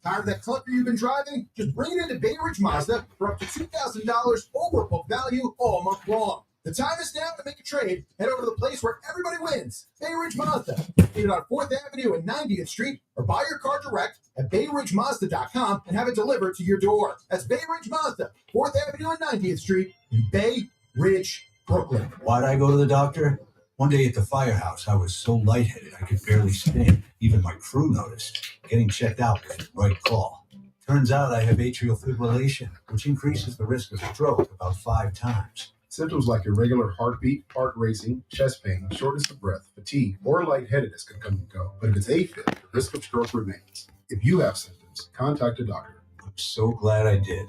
Tired of that clunker you've been driving? Just bring it into Bay Ridge Mazda for up to $2,000 over book value all month long. The time is now to make a trade. Head over to the place where everybody wins, Bay Ridge Mazda. Located on 4th Avenue and 90th Street, or buy your car direct at BayRidgeMazda.com and have it delivered to your door. That's Bay Ridge Mazda, 4th Avenue and 90th Street in Bay Ridge, Brooklyn. Why'd I go to the doctor? One day at the firehouse, I was so lightheaded I could barely stand. Even my crew noticed. Getting checked out was the right call. Turns out I have atrial fibrillation, which increases the risk of stroke about 5 times. Symptoms like irregular heartbeat, heart racing, chest pain, shortness of breath, fatigue, or lightheadedness can come and go. But if it's AFib, the risk of stroke remains. If you have symptoms, contact a doctor. I'm so glad I did.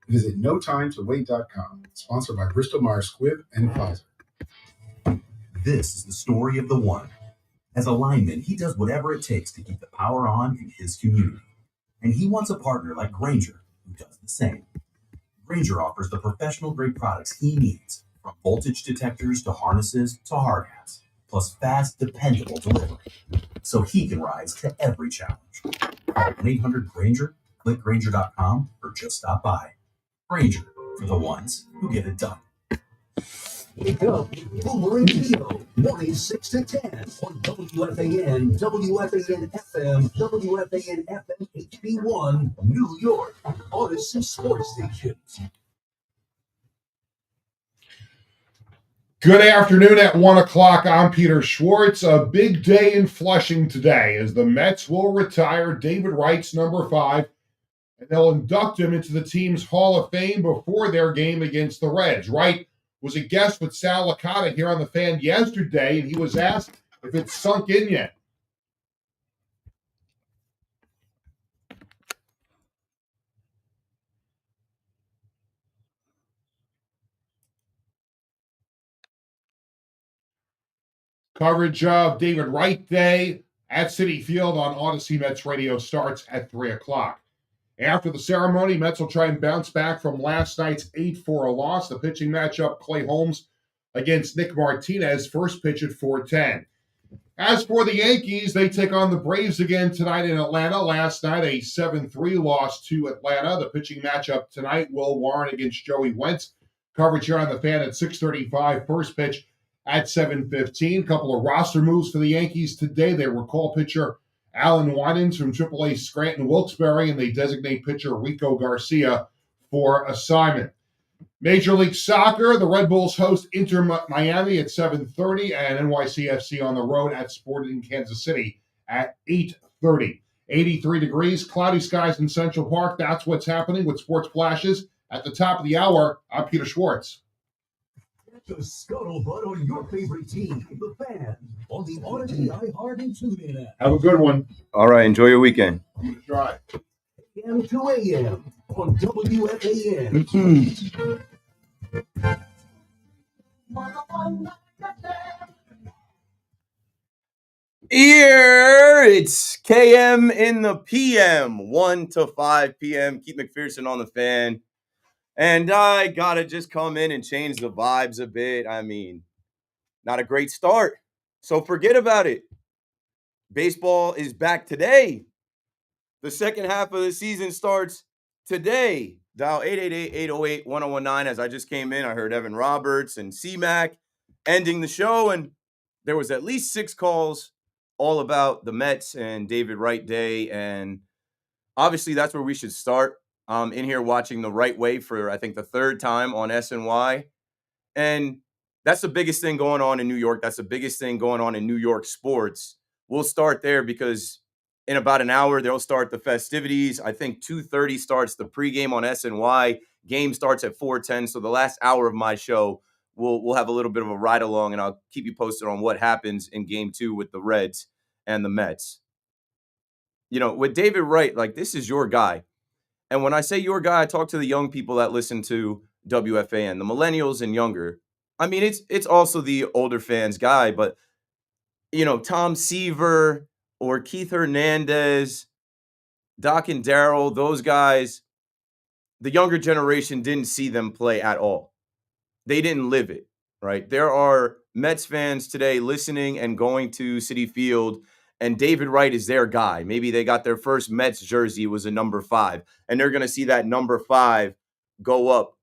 Visit NoTimeToWait.com, sponsored by Bristol-Myers Squibb and Pfizer. This is the story of the one. As a lineman, he does whatever it takes to keep the power on in his community. And he wants a partner like Grainger, who does the same. Grainger offers the professional-grade products he needs, from voltage detectors to harnesses to hard hats, plus fast, dependable delivery, so he can rise to every challenge. Call 1-800-GRAINGER, click Grainger.com, or just stop by. Grainger, for the ones who get it done. Wake up, Boomer and Geo, mornings 6 to 10 on WFAN, WFAN FM, WFAN FM HD1, New York, Odyssey Sports Stations. Good afternoon at 1 o'clock. I'm Peter Schwartz. A big day in Flushing today as the Mets will retire David Wright's number 5, and they'll induct him into the team's Hall of Fame before their game against the Reds. Wright was a guest with Sal Licata here on The Fan yesterday, and he was asked if it's sunk in yet. Coverage of David Wright Day at Citi Field on Odyssey Mets Radio starts at 3 o'clock. After the ceremony, Mets will try and bounce back from last night's 8-4 loss. The pitching matchup, Clay Holmes against Nick Martinez, first pitch at 4:10. As for the Yankees, they take on the Braves again tonight in Atlanta. Last night, a 7-3 loss to Atlanta. The pitching matchup tonight, Will Warren against Joey Wentz. Coverage here on The Fan at 6:35, first pitch at 7:15. Couple of roster moves for the Yankees today. They recall pitcher Alan Winans from AAA Scranton Wilkes-Barre, and they designate pitcher Rico Garcia for assignment. Major League Soccer, the Red Bulls host Inter Miami at 7:30, and NYCFC on the road at Sporting Kansas City at 8:30. 83 degrees, cloudy skies in Central Park. That's what's happening with Sports Flashes. At the top of the hour, I'm Peter Schwartz. The scuttlebutt on your favorite team, The Fan, on the Odyssey, iHeart, and TuneIn app. Have a good one. All right, enjoy your weekend. I'm going to try. AM to AM on WFAN. Here it's KM in the PM, 1 to 5 p.m. Keith McPherson on The Fan. And I got to just come in and change the vibes a bit. I mean, not a great start. So forget about it. Baseball is back today. The second half of the season starts today. Dial 888-808-1019. As I just came in, I heard Evan Roberts and C-Mac ending the show. And there was at least 6 calls all about the Mets and David Wright Day. And obviously that's where we should start. I'm in here watching The Right Way for, I think, the 3rd time on SNY. And that's the biggest thing going on in New York. That's the biggest thing going on in New York sports. We'll start there because in about an hour, they'll start the festivities. I think 2:30 starts the pregame on SNY. Game starts at 4:10. So the last hour of my show, we'll have a little bit of a ride along, and I'll keep you posted on what happens in Game 2 with the Reds and the Mets. You know, with David Wright, like, this is your guy. And when I say your guy, I talk to the young people that listen to WFAN, the millennials and younger. I mean, it's also the older fans' guy, but, you know, Tom Seaver or Keith Hernandez, Doc and Darryl, those guys, the younger generation didn't see them play at all. They didn't live it, right? There are Mets fans today listening and going to Citi Field and David Wright is their guy. Maybe they got their first Mets jersey, was a number 5, and they're going to see that number 5 go up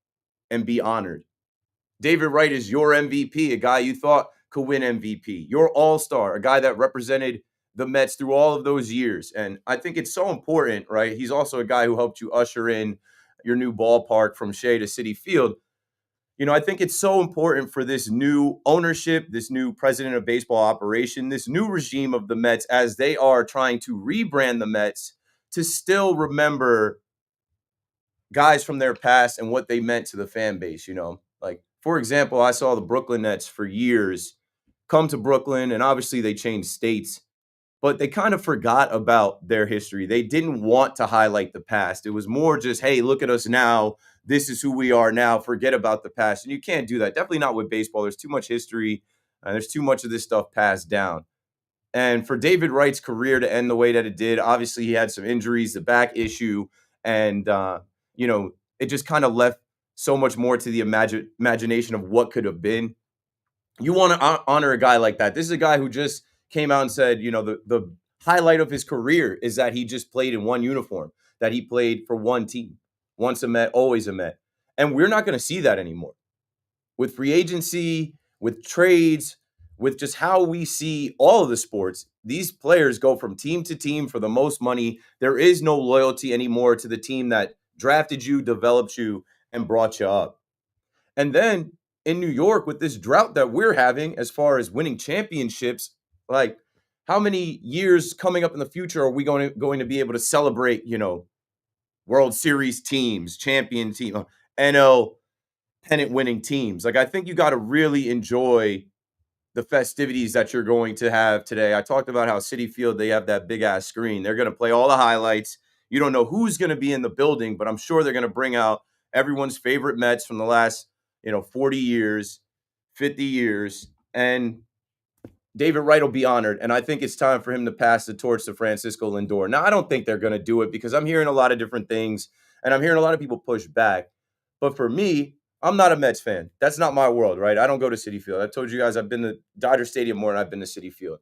and be honored. David Wright is your MVP, a guy you thought could win MVP, your all-star, a guy that represented the Mets through all of those years. And I think it's so important, right? He's also a guy who helped you usher in your new ballpark from Shea to Citi Field. I think it's so important for this new ownership, this new president of baseball operation, this new regime of the Mets, as they are trying to rebrand the Mets, to still remember guys from their past and what they meant to the fan base. Like, for example, I saw the Brooklyn Nets for years come to Brooklyn, and obviously they changed states, but they kind of forgot about their history. They didn't want to highlight the past. It was more just, hey, look at us now. This is who we are now. Forget about the past. And you can't do that. Definitely not with baseball. There's too much history. There's too much of this stuff passed down. And for David Wright's career to end the way that it did, obviously he had some injuries, the back issue, and, it just kind of left so much more to the imagination of what could have been. You want to honor a guy like that. This is a guy who just came out and said, the highlight of his career is that he just played in one uniform, that he played for one team. Once a Met, always a Met. And we're not going to see that anymore. With free agency, with trades, with just how we see all of the sports, these players go from team to team for the most money. There is no loyalty anymore to the team that drafted you, developed you, and brought you up. And then in New York, with this drought that we're having as far as winning championships, like, how many years coming up in the future are we going to be able to celebrate, World Series teams, champion team, NL pennant winning teams? Like, I think you got to really enjoy the festivities that you're going to have today. I talked about how Citi Field, they have that big ass screen. They're going to play all the highlights. You don't know who's going to be in the building, but I'm sure they're going to bring out everyone's favorite Mets from the last, 40 years, 50 years. And David Wright will be honored. And I think it's time for him to pass the torch to Francisco Lindor. Now, I don't think they're going to do it because I'm hearing a lot of different things and I'm hearing a lot of people push back. But for me, I'm not a Mets fan. That's not my world, right? I don't go to Citi Field. I told you guys I've been to Dodger Stadium more than I've been to Citi Field.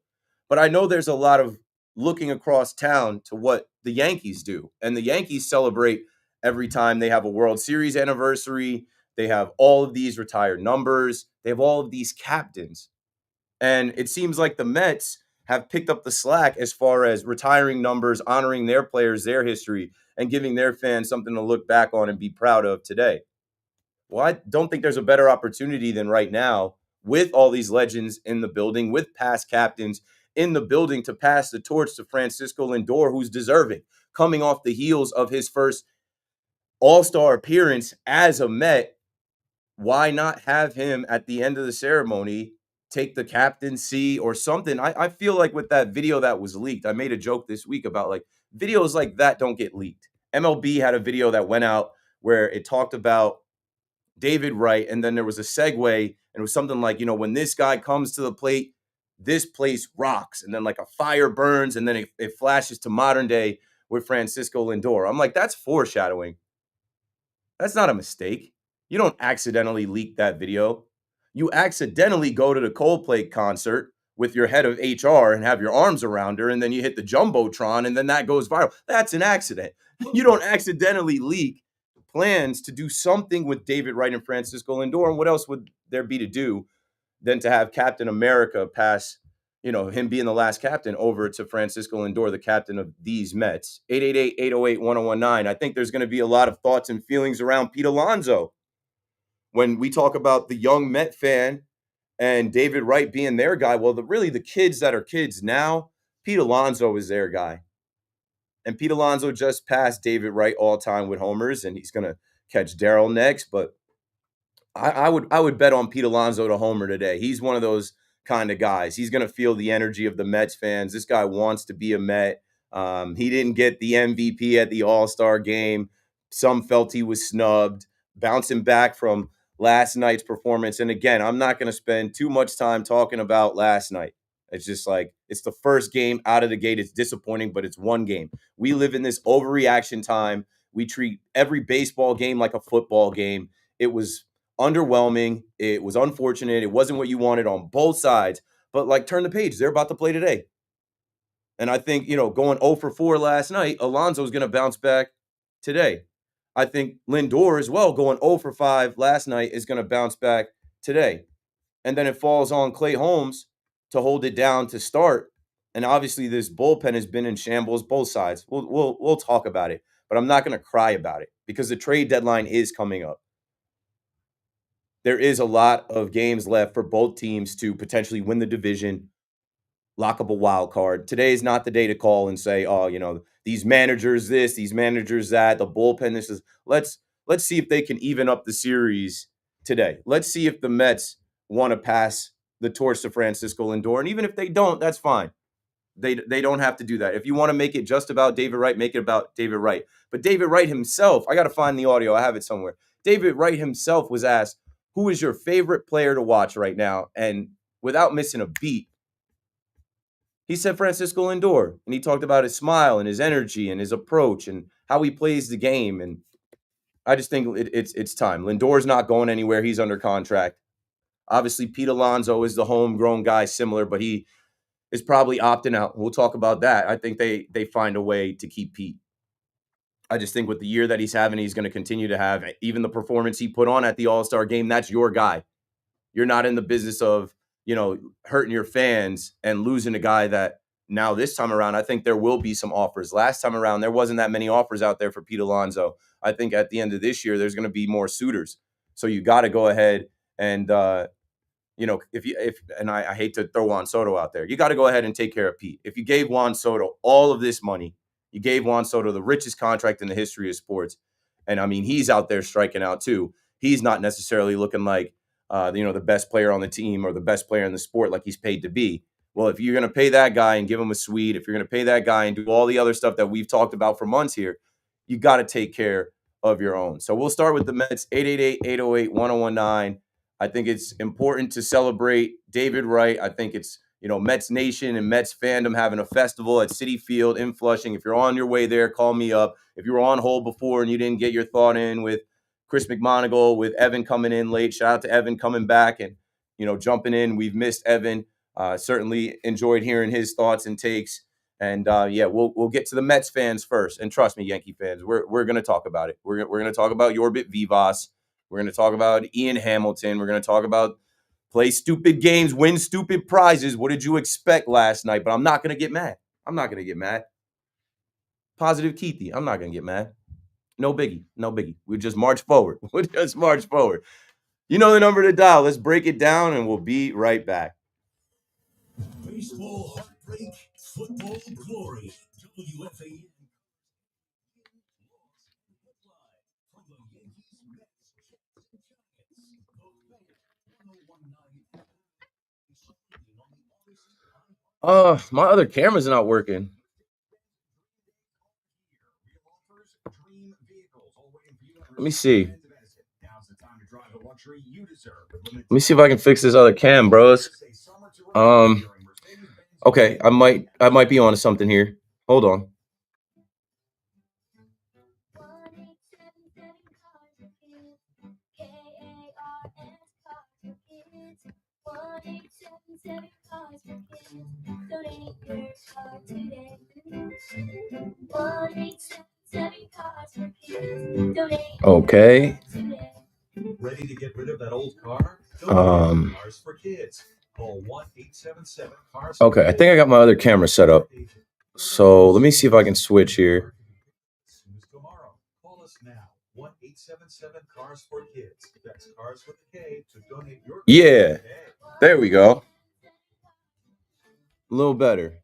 But I know there's a lot of looking across town to what the Yankees do. And the Yankees celebrate every time they have a World Series anniversary. They have all of these retired numbers. They have all of these captains. And it seems like the Mets have picked up the slack as far as retiring numbers, honoring their players, their history, and giving their fans something to look back on and be proud of today. Well, I don't think there's a better opportunity than right now, with all these legends in the building, with past captains in the building, to pass the torch to Francisco Lindor, who's deserving, coming off the heels of his first All-Star appearance as a Met. Why not have him at the end of the ceremony take the captaincy or something? I feel like with that video that was leaked, I made a joke this week about, like, videos like that don't get leaked. MLB had a video that went out where it talked about David Wright, and then there was a segue, and it was something like, when this guy comes to the plate, this place rocks, and then like a fire burns, and then it flashes to modern day with Francisco Lindor. I'm like, that's foreshadowing. That's not a mistake. You don't accidentally leak that video. You accidentally go to the Coldplay concert with your head of HR and have your arms around her, and then you hit the Jumbotron, and then that goes viral. That's an accident. You don't accidentally leak plans to do something with David Wright and Francisco Lindor. And what else would there be to do than to have Captain America pass, him being the last captain, over to Francisco Lindor, the captain of these Mets? 888-808-1019. I think there's going to be a lot of thoughts and feelings around Pete Alonso when we talk about the young Met fan and David Wright being their guy. Well, really the kids that are kids now, Pete Alonso is their guy. And Pete Alonso just passed David Wright all time with homers, and he's going to catch Darryl next. But I would bet on Pete Alonso to homer today. He's one of those kind of guys. He's going to feel the energy of the Mets fans. This guy wants to be a Met. He didn't get the MVP at the All-Star game. Some felt he was snubbed, bouncing back from last night's performance. And again, I'm not going to spend too much time talking about last night. It's just like, it's the first game out of the gate. It's disappointing, but it's one game. We live in this overreaction time. We treat every baseball game like a football game. It was underwhelming. It was unfortunate. It wasn't what you wanted on both sides. But, like, turn the page. They're about to play today. And I think, going 0 for 4 last night, Alonso's going to bounce back today. I think Lindor as well, going 0 for 5 last night, is going to bounce back today. And then it falls on Clay Holmes to hold it down to start. And obviously, this bullpen has been in shambles, both sides. We'll talk about it, but I'm not going to cry about it because the trade deadline is coming up. There is a lot of games left for both teams to potentially win the division, lock up a wild card. Today is not the day to call and say, oh, these managers this, these managers that, the bullpen this is. Let's see if they can even up the series today. Let's see if the Mets want to pass the torch to Francisco Lindor. And even if they don't, that's fine. They don't have to do that. If you want to make it just about David Wright, make it about David Wright. But David Wright himself, I got to find the audio. I have it somewhere. David Wright himself was asked, who is your favorite player to watch right now? And without missing a beat, he said Francisco Lindor. And he talked about his smile and his energy and his approach and how he plays the game. And I just think it's time. Lindor's not going anywhere. He's under contract. Obviously, Pete Alonso is the homegrown guy, similar, but he is probably opting out. We'll talk about that. I think they find a way to keep Pete. I just think with the year that he's having, he's going to continue to have, even the performance he put on at the All-Star game, that's your guy. You're not in the business of, hurting your fans and losing a guy that now this time around, I think there will be some offers. Last time around, there wasn't that many offers out there for Pete Alonso. I think at the end of this year, there's going to be more suitors. So you got to go ahead and, and I hate to throw Juan Soto out there, you got to go ahead and take care of Pete. If you gave Juan Soto all of this money, you gave Juan Soto the richest contract in the history of sports. And I mean, he's out there striking out too. He's not necessarily looking like, the best player on the team or the best player in the sport like he's paid to be. Well, if you're going to pay that guy and give him a suite, if you're going to pay that guy and do all the other stuff that we've talked about for months here, you got to take care of your own. So we'll start with the Mets, 888-808-1019. I think it's important to celebrate David Wright. I think it's, Mets Nation and Mets fandom having a festival at Citi Field in Flushing. If you're on your way there, call me up. If you were on hold before and you didn't get your thought in with Chris McMonagle, with Evan coming in late, shout out to Evan coming back and, jumping in. We've missed Evan. Certainly enjoyed hearing his thoughts and takes. And we'll get to the Mets fans first. And trust me, Yankee fans, we're going to talk about it. We're going to talk about Yorbit Vivas. We're going to talk about Ian Hamilton. We're going to talk about play stupid games, win stupid prizes. What did you expect last night? But I'm not going to get mad. Positive Keithy. I'm not going to get mad. No biggie. We just march forward. You know the number to dial. Let's break it down, and we'll be right back. Baseball heartbreak, football glory. WFAN. From the Yankees, Mets, Giants, My other camera's not working. Let me see. Let me see if I can fix this other cam, bros. Okay, I might be onto something here. Hold on. Okay. Ready to get rid of that old car? Cars for Kids. Call 1-877-CARS. Okay, I think I got my other camera set up. So let me see if I can switch here. Tomorrow. Call us now. 1-877-CARS for Kids. That's Cars with a K to donate your. Yeah. There we go. A little better.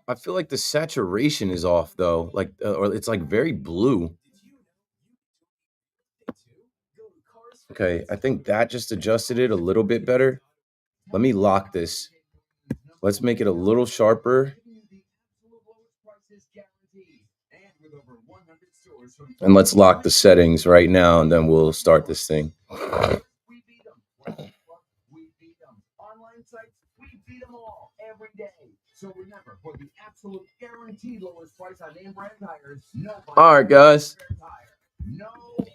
I feel like the saturation is off though, or it's like very blue. Okay, I think that just adjusted it a little bit better. Let me lock this. Let's make it a little sharper. And let's lock the settings right now, and then we'll start this thing. Online sites, we beat them all every day. So remember, for the absolute guaranteed lowest price on name brand tires, all right, guys.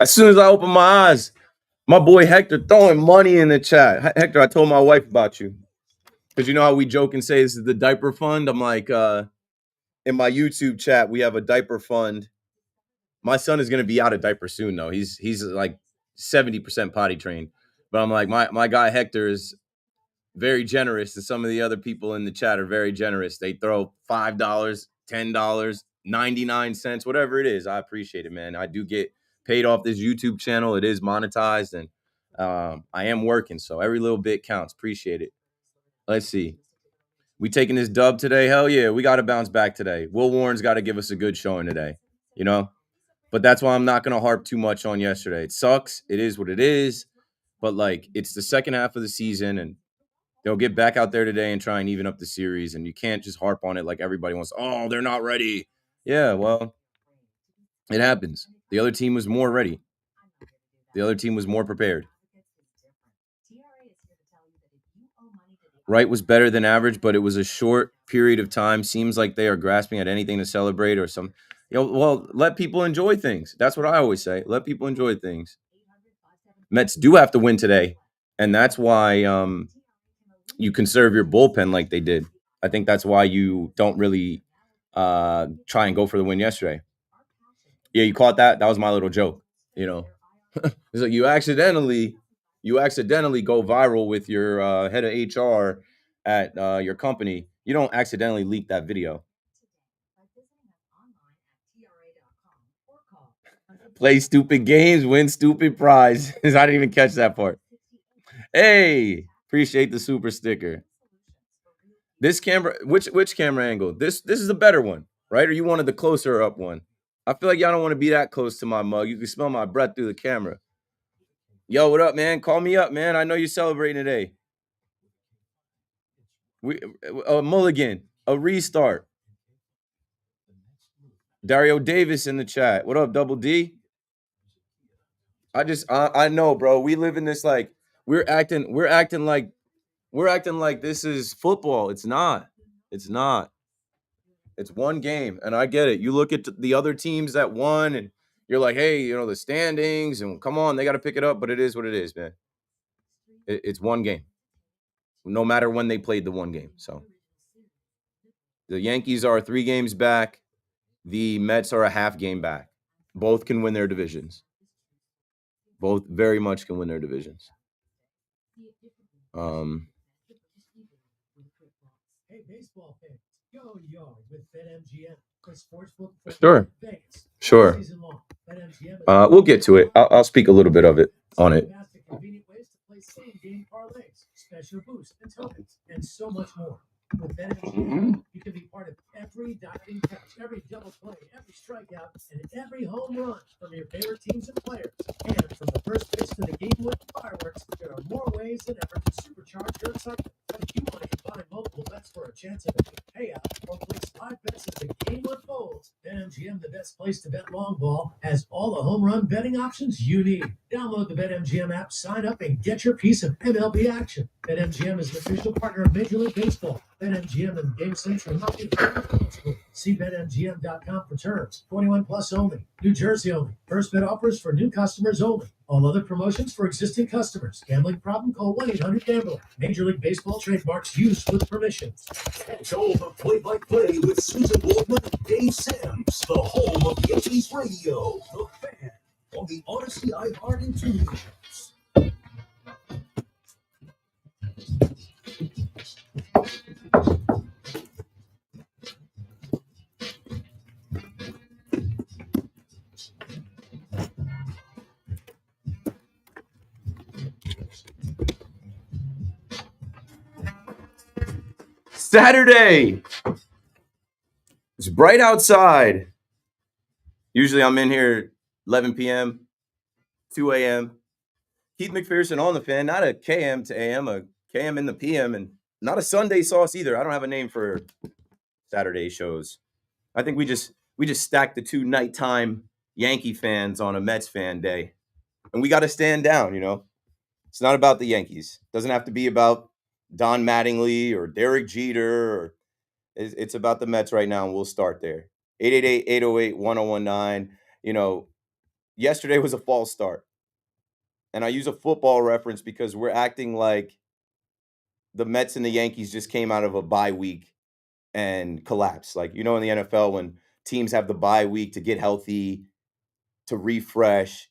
As soon as I open my eyes, my boy Hector throwing money in the chat. Hector, I told my wife about you. Because you know how we joke and say this is the diaper fund? I'm like, in my YouTube chat, we have a diaper fund. My son is gonna be out of diaper soon, though. He's like 70% potty trained. But I'm like, my guy Hector is very generous, and some of the other people in the chat are very generous. They throw $5, $10, 99 cents, whatever it is. I appreciate it, man. I do get paid off this YouTube channel. It is monetized, and I am working, so every little bit counts. Appreciate it. Let's see. We taking this dub today? Hell yeah. We got to bounce back today. Will Warren's got to give us a good showing today, you know? But that's why I'm not going to harp too much on yesterday. It sucks. It is what it is. But, like, it's the second half of the season, and they'll get back out there today and try and even up the series. And you can't just harp on it like everybody wants. Oh, they're not ready. Yeah, well, it happens. The other team was more ready. The other team was more prepared. Wright was better than average, but it was a short period of time. Seems like they are grasping at anything to celebrate or some, well, let people enjoy things. That's what I always say. Let people enjoy things. Mets do have to win today, and that's why you conserve your bullpen like they did. I think that's why you don't really try and go for the win yesterday. Yeah, you caught that? That was my little joke, you know. It's like you accidentally go viral with your head of HR at your company. You don't accidentally leak that video. Play stupid games, win stupid prizes. I didn't even catch that part. Hey, appreciate the super sticker. This camera, which camera angle? This is a better one, right? Or you wanted the closer up one? I feel like y'all don't want to be that close to my mug. You can smell my breath through the camera. Yo, what up, man? Call me up, man. I know you're celebrating today. A mulligan, a restart. Dario Davis in the chat. What up, Double D? I know, bro. We live in this like we're acting like this is football. It's not. It's not. It's one game, and I get it. You look at the other teams that won, and you're like, hey, you know, the standings, and come on, they got to pick it up. But it is what it is, man. It's one game. No matter when they played the one game. So the Yankees are 3 games back. The Mets are a half game back. Both can win their divisions. Both very much can win their divisions. Hey, baseball fans, go yard with BetMGM. Sure. We'll get to it. I'll speak a little bit of it on it. Convenient ways to play same-game parlays, special boosts, and tokens, and so much more. With BetMGM, you can be part of every diving catch, every double play, every strikeout, and every home run from your favorite teams and players. And from the first pitch to the game-winning fireworks, there are more ways than ever to supercharge your excitement. If you want to combine multiple bets for a chance at a big payout or place live bets as the game unfolds, BetMGM, the best place to bet long ball, has all the home run betting options you need. Download the BetMGM app, sign up, and get your piece of MLB action. BetMGM is an official partner of Major League Baseball. BetMGM and Game Central not be responsible. See BetMGM.com for terms. 21 plus only. New Jersey only. First bet offers for new customers only. All other promotions for existing customers. Gambling problem? Call 1-800-GAMBLER. Major League Baseball trademarks used with permission. Catch all the play-by-play with Susan Waldman and Dave Sims, the home of Yankees Radio, the fan, on the Odyssey iHeart and TuneIn. Saturday. It's bright outside. Usually I'm in here 11 p.m., 2 a.m. Keith McPherson on the fan, not a KM to AM, a KM in the PM, and not a Sunday sauce either. I don't have a name for Saturday shows. I think we just stacked the 2 nighttime Yankee fans on a Mets fan day. And we got to stand down, you know. It's not about the Yankees. It doesn't have to be about Don Mattingly or Derek Jeter. Or it's about the Mets right now, and we'll start there. 888-808-1019. You know, yesterday was a false start. And I use a football reference because we're acting like the Mets and the Yankees just came out of a bye week and collapsed. Like, in the NFL, when teams have the bye week to get healthy, to refresh,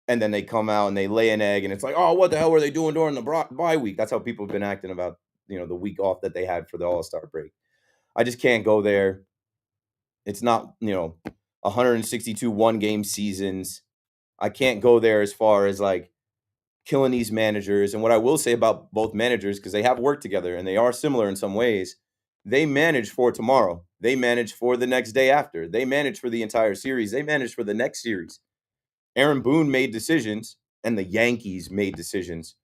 and then they come out and they lay an egg, and it's like, oh, what the hell were they doing during the bye week? That's how people have been acting about, the week off that they had for the All-Star break. I just can't go there. It's not, 162 one-game seasons. I can't go there as far as like killing these managers. And what I will say about both managers, because they have worked together and they are similar in some ways, they manage for tomorrow. They manage for the next day after. They manage for the entire series. They manage for the next series. Aaron Boone made decisions, and the Yankees made decisions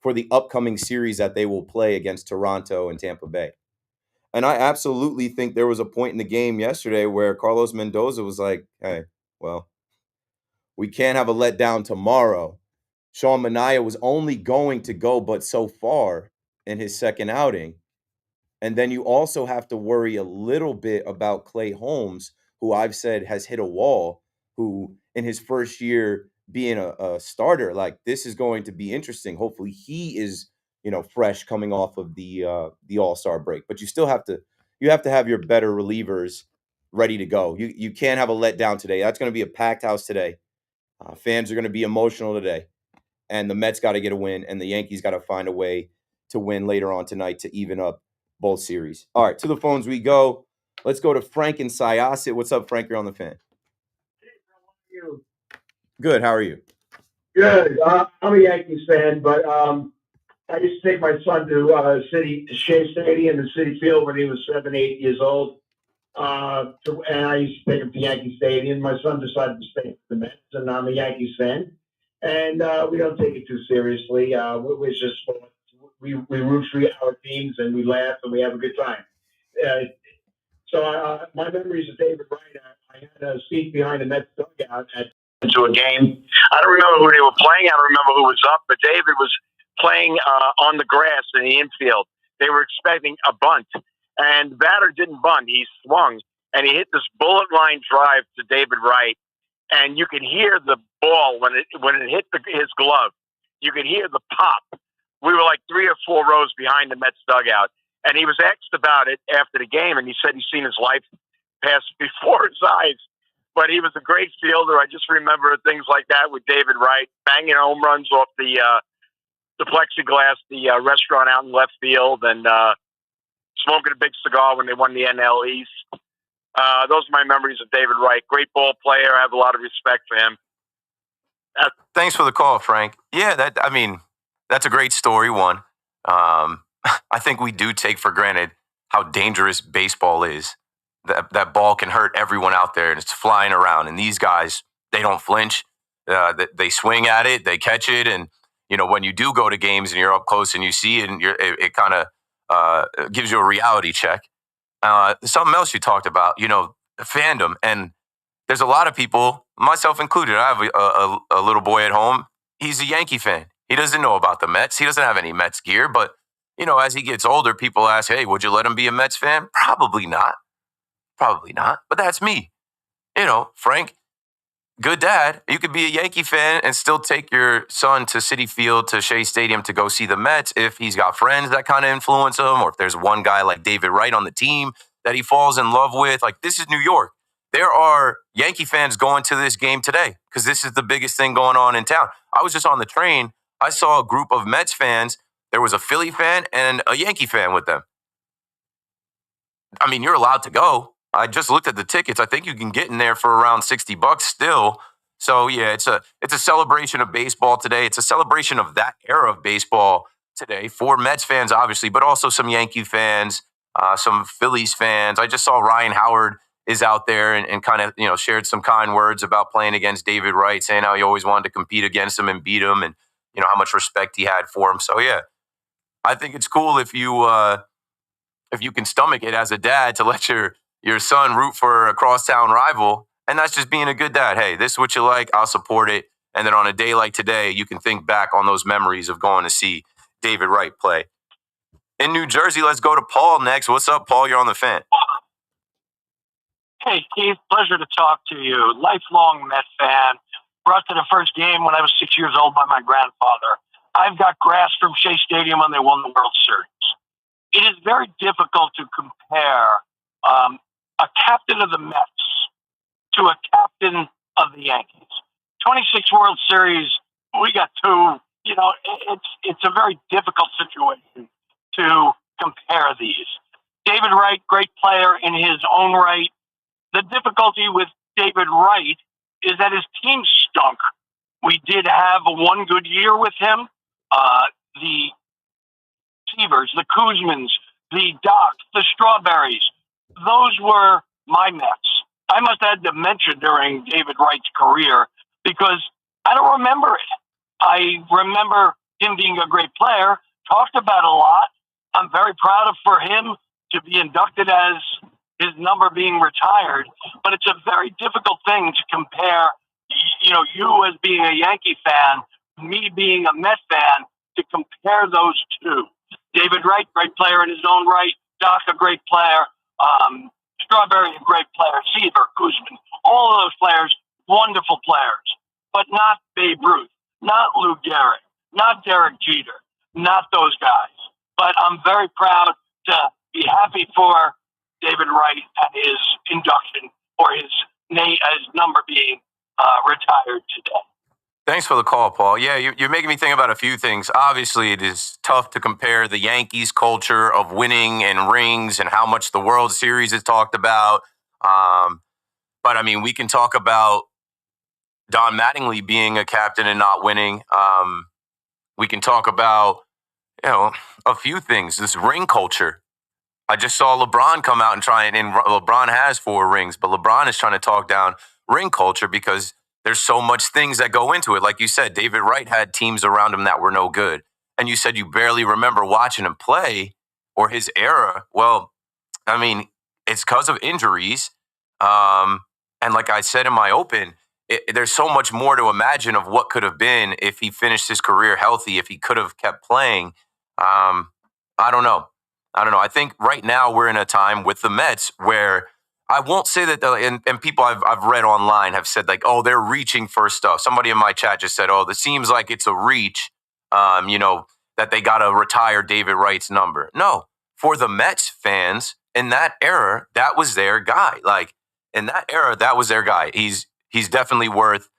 for the upcoming series that they will play against Toronto and Tampa Bay. And I absolutely think there was a point in the game yesterday where Carlos Mendoza was like, hey, well, we can't have a letdown tomorrow. Sean Manaea was only going to go but so far in his second outing. And then you also have to worry a little bit about Clay Holmes, who I've said has hit a wall, who in his first year being a starter, like this is going to be interesting. Hopefully he is, fresh coming off of the All-Star break. But you still have to have your better relievers ready to go. You can't have a letdown today. That's going to be a packed house today. Fans are going to be emotional today. And the Mets got to get a win, and the Yankees got to find a way to win later on tonight to even up both series. All right, to the phones we go. Let's go to Frank in Syosset. What's up, Frank? You're on the fan. Good. How are you? Good. I'm a Yankees fan, but I used to take my son to Shea Stadium and City Field when he was 7, 8 years old. And I used to take him to Yankee Stadium. My son decided to stay for the Mets, and I'm a Yankees fan. And we don't take it too seriously. We're just we root for our teams, and we laugh, and we have a good time. So my memories of David Wright, I had a seat behind the Mets dugout to a game. I don't remember who they were playing. I don't remember who was up, but David was playing on the grass in the infield. They were expecting a bunt, and the batter didn't bunt. He swung, and he hit this bullet line drive to David Wright, and you could hear the ball when it hit his glove. You could hear the pop. We were like 3 or 4 rows behind the Mets dugout, and he was asked about it after the game, and he said he's seen his life pass before his eyes. But he was a great fielder. I just remember things like that with David Wright, banging home runs off the plexiglass, the restaurant out in left field, and smoking a big cigar when they won the NL East. Those are my memories of David Wright. Great ball player. I have a lot of respect for him. Thanks for the call, Frank. Yeah, that's a great story, one. I think we do take for granted how dangerous baseball is. That ball can hurt everyone out there, and it's flying around. And these guys, they don't flinch. They swing at it, they catch it, and when you do go to games and you're up close and you see it, and it kind of gives you a reality check. Something else you talked about, fandom, and there's a lot of people, myself included. I have a little boy at home. He's a Yankee fan. He doesn't know about the Mets. He doesn't have any Mets gear, but as he gets older, people ask, "Hey, would you let him be a Mets fan?" Probably not. But that's me. Frank, good dad. You could be a Yankee fan and still take your son to Citi Field, to Shea Stadium to go see the Mets if he's got friends that kind of influence him, or if there's one guy like David Wright on the team that he falls in love with. Like, this is New York. There are Yankee fans going to this game today because this is the biggest thing going on in town. I was just on the train. I saw a group of Mets fans. There was a Philly fan and a Yankee fan with them. I mean, you're allowed to go. I just looked at the tickets. I think you can get in there for around $60 still. So yeah, it's a celebration of baseball today. It's a celebration of that era of baseball today for Mets fans, obviously, but also some Yankee fans, some Phillies fans. I just saw Ryan Howard is out there and kind of shared some kind words about playing against David Wright, saying how he always wanted to compete against him and beat him, and how much respect he had for him. So yeah, I think it's cool if you can stomach it as a dad to let your son root for a crosstown rival. And that's just being a good dad. Hey, this is what you like. I'll support it. And then on a day like today, you can think back on those memories of going to see David Wright play. In New Jersey, let's go to Paul next. What's up, Paul? You're on the fan. Hey, Keith. Pleasure to talk to you. Lifelong Met fan. Brought to the first game when I was 6 years old by my grandfather. I've got grass from Shea Stadium when they won the World Series. it is very difficult to compare a captain of the Mets to a captain of the Yankees. 26 World Series, we got two. You know, it's a very difficult situation to compare these. David Wright, great player in his own right. The difficulty with David Wright is that his team stunk. We did have one good year with him. The Seavers, the Kuzmans, the Docs, the Strawberries, those were my Mets. I must have had dementia during David Wright's career because I don't remember it. I remember him being a great player, talked about a lot. I'm very proud for him to be inducted as his number being retired, but it's a very difficult thing to compare, you know, you as being a Yankee fan, me being a Met fan, to compare those two. David Wright, great player in his own right. Doc, a great player. Strawberry, a great player. Seaver, Kuzman, all of those players, wonderful players, but not Babe Ruth, not Lou Gehrig, not Derek Jeter, not those guys. But I'm very proud to be happy for David Wright and his induction or his number being retired today. Thanks for the call, Paul. Yeah, you're making me think about a few things. Obviously, it is tough to compare the Yankees culture of winning and rings and how much the World Series is talked about. But, I mean, we can talk about Don Mattingly being a captain and not winning. We can talk about, a few things. This ring culture. I just saw LeBron come out and and LeBron has 4 rings, but LeBron is trying to talk down ring culture because there's so much things that go into it. Like you said, David Wright had teams around him that were no good. And you said you barely remember watching him play or his era. Well, I mean, it's because of injuries. And like I said in my open, there's so much more to imagine of what could have been if he finished his career healthy, if he could have kept playing. I don't know. I think right now we're in a time with the Mets where I won't say that, and people I've read online have said like, oh, they're reaching for stuff. Somebody in my chat just said, oh, this seems like it's a reach, that they got to retire David Wright's number. No, for the Mets fans in that era, that was their guy. Like in that era, that was their guy. He's definitely worth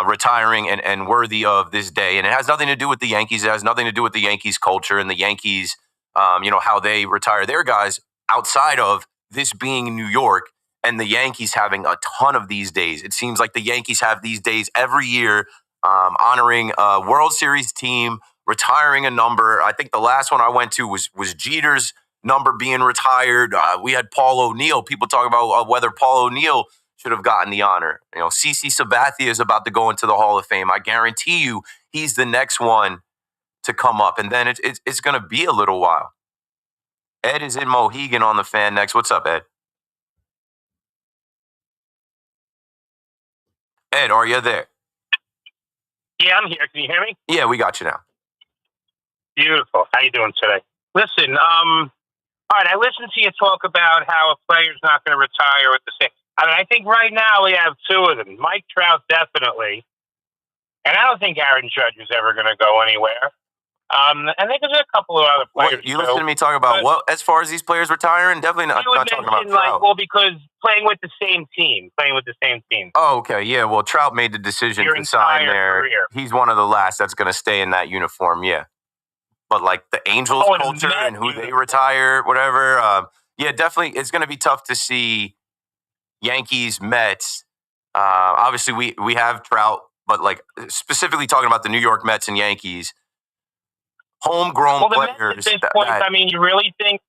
retiring and worthy of this day. And it has nothing to do with the Yankees. It has nothing to do with the Yankees culture and the Yankees, how they retire their guys outside of this being New York and the Yankees having a ton of these days. It seems like the Yankees have these days every year, honoring a World Series team, retiring a number. I think the last one I went to was Jeter's number being retired. We had Paul O'Neill. People talk about whether Paul O'Neill should have gotten the honor. CeCe Sabathia is about to go into the Hall of Fame. I guarantee you he's the next one to come up. And then it's going to be a little while. Ed is in Mohegan on the Fan next. What's up, Ed? Ed, are you there? Yeah, I'm here. Can you hear me? Yeah, we got you now. Beautiful. How you doing today? Listen, all right, I listened to you talk about how a player's not going to retire with the same. I mean, I think right now we have 2 of them. Mike Trout, definitely. And I don't think Aaron Judge is ever going to go anywhere. And there's a couple of other players. You listen to me talk about what, as far as these players retiring? Definitely not talking about Trout. Well, because playing with the same team. Oh, okay. Yeah, well, Trout made the decision to sign there. Career. He's one of the last that's going to stay in that uniform, yeah. But like the Angels culture and who they retire, whatever. Yeah, definitely. It's going to be tough to see Yankees, Mets. Obviously, we have Trout, but like specifically talking about the New York Mets and Yankees, homegrown players. Mets at this point, I mean, you really think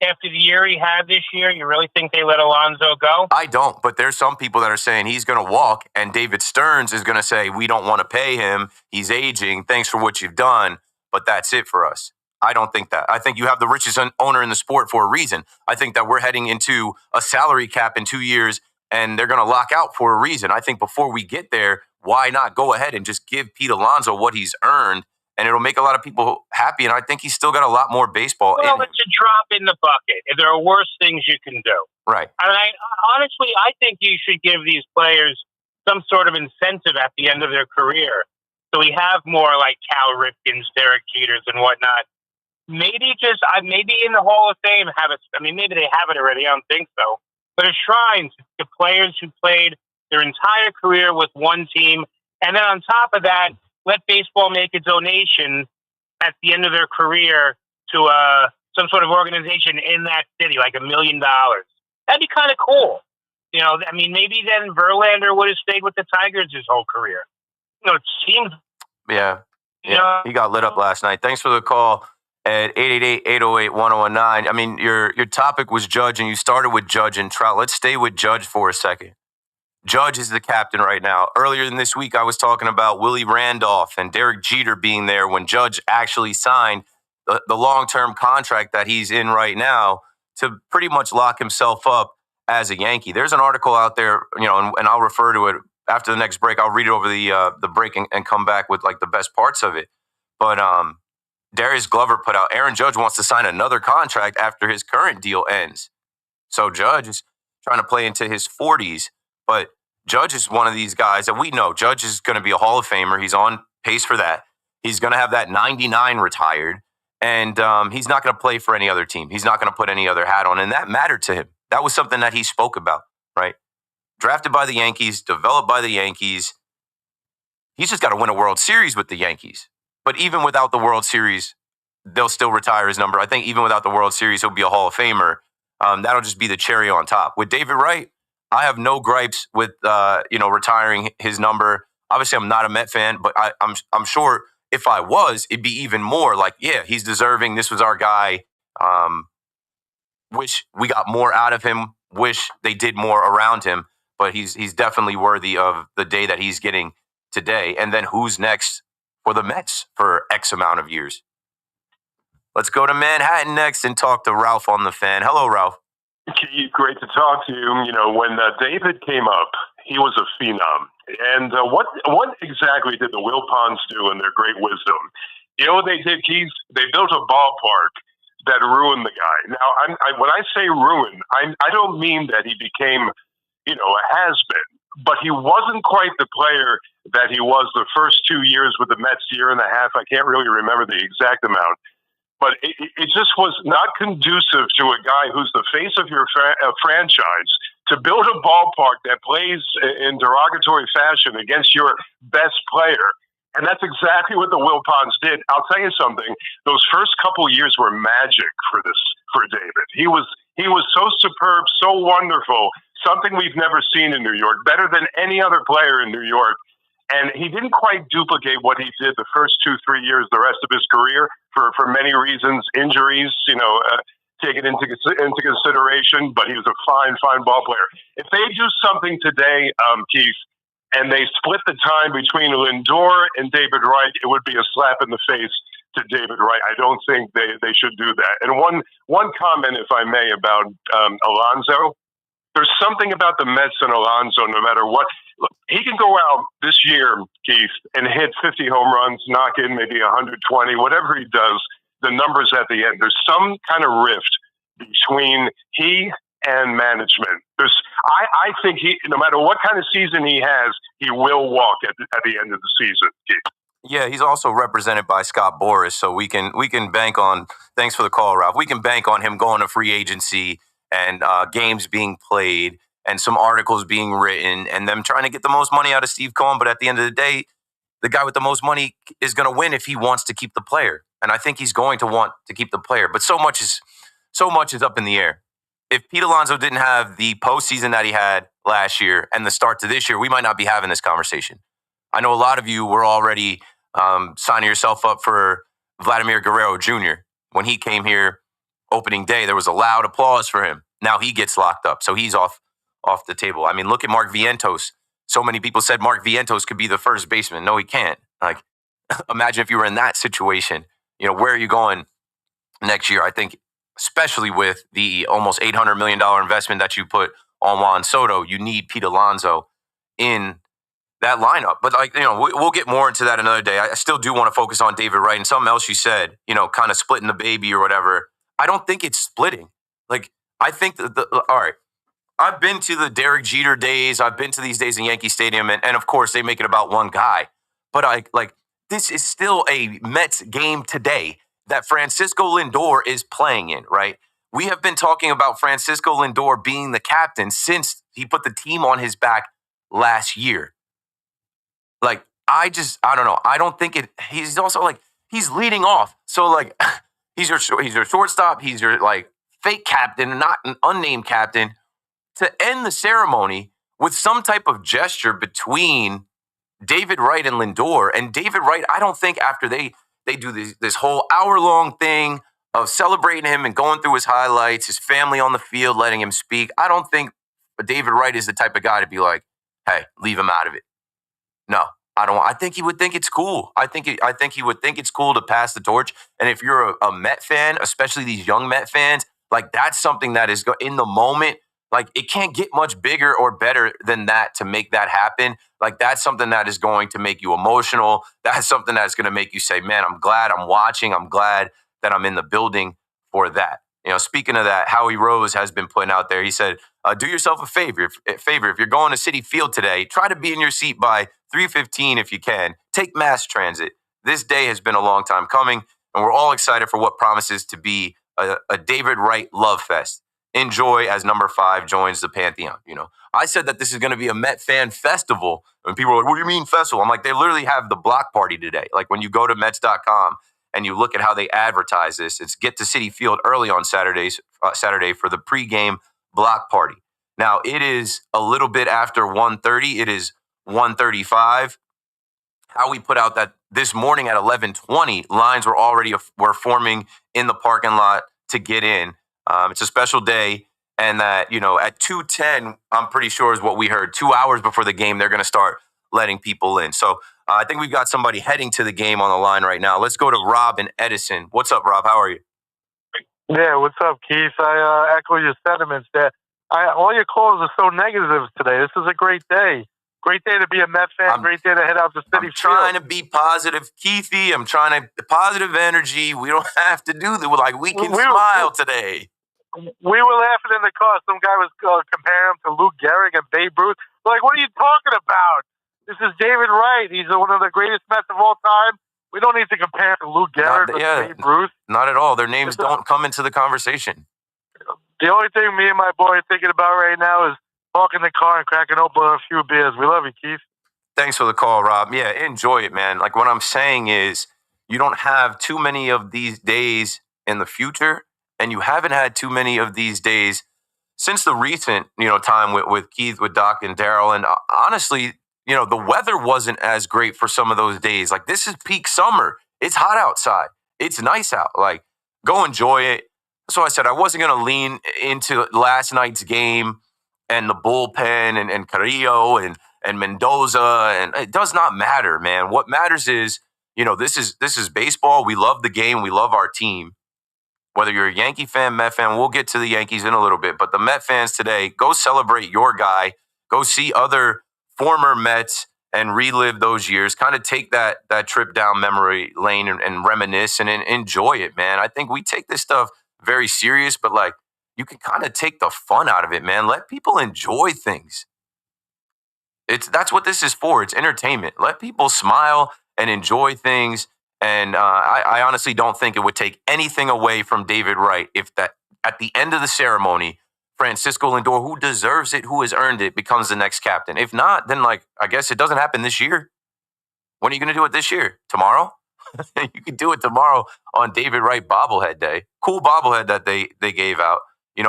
after the year he had this year, you really think they let Alonso go? I don't, but there's some people that are saying he's going to walk, and David Stearns is going to say, we don't want to pay him. He's aging. Thanks for what you've done, but that's it for us. I don't think that. I think you have the richest owner in the sport for a reason. I think that we're heading into a salary cap in 2 years, and they're going to lock out for a reason. I think before we get there, why not go ahead and just give Pete Alonso what he's earned, and it'll make a lot of people happy, and I think he's still got a lot more baseball in him. Well, it's a drop in the bucket. There are worse things you can do. Right. I mean, honestly, I think you should give these players some sort of incentive at the end of their career. So we have more like Cal Ripkins, Derek Jeters, and whatnot maybe maybe in the Hall of Fame maybe they have it already. I don't think so. But a shrine to players who played their entire career with one team, and then on top of that, let baseball make a donation at the end of their career to some sort of organization in that city, like $1 million. That'd be kind of cool. Maybe then Verlander would have stayed with the Tigers his whole career. It seems. Yeah. He got lit up last night. Thanks for the call at 888-808-1019. I mean, your topic was Judge, and you started with Judge and Trout. Let's stay with Judge for a second. Judge is the captain right now. Earlier in this week, I was talking about Willie Randolph and Derek Jeter being there when Judge actually signed the long-term contract that he's in right now to pretty much lock himself up as a Yankee. There's an article out there, and I'll refer to it after the next break. I'll read it over the break and come back with like the best parts of it. But Darius Glover put out, Aaron Judge wants to sign another contract after his current deal ends. So Judge is trying to play into his 40s. But Judge is one of these guys that we know. Judge is going to be a Hall of Famer. He's on pace for that. He's going to have that 99 retired. And he's not going to play for any other team. He's not going to put any other hat on. And that mattered to him. That was something that he spoke about, right? Drafted by the Yankees, developed by the Yankees. He's just got to win a World Series with the Yankees. But even without the World Series, they'll still retire his number. I think even without the World Series, he'll be a Hall of Famer. That'll just be the cherry on top. With David Wright, I have no gripes with retiring his number. Obviously, I'm not a Met fan, but I'm sure if I was, it'd be even more like, yeah, he's deserving. This was our guy. Wish we got more out of him. Wish they did more around him. But he's definitely worthy of the day that he's getting today. And then who's next for the Mets for X amount of years? Let's go to Manhattan next and talk to Ralph on the Fan. Hello, Ralph. Keith, great to talk to you. When David came up, he was a phenom. And what exactly did the Wilpons do in their great wisdom? They did, Keith? They built a ballpark that ruined the guy. Now, when I say ruin, I don't mean that he became, a has-been. But he wasn't quite the player that he was the first 2 years with the Mets, year and a half. I can't really remember the exact amount. But it just was not conducive to a guy who's the face of your franchise to build a ballpark that plays in derogatory fashion against your best player. And that's exactly what the Wilpons did. I'll tell you something. Those first couple years were magic for David. He was so superb, so wonderful, something we've never seen in New York, better than any other player in New York. And he didn't quite duplicate what he did the first 2-3 years, the rest of his career, for many reasons, injuries, taken into consideration. But he was a fine ball player. If they do something today, Keith, and they split the time between Lindor and David Wright, it would be a slap in the face to David Wright. I don't think they should do that. And one comment, if I may, about Alonso. There's something about the Mets and Alonso, no matter what. Look, he can go out this year, Keith, and hit 50 home runs, knock in maybe 120, whatever he does, the numbers at the end. There's some kind of rift between he and management. I think no matter what kind of season he has, he will walk at the end of the season, Keith. Yeah, he's also represented by Scott Boras, so we can bank on. Thanks for the call, Ralph. We can bank on him going to free agency and games being played and some articles being written and them trying to get the most money out of Steve Cohen. But at the end of the day, the guy with the most money is going to win if he wants to keep the player, and I think he's going to want to keep the player. But so much is up in the air. If Pete Alonso didn't have the postseason that he had last year and the start to this year, we might not be having this conversation. I know a lot of you were already signing yourself up for Vladimir Guerrero Jr. When he came here opening day, there was a loud applause for him. Now he gets locked up, so he's off the table. I mean, look at Mark Vientos. So many people said Mark Vientos could be the first baseman. No, he can't. Like, imagine if you were in that situation. Where are you going next year? I think, especially with the almost $800 million investment that you put on Juan Soto, you need Pete Alonso in that lineup. But we'll get more into that another day. I still do want to focus on David Wright and something else you said, kind of splitting the baby or whatever. I don't think it's splitting. Like, I think all right, I've been to the Derek Jeter days. I've been to these days in Yankee Stadium, and of course they make it about one guy. But this is still a Mets game today that Francisco Lindor is playing in, right? We have been talking about Francisco Lindor being the captain since he put the team on his back last year. Like, I don't know. I don't think he's also like, he's leading off. So like, he's your shortstop. He's your like fake captain, not an unnamed captain, to end the ceremony with some type of gesture between David Wright and Lindor. And David Wright, I don't think after they do this whole hour-long thing of celebrating him and going through his highlights, his family on the field, letting him speak, I don't think David Wright is the type of guy to be like, hey, leave him out of it. No, I don't. I think he would think it's cool. I think he would think it's cool to pass the torch. And if you're a Met fan, especially these young Met fans, like that's something that is in the moment. Like it can't get much bigger or better than that to make that happen. Like that's something that is going to make you emotional. That's something that's going to make you say, man, I'm glad I'm watching. I'm glad that I'm in the building for that. You know, speaking of that, Howie Rose has been putting out there. He said, do yourself a favor. If you're going to Citi Field today, try to be in your seat by 3:15 if you can. Take mass transit. This day has been a long time coming, and we're all excited for what promises to be a David Wright love fest. Enjoy as number 5 joins the Pantheon. You know, I said that this is going to be a Met fan festival, and people are like, what do you mean festival? I'm like, they literally have the block party today. Like when you go to Mets.com and you look at how they advertise this, it's get to Citi Field early on Saturday for the pregame block party. Now, it is a little bit after 1:30. It is 1:35. How we put out that this morning at 11:20, lines were forming in the parking lot to get in. It's a special day, and that, you know, at 2:10, I'm pretty sure is what we heard. 2 hours before the game, they're going to start letting people in. So I think we've got somebody heading to the game on the line right now. Let's go to Rob and Edison. What's up, Rob? How are you? Yeah, what's up, Keith? I echo your sentiments there. All your calls are so negative today. This is a great day. Great day to be a Met fan. Great day to head out to Citi Field. I'm trying to be positive, Keithy. I'm trying to positive energy. We don't have to do that. Like we can smile today. We were laughing in the car. Some guy was comparing him to Lou Gehrig and Babe Ruth. We're like, what are you talking about? This is David Wright. He's one of the greatest Mets of all time. We don't need to compare him to Lou Gehrig or Babe Ruth. Not at all. Their names don't come into the conversation. The only thing me and my boy are thinking about right now is parking the car and cracking open a few beers. We love you, Keith. Thanks for the call, Rob. Yeah, enjoy it, man. Like what I'm saying is you don't have too many of these days in the future, and you haven't had too many of these days since the recent, time with Keith, with Doc and Daryl. And honestly, the weather wasn't as great for some of those days. Like this is peak summer. It's hot outside. It's nice out. Like go enjoy it. So I said I wasn't going to lean into last night's game and the bullpen and Carrillo and Mendoza. And it does not matter, man. What matters is, this is baseball. We love the game. We love our team. Whether you're a Yankee fan, Met fan, we'll get to the Yankees in a little bit. But the Met fans today, go celebrate your guy. Go see other former Mets and relive those years. Kind of take that trip down memory lane and reminisce and enjoy it, man. I think we take this stuff very serious, but like you can kind of take the fun out of it, man. Let people enjoy things. That's what this is for. It's entertainment. Let people smile and enjoy things. And I honestly don't think it would take anything away from David Wright if that at the end of the ceremony, Francisco Lindor, who deserves it, who has earned it, becomes the next captain. If not, then I guess it doesn't happen this year. When are you going to do it this year? Tomorrow? You could do it tomorrow on David Wright bobblehead day. Cool bobblehead that they gave out.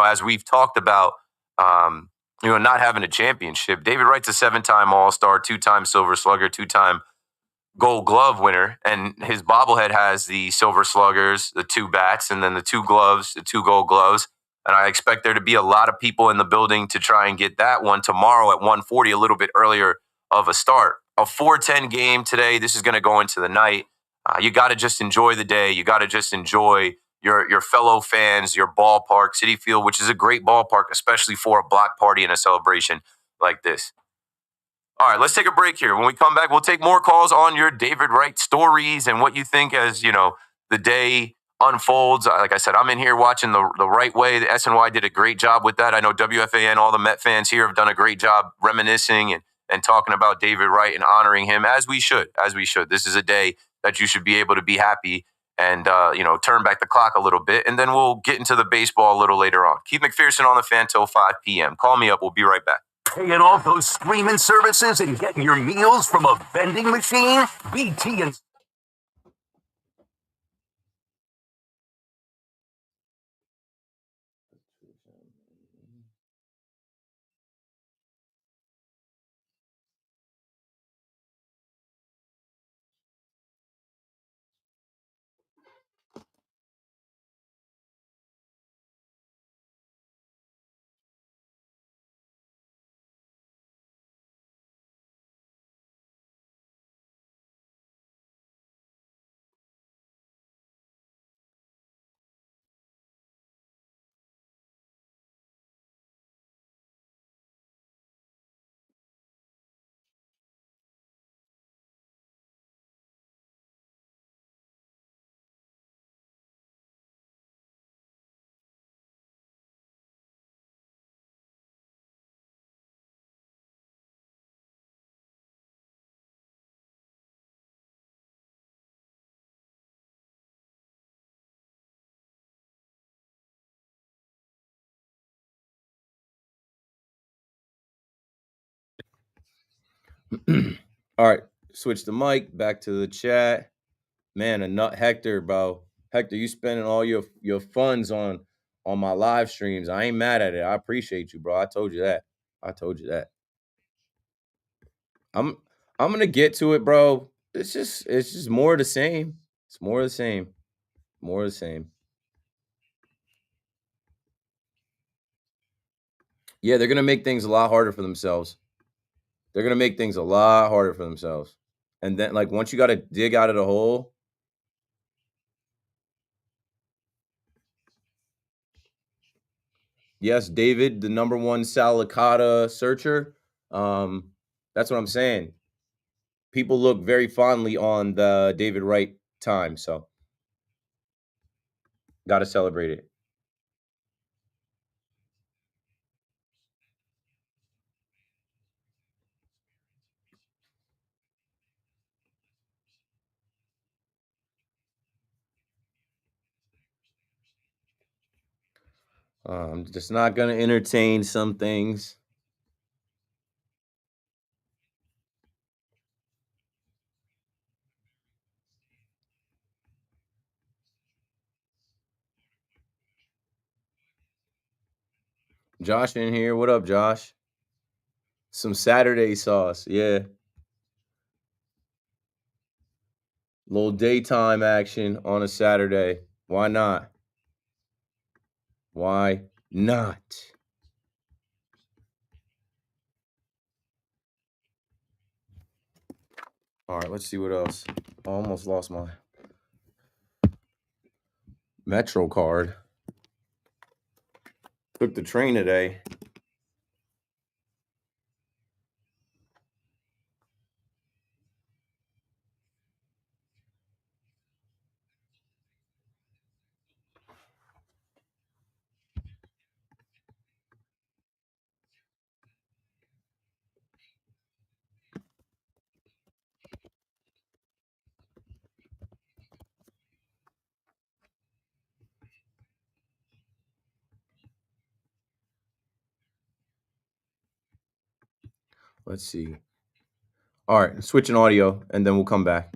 As we've talked about, not having a championship. David Wright's a 7-time All-Star, 2-time Silver Slugger, 2-time Gold Glove winner, and his bobblehead has the Silver Sluggers, the 2 bats, and then the 2 gloves, the 2 Gold Gloves. And I expect there to be a lot of people in the building to try and get that one tomorrow at 1:40, a little bit earlier of a start. A 4:10 game today. This is going to go into the night. You got to just enjoy the day. You got to just enjoy your fellow fans, your ballpark, Citi Field, which is a great ballpark, especially for a block party and a celebration like this. All right, let's take a break here. When we come back, we'll take more calls on your David Wright stories and what you think as, the day unfolds. Like I said, I'm in here watching the right way. The SNY did a great job with that. I know WFAN, all the Met fans here have done a great job reminiscing and talking about David Wright and honoring him as we should. This is a day that you should be able to be happy and turn back the clock a little bit, and then we'll get into the baseball a little later on. Keith McPherson on the Fan till 5 p.m. Call me up. We'll be right back. Paying off those streaming services and getting your meals from a vending machine? BT and All right, switch the mic back to the chat. Man, a nut Hector, bro. Hector, you spending all your funds on my live streams. I ain't mad at it. I appreciate you, bro. I told you that. I'm gonna get to it, bro. It's just more of the same. It's more of the same. More of the same. Yeah, they're gonna make things a lot harder for themselves. They're gonna make things a lot harder for themselves. And then, like, once you got to dig out of the hole. Yes, David, the number one Salicata searcher. That's what I'm saying. People look very fondly on the David Wright time, so got to celebrate it. I'm just not gonna entertain some things. Josh in here. What up, Josh? Some Saturday sauce, yeah. Little daytime action on a Saturday. Why not? Why not? All right, let's see what else. I almost lost my Metro card. Took the train today. Let's see. All right, switching audio, and then we'll come back.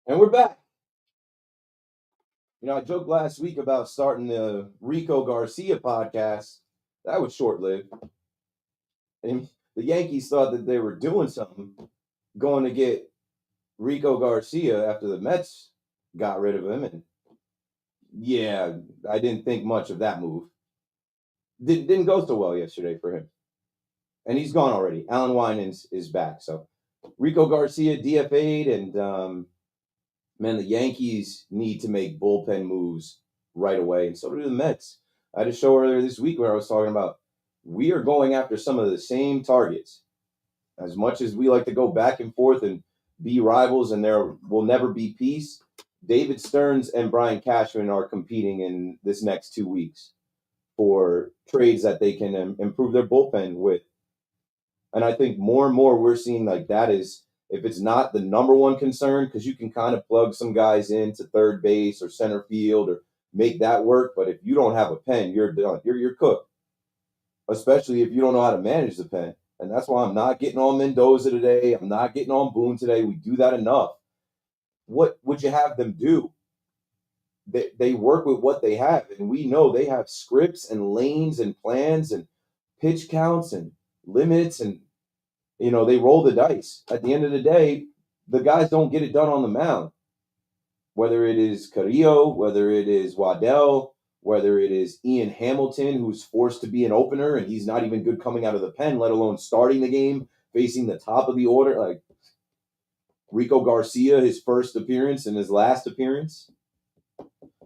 And we're back. You know, I joked last week about starting the Rico Garcia podcast. That was short-lived. And the Yankees thought that they were doing something, going to get Rico Garcia after the Mets got rid of him. And yeah, I didn't think much of that move. Didn't go so well yesterday for him. And he's gone already. Alan Winans is back. So Rico Garcia DFA'd, and man, the Yankees need to make bullpen moves right away, and so do the Mets. I had a show earlier this week where I was talking about we are going after some of the same targets. As much as we like to go back and forth and be rivals and there will never be peace, David Stearns and Brian Cashman are competing in this next 2 weeks for trades that they can improve their bullpen with. And I think more and more we're seeing like that is, if it's not the number one concern, because you can kind of plug some guys into third base or center field or make that work. But if you don't have a pen, you're done. You're cooked, especially if you don't know how to manage the pen. And that's why I'm not getting on Mendoza today. I'm not getting on Boone today. We do that enough. What would you have them do? They work with what they have. And we know they have scripts and lanes and plans and pitch counts and limits, and they roll the dice. At the end of the day, the guys don't get it done on the mound. Whether it is Carrillo, whether it is Waddell, whether it is Ian Hamilton, who's forced to be an opener and he's not even good coming out of the pen, let alone starting the game, facing the top of the order, like Rico Garcia, his first appearance and his last appearance.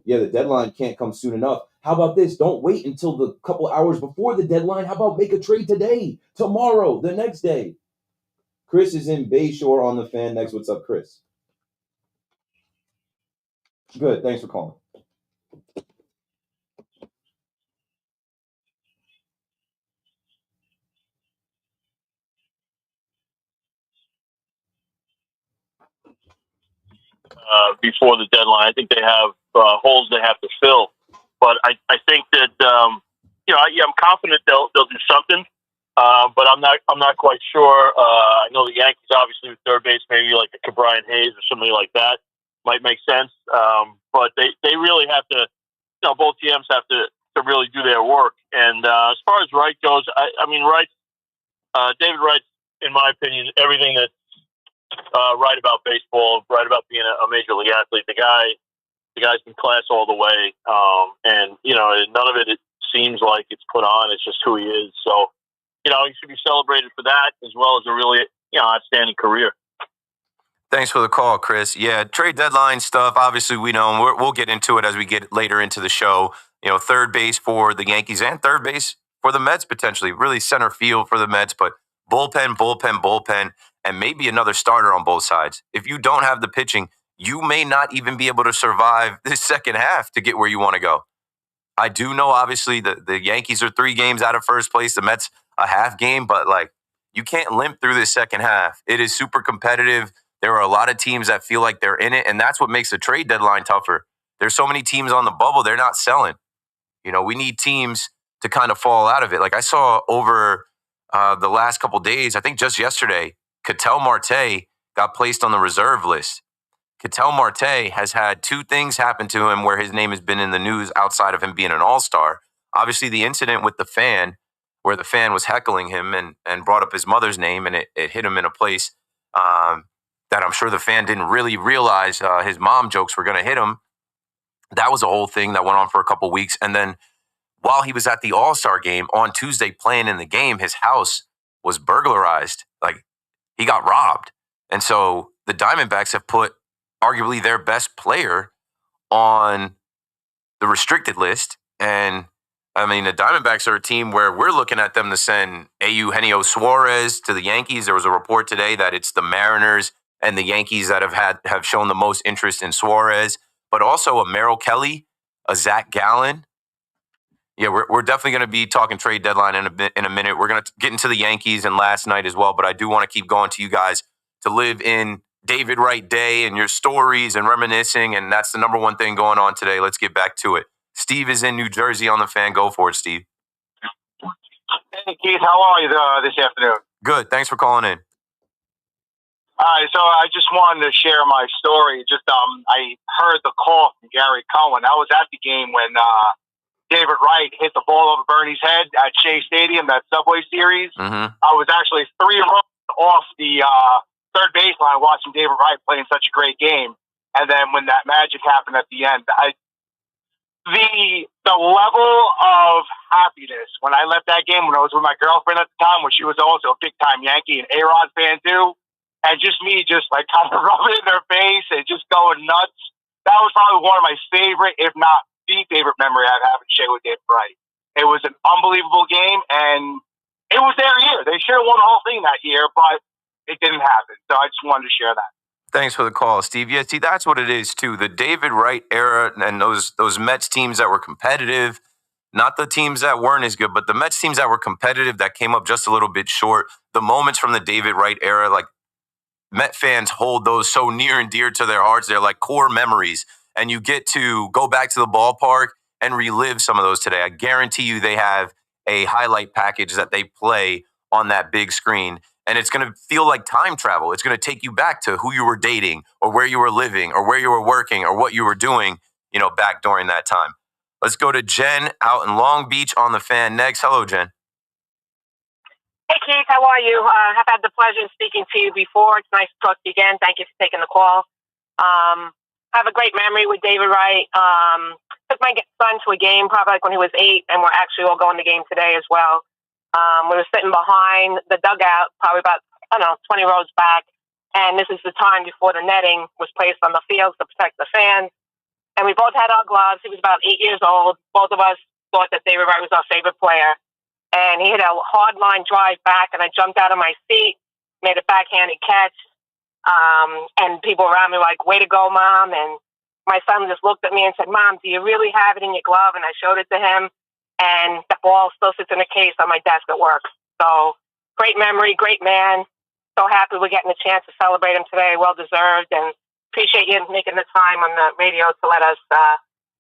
Yeah, the deadline can't come soon enough. How about this? Don't wait until the couple hours before the deadline. How about make a trade today, tomorrow, the next day? Chris is in Bayshore on the Fan next. What's up, Chris? Good. Thanks for calling. Before the deadline, I think they have holes they have to fill. But I think that I'm confident they'll do something. But I'm not quite sure. I know the Yankees obviously with third base, maybe like a Brian Hayes or somebody like that might make sense. But they really have to. Both GMs have to really do their work. And as far as Wright goes, I mean, David Wright, in my opinion, everything that's right about baseball, right about being a major league athlete. The guy's been class all the way, and none of it seems like it's put on. It's just who he is. So he should be celebrated for that as well as a really outstanding career. Thanks for the call, Chris. Yeah, trade deadline stuff, obviously we know, and we'll get into it as we get later into the show. Third base for the Yankees and third base for the Mets potentially. Really center field for the Mets, but bullpen, and maybe another starter on both sides. If you don't have the pitching, you may not even be able to survive this second half to get where you want to go. I do know, obviously, the Yankees are 3 games out of first place, the Mets a half game, but you can't limp through this second half. It is super competitive. There are a lot of teams that feel like they're in it, and that's what makes the trade deadline tougher. There's so many teams on the bubble, they're not selling. We need teams to kind of fall out of it. Like I saw over the last couple days, I think just yesterday, Ketel Marte got placed on the reserve list. Ketel Marte has had 2 things happen to him where his name has been in the news outside of him being an all-star. Obviously, the incident with the fan, where the fan was heckling him and brought up his mother's name, and it hit him in a place that I'm sure the fan didn't really realize his mom jokes were going to hit him. That was a whole thing that went on for a couple weeks. And then while he was at the All-Star game on Tuesday playing in the game, his house was burglarized. He got robbed. And so the Diamondbacks have put arguably their best player on the restricted list. And I mean, the Diamondbacks are a team where we're looking at them to send Eugenio Suarez to the Yankees. There was a report today that it's the Mariners and the Yankees that have shown the most interest in Suarez, but also a Merrill Kelly, a Zach Gallen. Yeah, we're definitely going to be talking trade deadline in a minute. We're going to get into the Yankees and last night as well, but I do want to keep going to you guys to live in David Wright Day and your stories and reminiscing, and that's the number one thing going on today. Let's get back to it. Steve is in New Jersey on the Fan. Go for it, Steve. Hey, Keith, how are you this afternoon? Good. Thanks for calling in. So I just wanted to share my story. I heard the call from Gary Cohen. I was at the game when David Wright hit the ball over Bernie's head at Shea Stadium, that Subway Series. Mm-hmm. I was actually 3 rows off the third baseline watching David Wright playing such a great game. And then when that magic happened at the end, the level of happiness when I left that game, when I was with my girlfriend at the time, when she was also a big-time Yankee and A-Rod fan too, and just me just like kind of rubbing it in their face and just going nuts, that was probably one of my favorite, if not the favorite memory I've had in Shea with David Wright. It was an unbelievable game, and it was their year. They should have won the whole thing that year, but it didn't happen. So I just wanted to share that. Thanks for the call, Steve. Yeah, see, that's what it is, too. The David Wright era and those Mets teams that were competitive, not the teams that weren't as good, but the Mets teams that were competitive that came up just a little bit short. The moments from the David Wright era, like Met fans hold those so near and dear to their hearts. They're like core memories. And you get to go back to the ballpark and relive some of those today. I guarantee you they have a highlight package that they play on that big screen. And it's going to feel like time travel. It's going to take you back to who you were dating or where you were living or where you were working or what you were doing, back during that time. Let's go to Jen out in Long Beach on the Fan next. Hello, Jen. Hey, Keith. How are you? I've had the pleasure of speaking to you before. It's nice to talk to you again. Thank you for taking the call. I have a great memory with David Wright. Took my son to a game probably like when he was 8, and we're actually all going to the game today as well. We were sitting behind the dugout, probably about, 20 rows back. And this is the time before the netting was placed on the field to protect the fans. And we both had our gloves. He was about 8 years old. Both of us thought that David Wright was our favorite player. And he hit a hard line drive back, and I jumped out of my seat, made a backhanded catch. And people around me were like, way to go, Mom. And my son just looked at me and said, Mom, do you really have it in your glove? And I showed it to him. And the ball still sits in a case on my desk at work. So great memory, great man. So happy we're getting a chance to celebrate him today. Well deserved. And appreciate you making the time on the radio to let us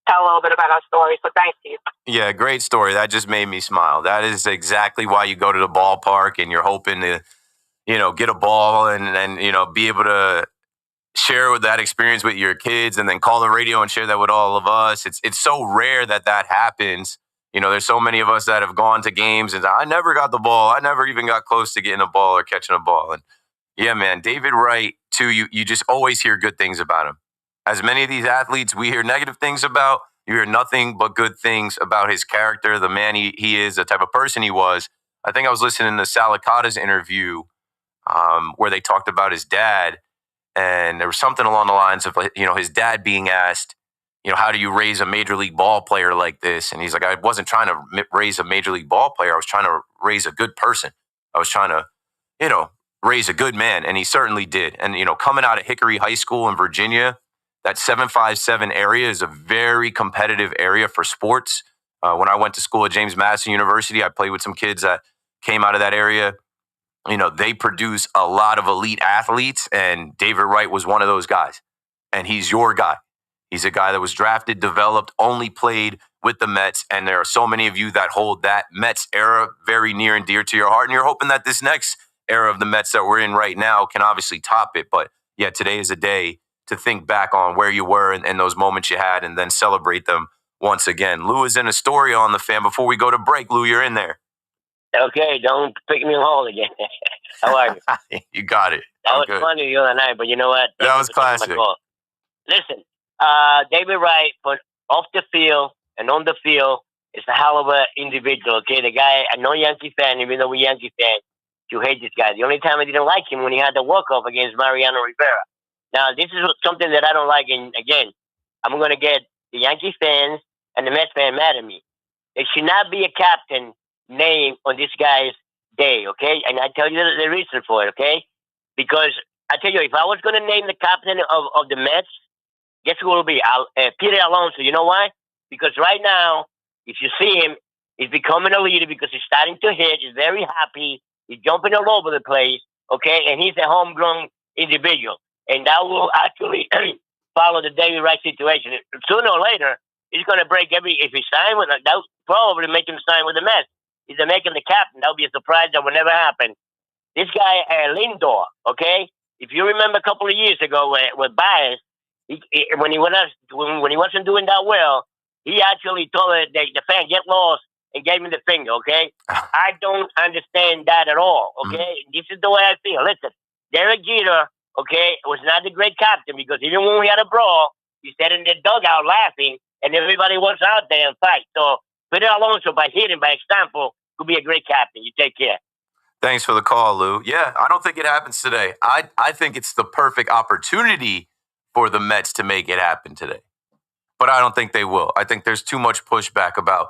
tell a little bit about our story. So thanks, Steve. Yeah, great story. That just made me smile. That is exactly why you go to the ballpark and you're hoping to, get a ball and be able to share that experience with your kids and then call the radio and share that with all of us. It's so rare that happens. There's so many of us that have gone to games and I never got the ball. I never even got close to getting a ball or catching a ball. And yeah, man, David Wright, too, you just always hear good things about him. As many of these athletes we hear negative things about, you hear nothing but good things about his character, the man he is, the type of person he was. I think I was listening to Salicata's interview where they talked about his dad. And there was something along the lines of, his dad being asked, how do you raise a major league ball player like this? And he's like, I wasn't trying to raise a major league ball player. I was trying to raise a good person. I was trying to, raise a good man. And he certainly did. And, coming out of Hickory High School in Virginia, that 757 area is a very competitive area for sports. When I went to school at James Madison University, I played with some kids that came out of that area. They produce a lot of elite athletes, and David Wright was one of those guys. And he's your guy. He's a guy that was drafted, developed, only played with the Mets. And there are so many of you that hold that Mets era very near and dear to your heart. And you're hoping that this next era of the Mets that we're in right now can obviously top it. But yeah, today is a day to think back on where you were and those moments you had and then celebrate them once again. Lou is in a story on the Fan. Before we go to break, Lou, you're in there. Okay, don't pick me hole again. How are you? You got it. That was funny the other night, but you know what? That was classic. Listen, David Wright, but off the field and on the field, is a hell of an individual, okay? The guy, I know Yankee fan, even though we're Yankee fans, you hate this guy. The only time I didn't like him when he had the walk-off against Mariano Rivera. Now, this is something that I don't like, and again, I'm going to get the Yankee fans and the Mets fan mad at me. There should not be a captain name on this guy's day, okay? And I tell you the reason for it, okay? Because I tell you, if I was going to name the captain of the Mets, guess who it will be? Peter Alonso. You know why? Because right now, if you see him, he's becoming a leader because he's starting to hit. He's very happy. He's jumping all over the place, okay? And he's a homegrown individual. And that will actually follow the David Wright situation. Sooner or later, he's going to break if he signs with that will probably make him sign with the Mets. He's making the captain. That would be a surprise. That would never happen. This guy, Lindor, okay? if you remember a couple of years ago with Bias, when he wasn't doing that well, he actually told the fan get lost and gave me the finger. Okay, I don't understand that at all. Okay, This is the way I feel. Listen, Derek Jeter, okay, was not the great captain because even when we had a brawl, he sat in the dugout laughing, and everybody was out there and fight. So Peter Alonso, by hitting by example, could be a great captain. You take care. Thanks for the call, Lou. Yeah, I don't think it happens today. I think it's the perfect opportunity for the Mets to make it happen today. But I don't think they will. I think there's too much pushback about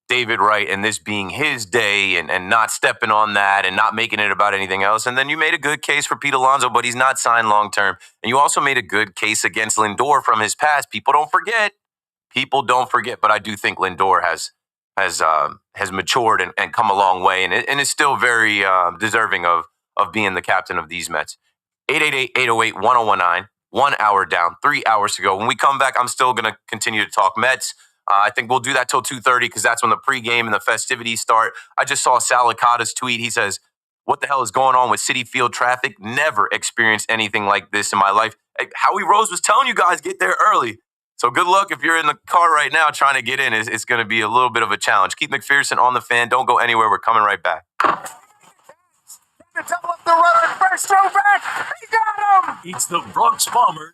David Wright and this being his day and not stepping on that and not making it about anything else. And then you made a good case for Pete Alonso, but he's not signed long term. And you also made a good case against Lindor from his past. People don't forget. But I do think Lindor has matured and come a long way and is still very deserving of being the captain of these Mets. 888-808-1019. 1 hour down, 3 hours to go. When we come back, I'm still going to continue to talk Mets. I think we'll do that till 2:30 because that's when the pregame and the festivities start. I just saw Salicata's tweet. He says, "What the hell is going on with Citi Field traffic? Never experienced anything like this in my life." Hey, Howie Rose was telling you guys get there early. So good luck if you're in the car right now trying to get in. It's going to be a little bit of a challenge. Keith McPherson on the Fan. Don't go anywhere. We're coming right back. Double up the runner, first throw back. He got him. It's the Bronx Bombers.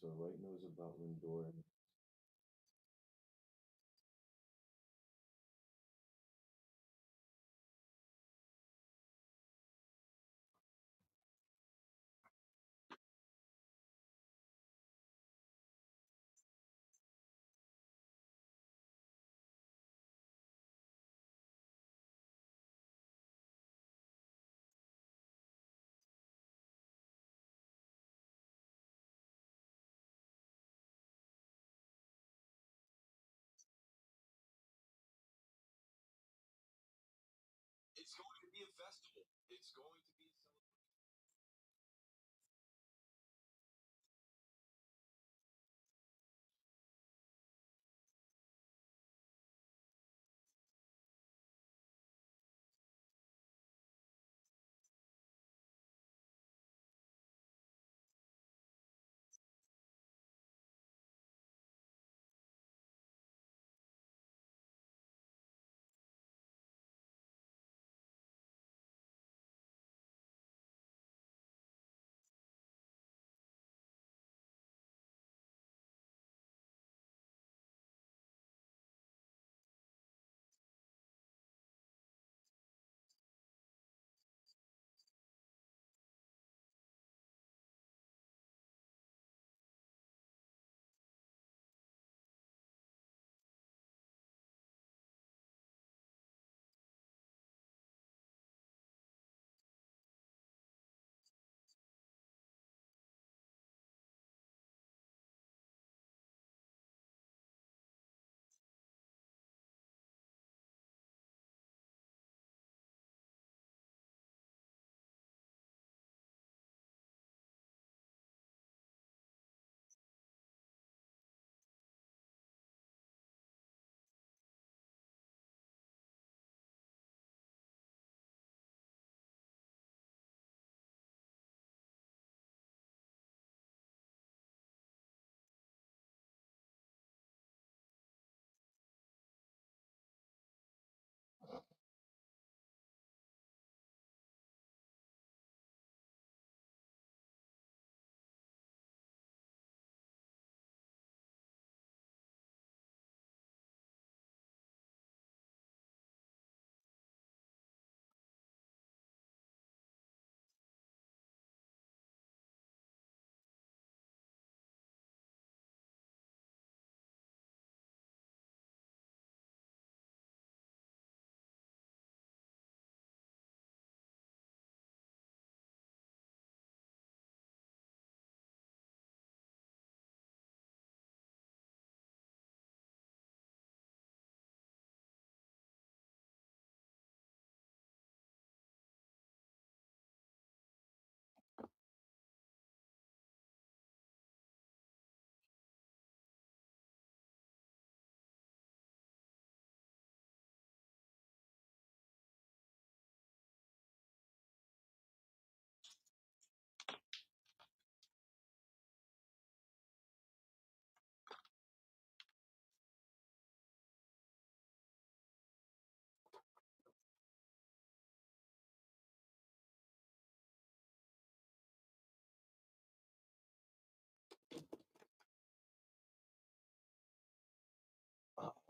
So Wright knows about Lindor. It's going to be a festival. It's going to be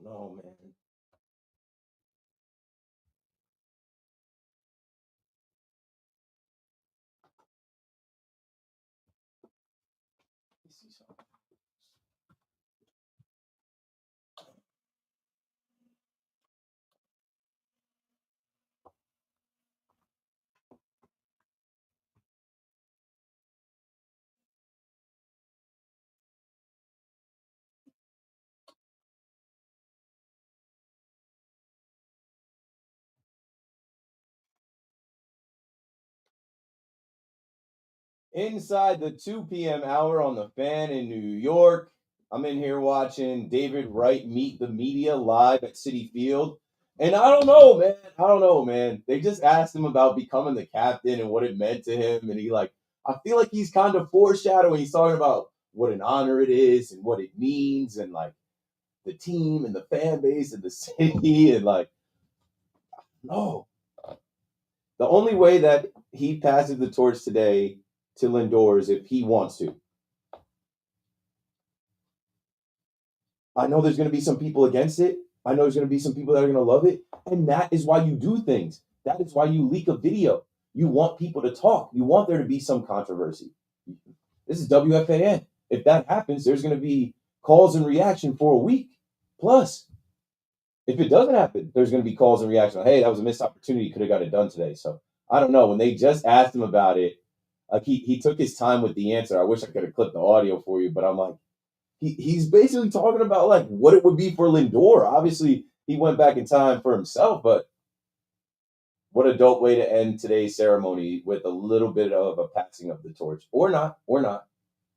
No, man. Let's see something. Inside the 2 p.m. hour on the Fan in New York. I'm in here watching David Wright meet the media live at Citi Field. And I don't know, man. I don't know, man. They just asked him about becoming the captain and what it meant to him. And I feel like he's kind of foreshadowing. He's talking about what an honor it is and what it means and like the team and the fan base and the city. And like, no. The only way that he passes the torch today to Lindor is if he wants to. I know there's going to be some people against it. I know there's going to be some people that are going to love it. And that is why you do things. That is why you leak a video. You want people to talk. You want there to be some controversy. This is WFAN. If that happens, there's going to be calls and reaction for a week. Plus, if it doesn't happen, there's going to be calls and reaction. Hey, that was a missed opportunity. Could have got it done today. So I don't know. When they just asked him about it, like he took his time with the answer. I wish I could have clipped the audio for you, but I'm like, he's basically talking about like what it would be for Lindor. Obviously, he went back in time for himself, but what a dope way to end today's ceremony with a little bit of a passing of the torch. Or not.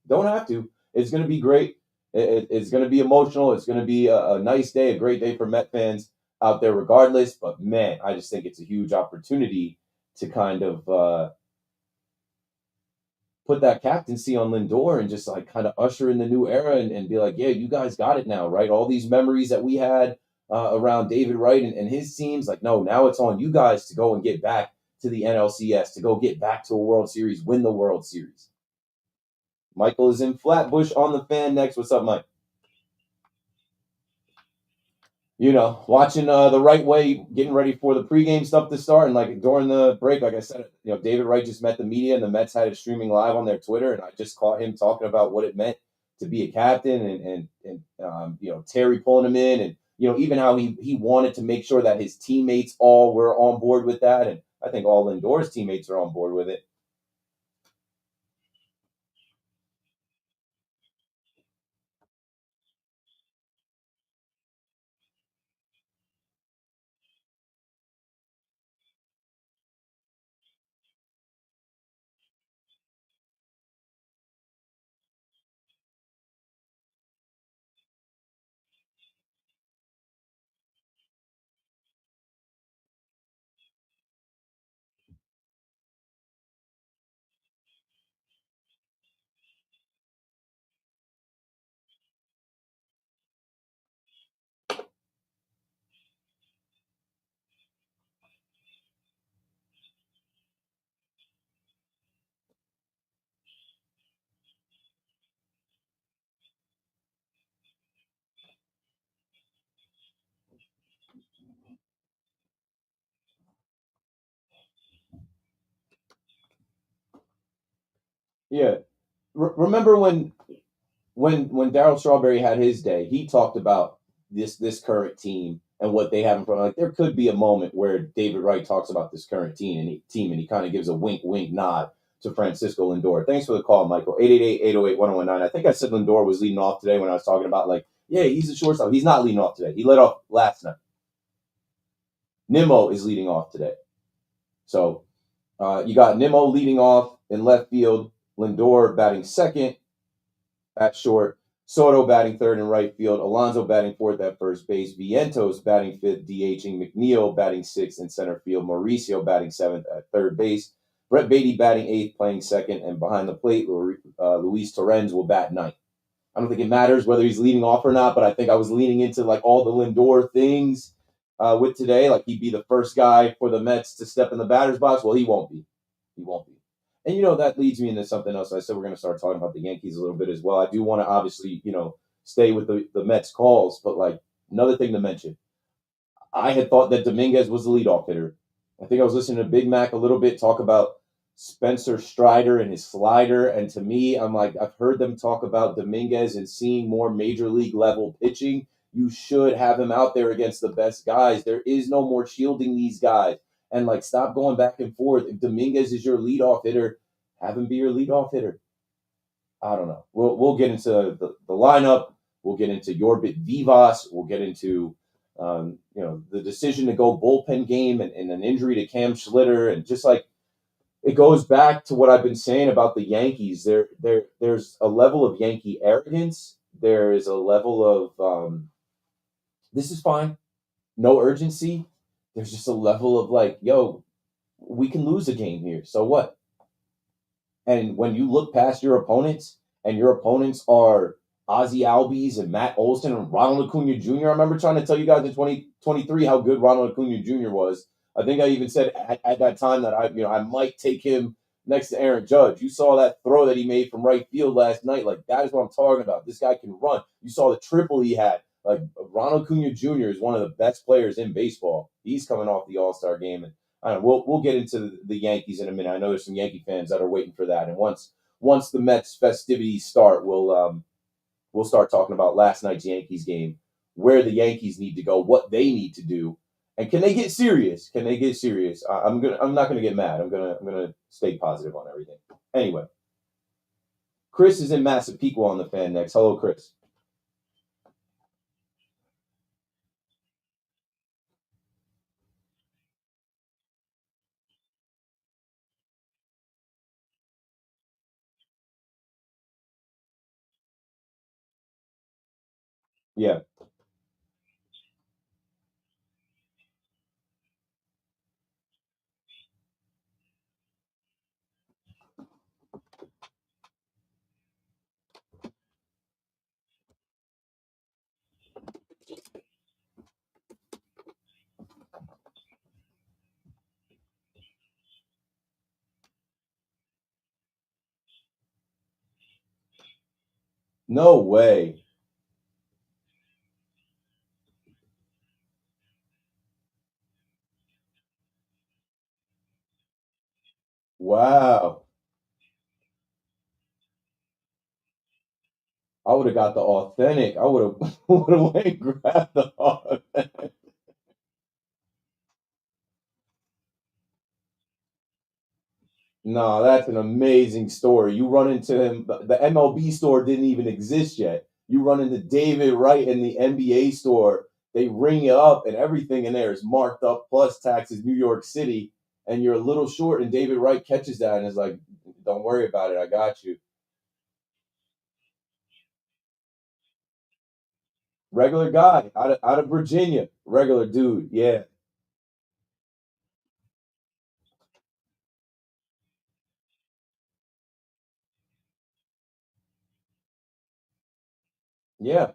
Don't have to. It's going to be great. It's going to be emotional. It's going to be a nice day, a great day for Met fans out there regardless. But man, I just think it's a huge opportunity to kind of put that captaincy on Lindor and just like kind of usher in the new era and be like, yeah, you guys got it now, right? All these memories that we had around David Wright and his teams, like, no, now it's on you guys to go and get back to the NLCS, to go get back to a World Series, win the World Series. Michael is in Flatbush on the Fan next. What's up, Mike? Watching the right way, getting ready for the pregame stuff to start. And like during the break, like I said, David Wright just met the media and the Mets had it streaming live on their Twitter. And I just caught him talking about what it meant to be a captain and Terry pulling him in and, even how he wanted to make sure that his teammates all were on board with that. And I think all Lindor's teammates are on board with it. Yeah. Remember when Darryl Strawberry had his day, he talked about this current team and what they have in front. Like there could be a moment where David Wright talks about this current team and he kind of gives a wink nod to Francisco Lindor. Thanks for the call, Michael. 888-808-1019. I think I said Lindor was leading off today when I was talking about like, yeah, he's a shortstop. He's not leading off today. He led off last night. Nimmo is leading off today. So you got Nimmo leading off in left field, Lindor batting second at short, Soto batting third in right field, Alonso batting fourth at first base, Vientos batting fifth, DHing, McNeil batting sixth in center field, Mauricio batting seventh at third base, Brett Beatty batting eighth, playing second, and behind the plate, Luis Torrens will bat ninth. I don't think it matters whether he's leading off or not, but I think I was leaning into like all the Lindor things with today. Like he'd be the first guy for the Mets to step in the batter's box. Well, he won't be. He won't be. And, that leads me into something else. I said we're going to start talking about the Yankees a little bit as well. I do want to obviously, stay with the Mets calls, but like another thing to mention. I had thought that Dominguez was the leadoff hitter. I think I was listening to Big Mac a little bit talk about Spencer Strider and his slider. And to me, I'm like, I've heard them talk about Dominguez and seeing more major league level pitching. You should have him out there against the best guys. There is no more shielding these guys. And like, stop going back and forth. If Dominguez is your leadoff hitter, have him be your leadoff hitter. I don't know. We'll get into the lineup. We'll get into Yorbit Vivas. We'll get into the decision to go bullpen game and an injury to Cam Schlitter, and just like it goes back to what I've been saying about the Yankees. There's a level of Yankee arrogance. There is a level of this is fine, no urgency. There's just a level of like, yo, we can lose a game here, so what? And when you look past your opponents, and your opponents are Ozzie Albies and Matt Olson and Ronald Acuna Jr. I remember trying to tell you guys in 2023 how good Ronald Acuna Jr. was. I think I even said at that time that I might take him next to Aaron Judge. You saw that throw that he made from right field last night. Like, that is what I'm talking about. This guy can run. You saw the triple he had. Like, Ronald Acuna Jr. is one of the best players in baseball. He's coming off the All-Star game, and I don't know, we'll get into the Yankees in a minute. I know there's some Yankee fans that are waiting for that. And once the Mets festivities start, we'll start talking about last night's Yankees game, where the Yankees need to go, what they need to do, and can they get serious? Can they get serious? I'm not gonna get mad. I'm gonna stay positive on everything. Anyway, Chris is in Massapequa on the Fan next. Hello, Chris. Yeah. No way. Wow. I would have got the authentic. I would have went and grabbed the authentic. No, that's an amazing story. You run into him. The MLB store didn't even exist yet. You run into David Wright in the NBA store. They ring you up, and everything in there is marked up plus taxes, New York City, and you're a little short. And David Wright catches that and is like, "Don't worry about it. I got you." Regular guy out of Virginia. Regular dude. Yeah, yeah.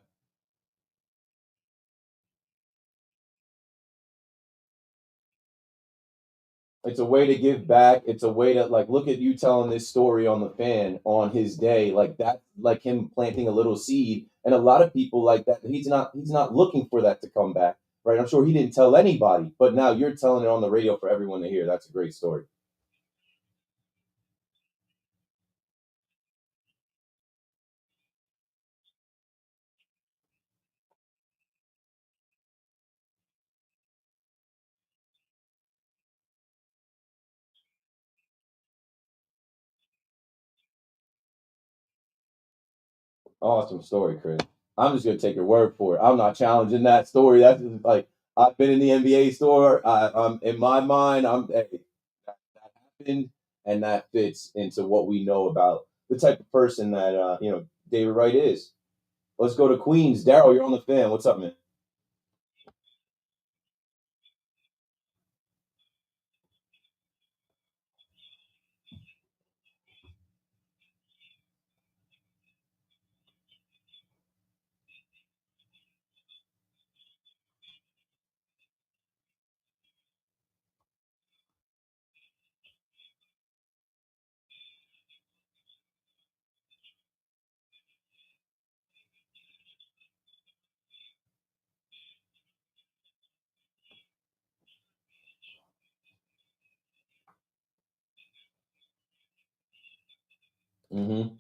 It's a way to give back. It's a way to like look at you telling this story on the Fan on his day, like that, like him planting a little seed. And a lot of people like that. He's not looking for that to come back, right? I'm sure he didn't tell anybody, but now you're telling it on the radio for everyone to hear. That's a great story. Awesome story, Chris. I'm just gonna take your word for it. I'm not challenging that story. That's just like I've been in the NBA store. I'm in my mind. Hey, that happened, and that fits into what we know about the type of person that David Wright is. Let's go to Queens. Daryl, you're on the Fan. What's up, man? Mm-hmm.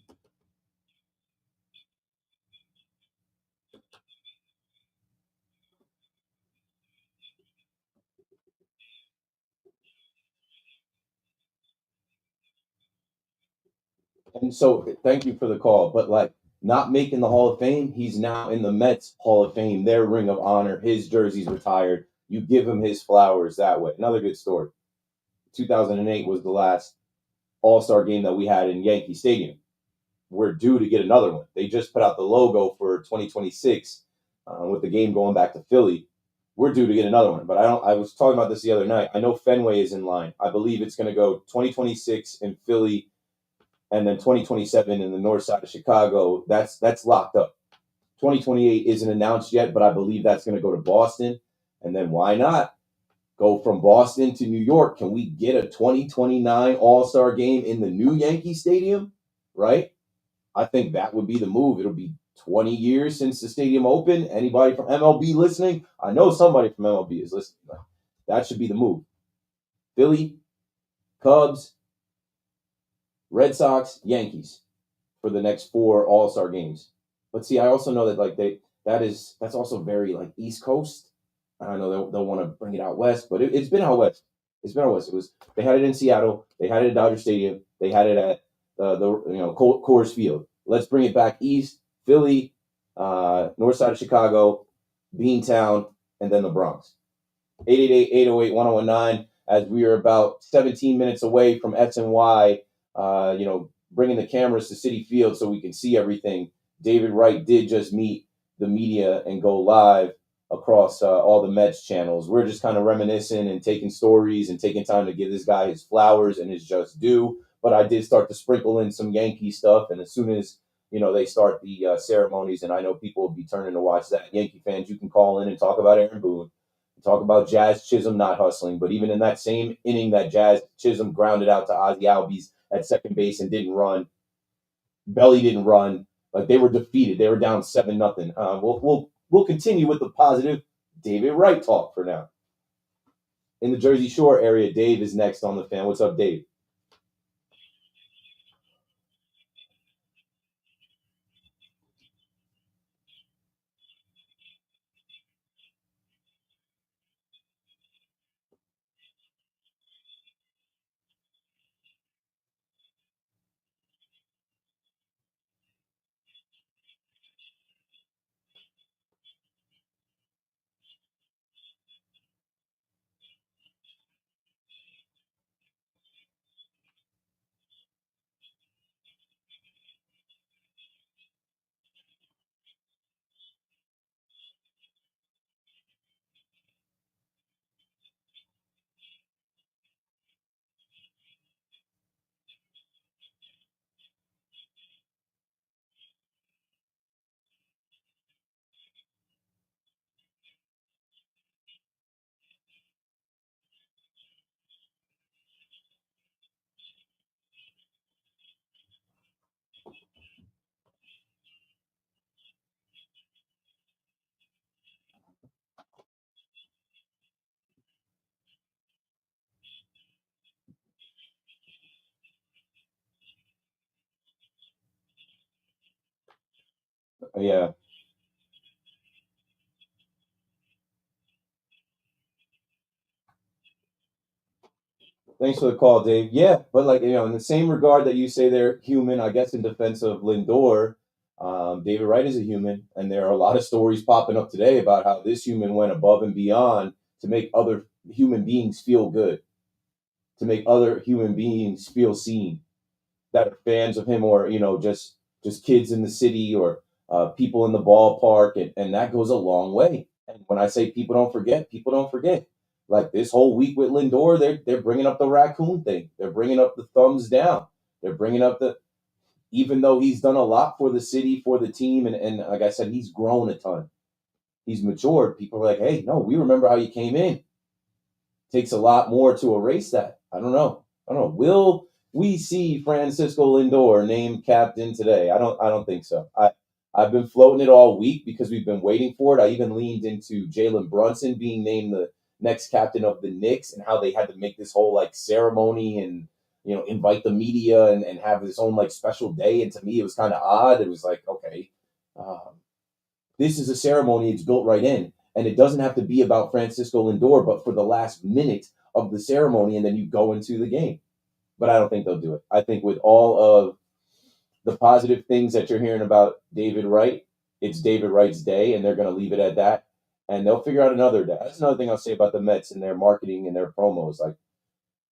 And so, thank you for the call. But like, not making the Hall of Fame, he's now in the Mets Hall of Fame, their Ring of Honor. His jersey's retired. You give him his flowers that way. Another good story. 2008 was the last All-Star game that we had in Yankee Stadium. We're due to get another one. They just put out the logo for 2026 with the game going back to Philly. We're due to get another one, but I don't. I was talking about this the other night. I know Fenway is in line. I believe it's going to go 2026 in Philly, and then 2027 in the north side of Chicago. That's locked up. 2028 isn't announced yet, but I believe that's going to go to Boston, and then why not go from Boston to New York? Can we get a 2029 All-Star game in the new Yankee Stadium? Right? I think that would be the move. It'll be 20 years since the stadium opened. Anybody from MLB listening? I know somebody from MLB is listening. That should be the move. Philly, Cubs, Red Sox, Yankees for the next 4 All-Star games. But see, I also know that like that's also very like East Coast. I know they'll want to bring it out west, but it's been out west. It's been out west. They had it in Seattle. They had it at Dodger Stadium. They had it at the Coors Field. Let's bring it back east. Philly, north side of Chicago, Beantown, and then the Bronx. 888-808-1019. As we are about 17 minutes away from SNY, bringing the cameras to Citi Field so we can see everything. David Wright did just meet the media and go live across all the Mets channels. We're just kind of reminiscing and taking stories and taking time to give this guy his flowers and his just due. But I did start to sprinkle in some Yankee stuff, and as soon as they start the ceremonies, and I know people will be turning to watch that. Yankee fans, you can call in and talk about Aaron Boone, talk about Jazz Chisholm not hustling, but even in that same inning that Jazz Chisholm grounded out to Ozzie Albies at second base and didn't run, Belly didn't run, like they were defeated. They were down 7-0. We'll continue with the positive David Wright talk for now. In the Jersey Shore area, Dave is next on the fan. What's up, Dave? Yeah. Thanks for the call, Dave. Yeah, but in the same regard that you say they're human, I guess in defense of Lindor, David Wright is a human, and there are a lot of stories popping up today about how this human went above and beyond to make other human beings feel good, to make other human beings feel seen, that are fans of him, or just kids in the city, or people in the ballpark, and that goes a long way. And when I say people don't forget, people don't forget. Like this whole week with Lindor, they're bringing up the raccoon thing. They're bringing up the thumbs down. They're bringing up even though he's done a lot for the city, for the team, and like I said, he's grown a ton. He's matured. People are like, hey, no, we remember how you came in. Takes a lot more to erase that. I don't know. Will we see Francisco Lindor named captain today? I don't think so. I've been floating it all week because we've been waiting for it. I even leaned into Jalen Brunson being named the next captain of the Knicks and how they had to make this whole ceremony and invite the media and have this own like special day. And to me, it was kind of odd. It was like, okay, this is a ceremony. It's built right in, and it doesn't have to be about Francisco Lindor, but for the last minute of the ceremony, and then you go into the game. But I don't think they'll do it. I think with all of the positive things that you're hearing about David Wright, it's David Wright's day, and they're going to leave it at that. And they'll figure out another day. That's another thing I'll say about the Mets and their marketing and their promos. Like,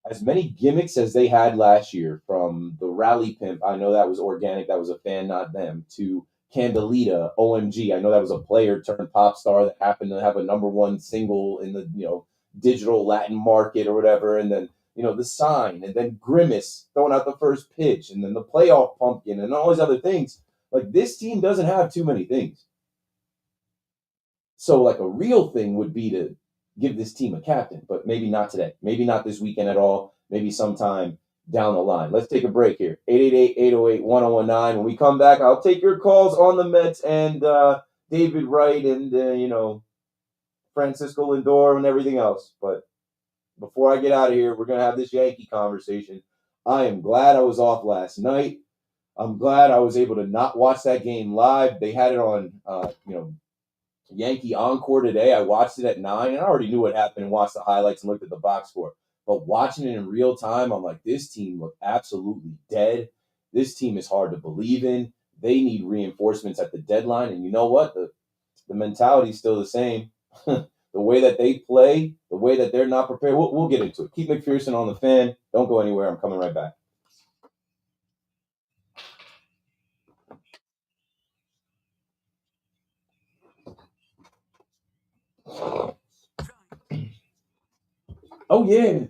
as many gimmicks as they had last year, from the rally pimp, I know that was organic, that was a fan, not them, to Candelita, OMG, I know that was a player turned pop star that happened to have a #1 single in the digital Latin market or whatever, and then the sign, and then Grimace throwing out the first pitch, and then the playoff pumpkin, and all these other things. Like, this team doesn't have too many things. So, like, a real thing would be to give this team a captain, but maybe not today. Maybe not this weekend at all. Maybe sometime down the line. Let's take a break here. 888-808-1019. When we come back, I'll take your calls on the Mets and David Wright and, Francisco Lindor and everything else. But before I get out of here, we're going to have this Yankee conversation. I am glad I was off last night. I'm glad I was able to not watch that game live. They had it on, Yankee Encore today. I watched it at 9, and I already knew what happened and watched the highlights and looked at the box score. But watching it in real time, I'm like, this team looked absolutely dead. This team is hard to believe in. They need reinforcements at the deadline. And you know what? The mentality is still the same. The way that they play, the way that they're not prepared, we'll get into it. Keep McPherson on the fan. Don't go anywhere. I'm coming right back. Oh, yeah.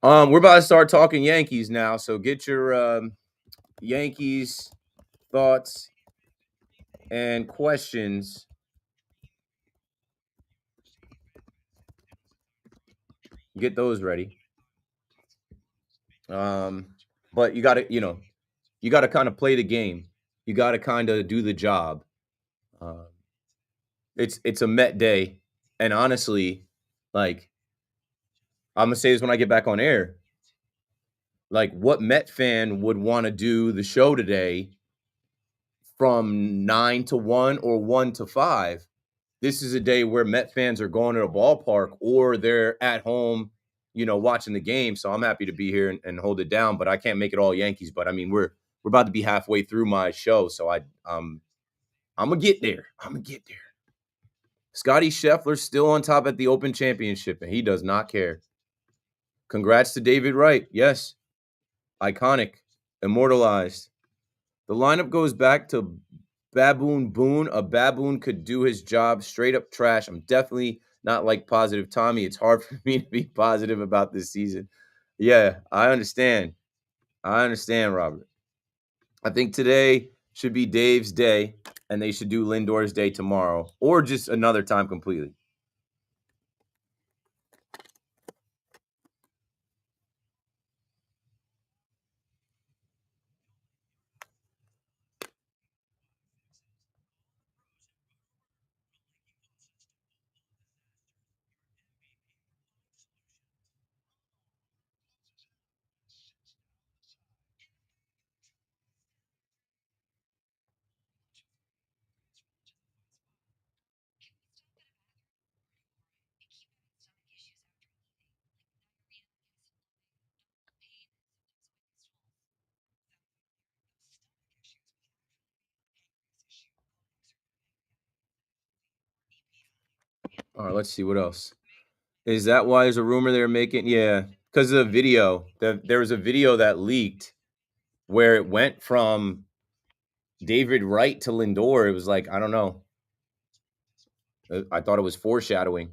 We're about to start talking Yankees now, so get your Yankees thoughts and questions. Get those ready. But you got to kind of play the game. You got to kind of do the job. It's a Met day, and honestly, like, I'm gonna say this when I get back on air. Like, what Met fan would want to do the show today from 9 to 1 or 1 to 5? This is a day where Met fans are going to the ballpark or they're at home, watching the game. So I'm happy to be here and hold it down, but I can't make it all Yankees. But I mean, we're about to be halfway through my show, so I'm going to get there. Scotty Scheffler's still on top at the Open Championship, and he does not care. Congrats to David Wright. Yes. Iconic. Immortalized. The lineup goes back to Baboon Boone. A baboon could do his job. Straight up trash. I'm definitely not like positive Tommy. It's hard for me to be positive about this season. Yeah, I understand. Robert. I think today should be Dave's day, and they should do Lindor's day tomorrow, or just another time completely. All right, let's see what else. Is that why there's a rumor they're making? Yeah, because of the video. There was a video that leaked where it went from David Wright to Lindor. It was like, I don't know. I thought it was foreshadowing.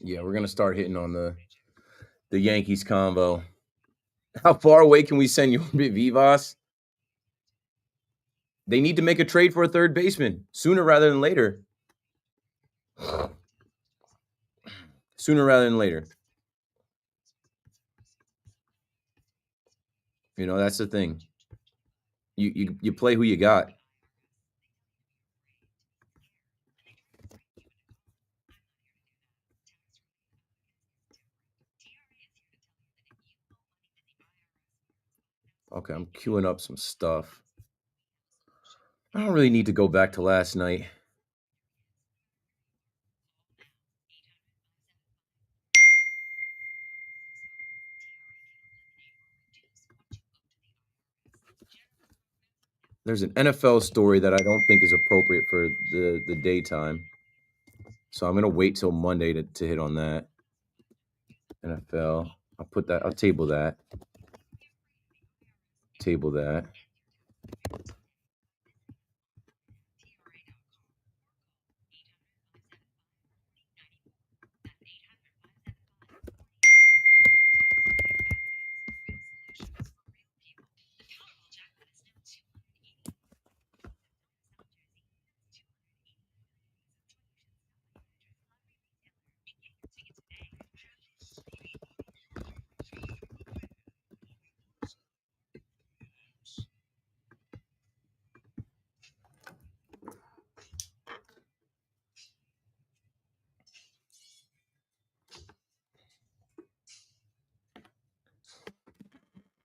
Yeah, we're gonna start hitting on the Yankees combo. How far away can we send Yorbit Vivas? They need to make a trade for a third baseman sooner rather than later. Sooner rather than later. You know, that's the thing. You play who you got. Okay, I'm queuing up some stuff. I don't really need to go back to last night. There's an NFL story that I don't think is appropriate for the daytime. So I'm gonna wait till Monday to hit on that. NFL. I'll table that. Table that.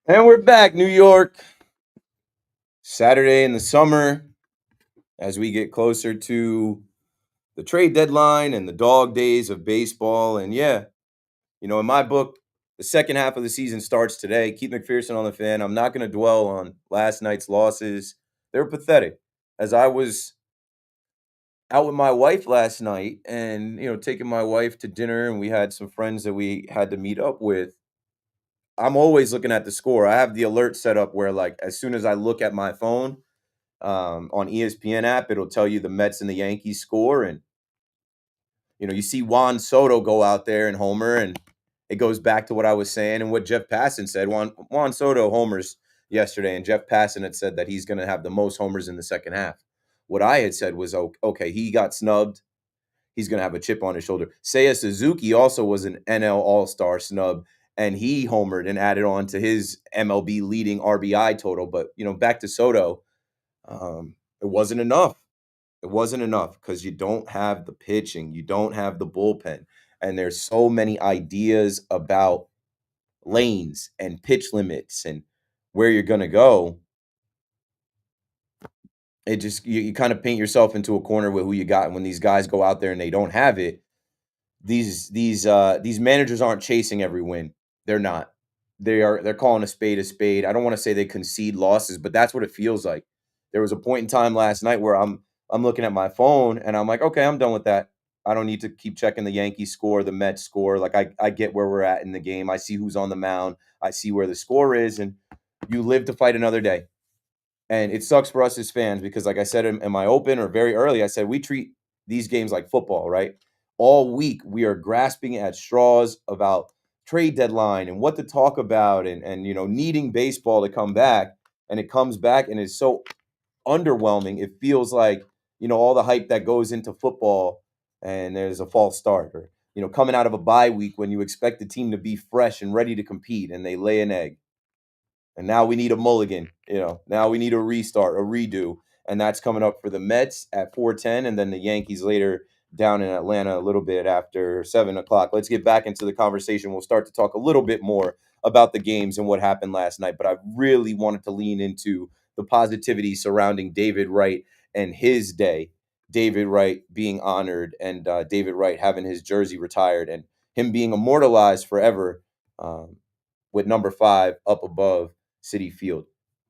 And we're back, New York. Saturday in the summer, as we get closer to the trade deadline and the dog days of baseball. And yeah, you know, in my book, the second half of the season starts today. Keith McPherson on the Fan. I'm not going to dwell on last night's losses. They were pathetic. As I was out with my wife last night and, you know, taking my wife to dinner, and we had some friends that we had to meet up with, I'm always looking at the score. I have the alert set up where, like, as soon as I look at my phone on ESPN app, it'll tell you the Mets and the Yankees score. And, you know, you see Juan Soto go out there and homer, and it goes back to what I was saying and what Jeff Passan said. Juan Soto homers yesterday, and Jeff Passan had said that he's going to have the most homers in the second half. What I had said was, okay, he got snubbed. He's going to have a chip on his shoulder. Seiya Suzuki also was an NL All-Star snub, and he homered and added on to his MLB leading RBI total. But, you know, back to Soto, It wasn't enough. It wasn't enough because you don't have the pitching, you don't have the bullpen, and there's so many ideas about lanes and pitch limits and where you're gonna go. It just you kind of paint yourself into a corner with who you got, and when these guys go out there and they don't have it, these managers aren't chasing every win. They're not. They're calling a spade a spade. I don't want to say they concede losses, but that's what it feels like. There was a point in time last night where I'm looking at my phone and I'm like, okay, I'm done with that. I don't need to keep checking the Yankees score, the Mets score. Like I get where we're at in the game. I see who's on the mound. I see where the score is, and you live to fight another day. And it sucks for us as fans because, like I said in my open or very early, I said we treat these games like football, right? All week we are grasping at straws about trade deadline and what to talk about and needing baseball to come back. And it comes back and it's so underwhelming. It feels like, all the hype that goes into football and there's a false start or, coming out of a bye week when you expect the team to be fresh and ready to compete and they lay an egg. And now we need a mulligan, now we need a restart, a redo. And that's coming up for the Mets at 4:10 and then the Yankees later down in Atlanta a little bit after 7 o'clock. Let's get back into the conversation. We'll start to talk a little bit more about the games and what happened last night. But I really wanted to lean into the positivity surrounding David Wright and his day. David Wright being honored and David Wright having his jersey retired and him being immortalized forever with number 5 up above City Field.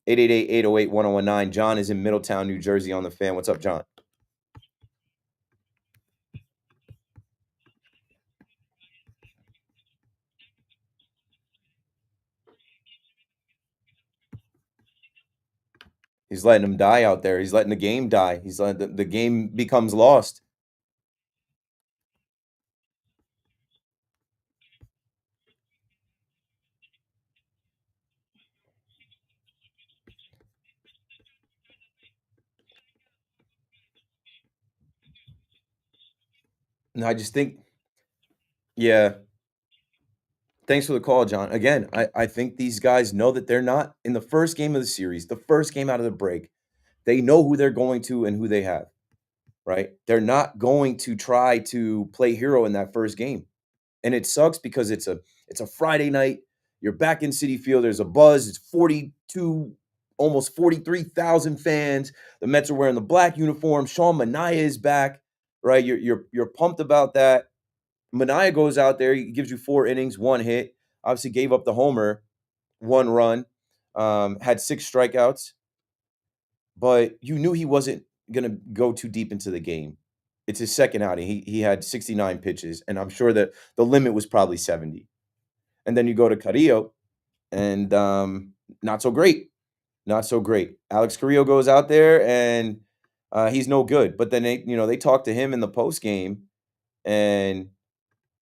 888-808-1019. John is in Middletown, New Jersey on the Fan. What's up, John? He's letting him die out there. He's letting the game die. He's letting the game becomes lost. And I just think, yeah. Thanks for the call, John. Again, I think these guys know that they're not in the first game of the series, the first game out of the break. They know who they're going to and who they have, right? They're not going to try to play hero in that first game. And it sucks because it's a Friday night. You're back in Citi Field. There's a buzz. It's 42, almost 43,000 fans. The Mets are wearing the black uniform. Sean Manaea is back, right? You're pumped about that. Manaea goes out there. He gives you 4 innings, 1 hit. Obviously gave up the homer, 1 run, had 6 strikeouts. But you knew he wasn't going to go too deep into the game. It's his second outing. He had 69 pitches, and I'm sure that the limit was probably 70. And then you go to Carrillo, and not so great. Not so great. Alex Carrillo goes out there, and he's no good. But then they talked to him in the post game, and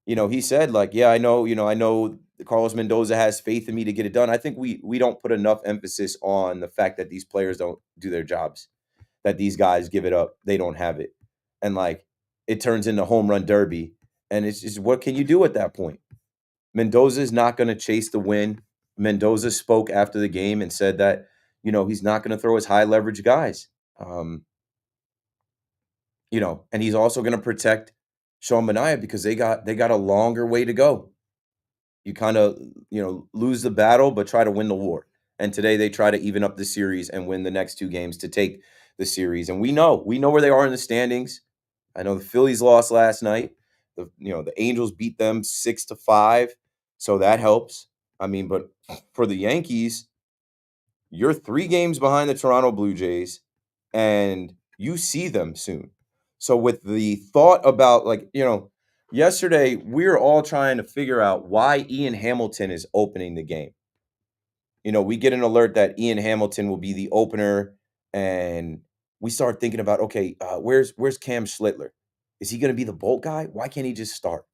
he said like, yeah, I know Carlos Mendoza has faith in me to get it done. I think we don't put enough emphasis on the fact that these players don't do their jobs, that these guys give it up, they don't have it, and like it turns into home run derby, and it's just what can you do at that point? Mendoza is not going to chase the win. Mendoza spoke after the game and said that he's not going to throw his high leverage guys, and he's also going to protect Sean Manaea because they got a longer way to go. You kind of lose the battle but try to win the war. And today they try to even up the series and win the next 2 games to take the series. And we know where they are in the standings. I know the Phillies lost last night. The Angels beat them 6-5, so that helps. I mean, but for the Yankees, you're 3 games behind the Toronto Blue Jays, and you see them soon. So with the thought about yesterday, we were all trying to figure out why Ian Hamilton is opening the game. We get an alert that Ian Hamilton will be the opener, and we start thinking about, okay, where's Cam Schlittler? Is he going to be the Bolt guy? Why can't he just start?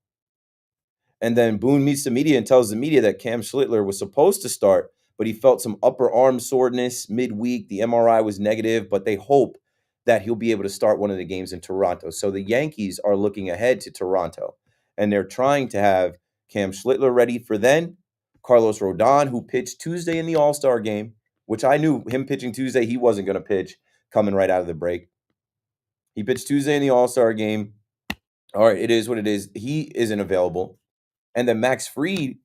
And then Boone meets the media and tells the media that Cam Schlittler was supposed to start, but he felt some upper arm soreness midweek. The MRI was negative, but they hope that he'll be able to start one of the games in Toronto. So the Yankees are looking ahead to Toronto, and they're trying to have Cam Schlittler ready for then. Carlos Rodon, who pitched Tuesday in the All-Star game, which I knew him pitching Tuesday, he wasn't going to pitch. coming right out of the break. He pitched Tuesday in the All-Star game. All right, it is what it is. He isn't available. And then Max Fried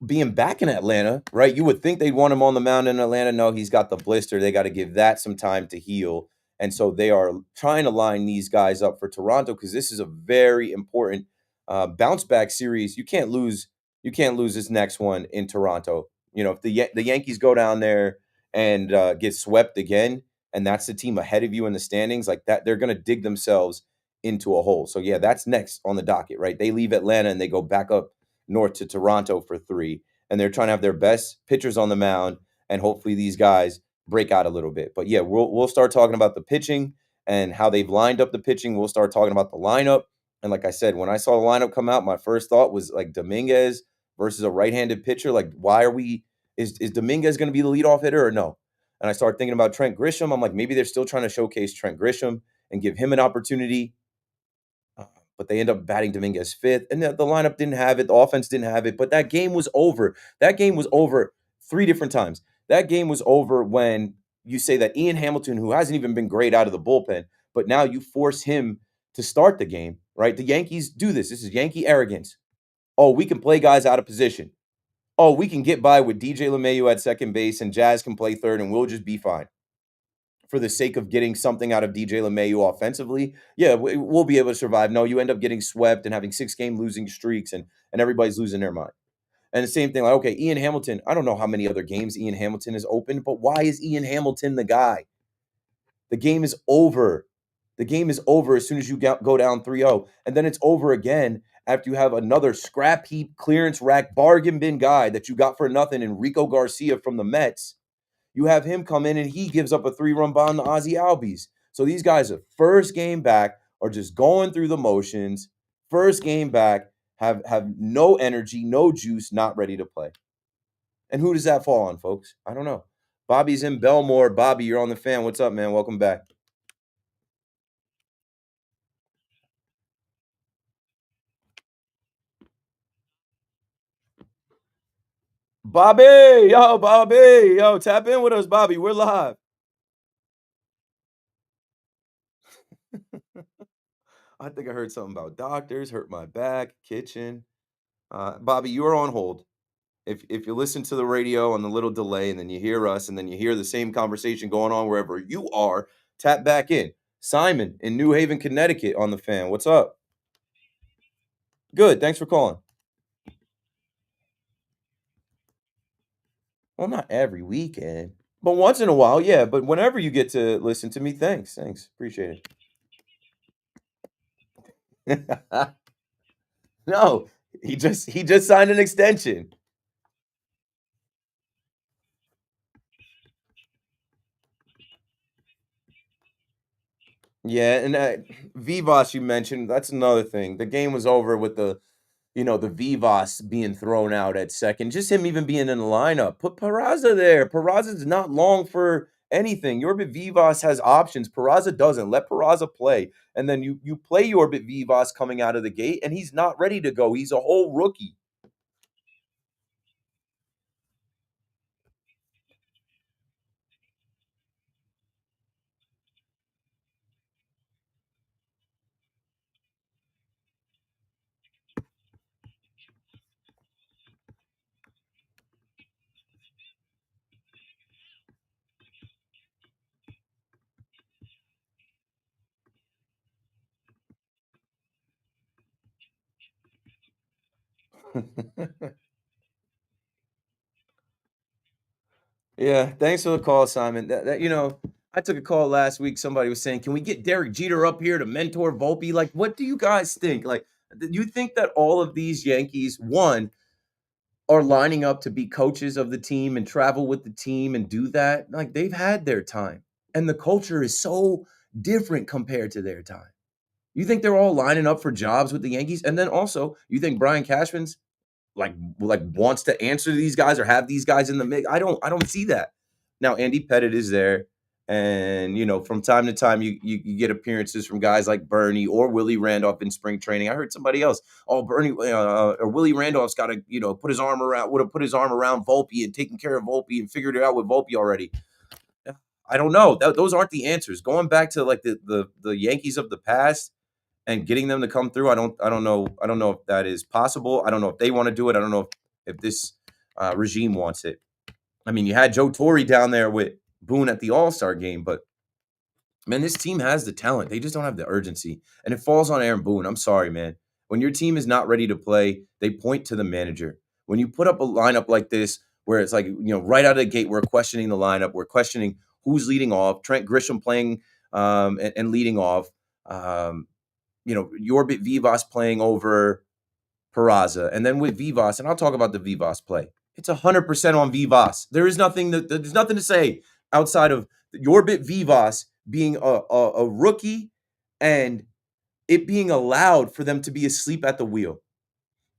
being back in Atlanta, right? You would think they'd want him on the mound in Atlanta. No, he's got the blister. They got to give that some time to heal. And so they are trying to line these guys up for Toronto because this is a very important bounce back series. You can't lose this next one in Toronto. You know, if the Yankees go down there and get swept again, and that's the team ahead of you in the standings, like that, they're going to dig themselves into a hole. So yeah, that's next on the docket, right? They leave Atlanta and they go back up north to Toronto for 3, and they're trying to have their best pitchers on the mound, and hopefully these guys break out a little bit. But yeah, we'll start talking about the pitching and how they've lined up the pitching. We'll start talking about the lineup. And like I said, when I saw the lineup come out, my first thought was like Dominguez versus a right-handed pitcher. Like, why are is Dominguez going to be the leadoff hitter or no? And I started thinking about Trent Grisham. I'm like, maybe they're still trying to showcase Trent Grisham and give him an opportunity. But they end up batting Dominguez 5th, and the lineup didn't have it. The offense didn't have it, but that game was over. That game was over 3 different times. That game was over when you say that Ian Hamilton, who hasn't even been great out of the bullpen, but now you force him to start the game, right? The Yankees do this. This is Yankee arrogance. Oh, we can play guys out of position. Oh, we can get by with DJ LeMahieu at second base and Jazz can play third and we'll just be fine. For the sake of getting something out of DJ LeMahieu offensively, yeah, we'll be able to survive. No, you end up getting swept and having 6-game losing streaks, and everybody's losing their mind. And the same thing, like, okay, Ian Hamilton, I don't know how many other games Ian Hamilton has opened, but why is Ian Hamilton the guy? The game is over. The game is over as soon as you go down 3-0. And then it's over again after you have another scrap heap, clearance rack, bargain bin guy that you got for nothing in Rico Garcia from the Mets. You have him come in and he gives up a 3-run bomb to Ozzie Albies. So these guys are first game back are just going through the motions. First game back, have no energy, no juice, not ready to play. And who does that fall on, folks? I don't know. Bobby's in Belmore. Bobby, you're on the fan. What's up, man? Welcome back. Bobby, yo, tap in with us, Bobby. We're live. I think I heard something about doctors, hurt my back, kitchen. Bobby, you are on hold. If you listen to the radio on the little delay and then you hear us and then you hear the same conversation going on wherever you are, tap back in. Simon in New Haven, Connecticut on the fan. What's up? Good. Thanks for calling. Well, not every weekend, but once in a while, yeah. But whenever you get to listen to me, thanks. Appreciate it. No, he just signed an extension. Yeah, and Vivas you mentioned, that's another thing. The game was over with the Vivas being thrown out at second. Just him even being in the lineup. Put Peraza there. Peraza's not long for anything. Yorbit Vivas has options. Peraza doesn't. Let Peraza play. And then you play Yorbit Vivas coming out of the gate, and he's not ready to go. He's a whole rookie. Yeah, thanks for the call, Simon. I took a call last week. Somebody was saying, "Can we get Derek Jeter up here to mentor Volpe?" Like, what do you guys think? Like, do you think that all of these Yankees, one, are lining up to be coaches of the team and travel with the team and do that? Like, they've had their time, and the culture is so different compared to their time. You think they're all lining up for jobs with the Yankees? And then also, you think Brian Cashman's like wants to answer to these guys or have these guys in the mix? I don't see that. Now Andy Pettit is there, and from time to time you get appearances from guys like Bernie or Willie Randolph in spring training. I heard somebody else, Bernie or Willie Randolph's got to would have put his arm around Volpe and taken care of Volpe and figured it out with Volpe already. I don't know. Those aren't the answers. Going back to like the Yankees of the past and getting them to come through, I don't know. I don't know if that is possible. I don't know if they want to do it. I don't know if this regime wants it. I mean, you had Joe Torre down there with Boone at the All-Star game, but man, this team has the talent. They just don't have the urgency. And it falls on Aaron Boone. I'm sorry, man. When your team is not ready to play, they point to the manager. When you put up a lineup like this, where it's like, right out of the gate, we're questioning the lineup. We're questioning who's leading off. Trent Grisham playing and leading off. Yorbit Vivas playing over Peraza. And then with Vivas, and I'll talk about the Vivas play. It's 100% on Vivas. There's nothing to say outside of Yorbit Vivas being a rookie and it being allowed for them to be asleep at the wheel.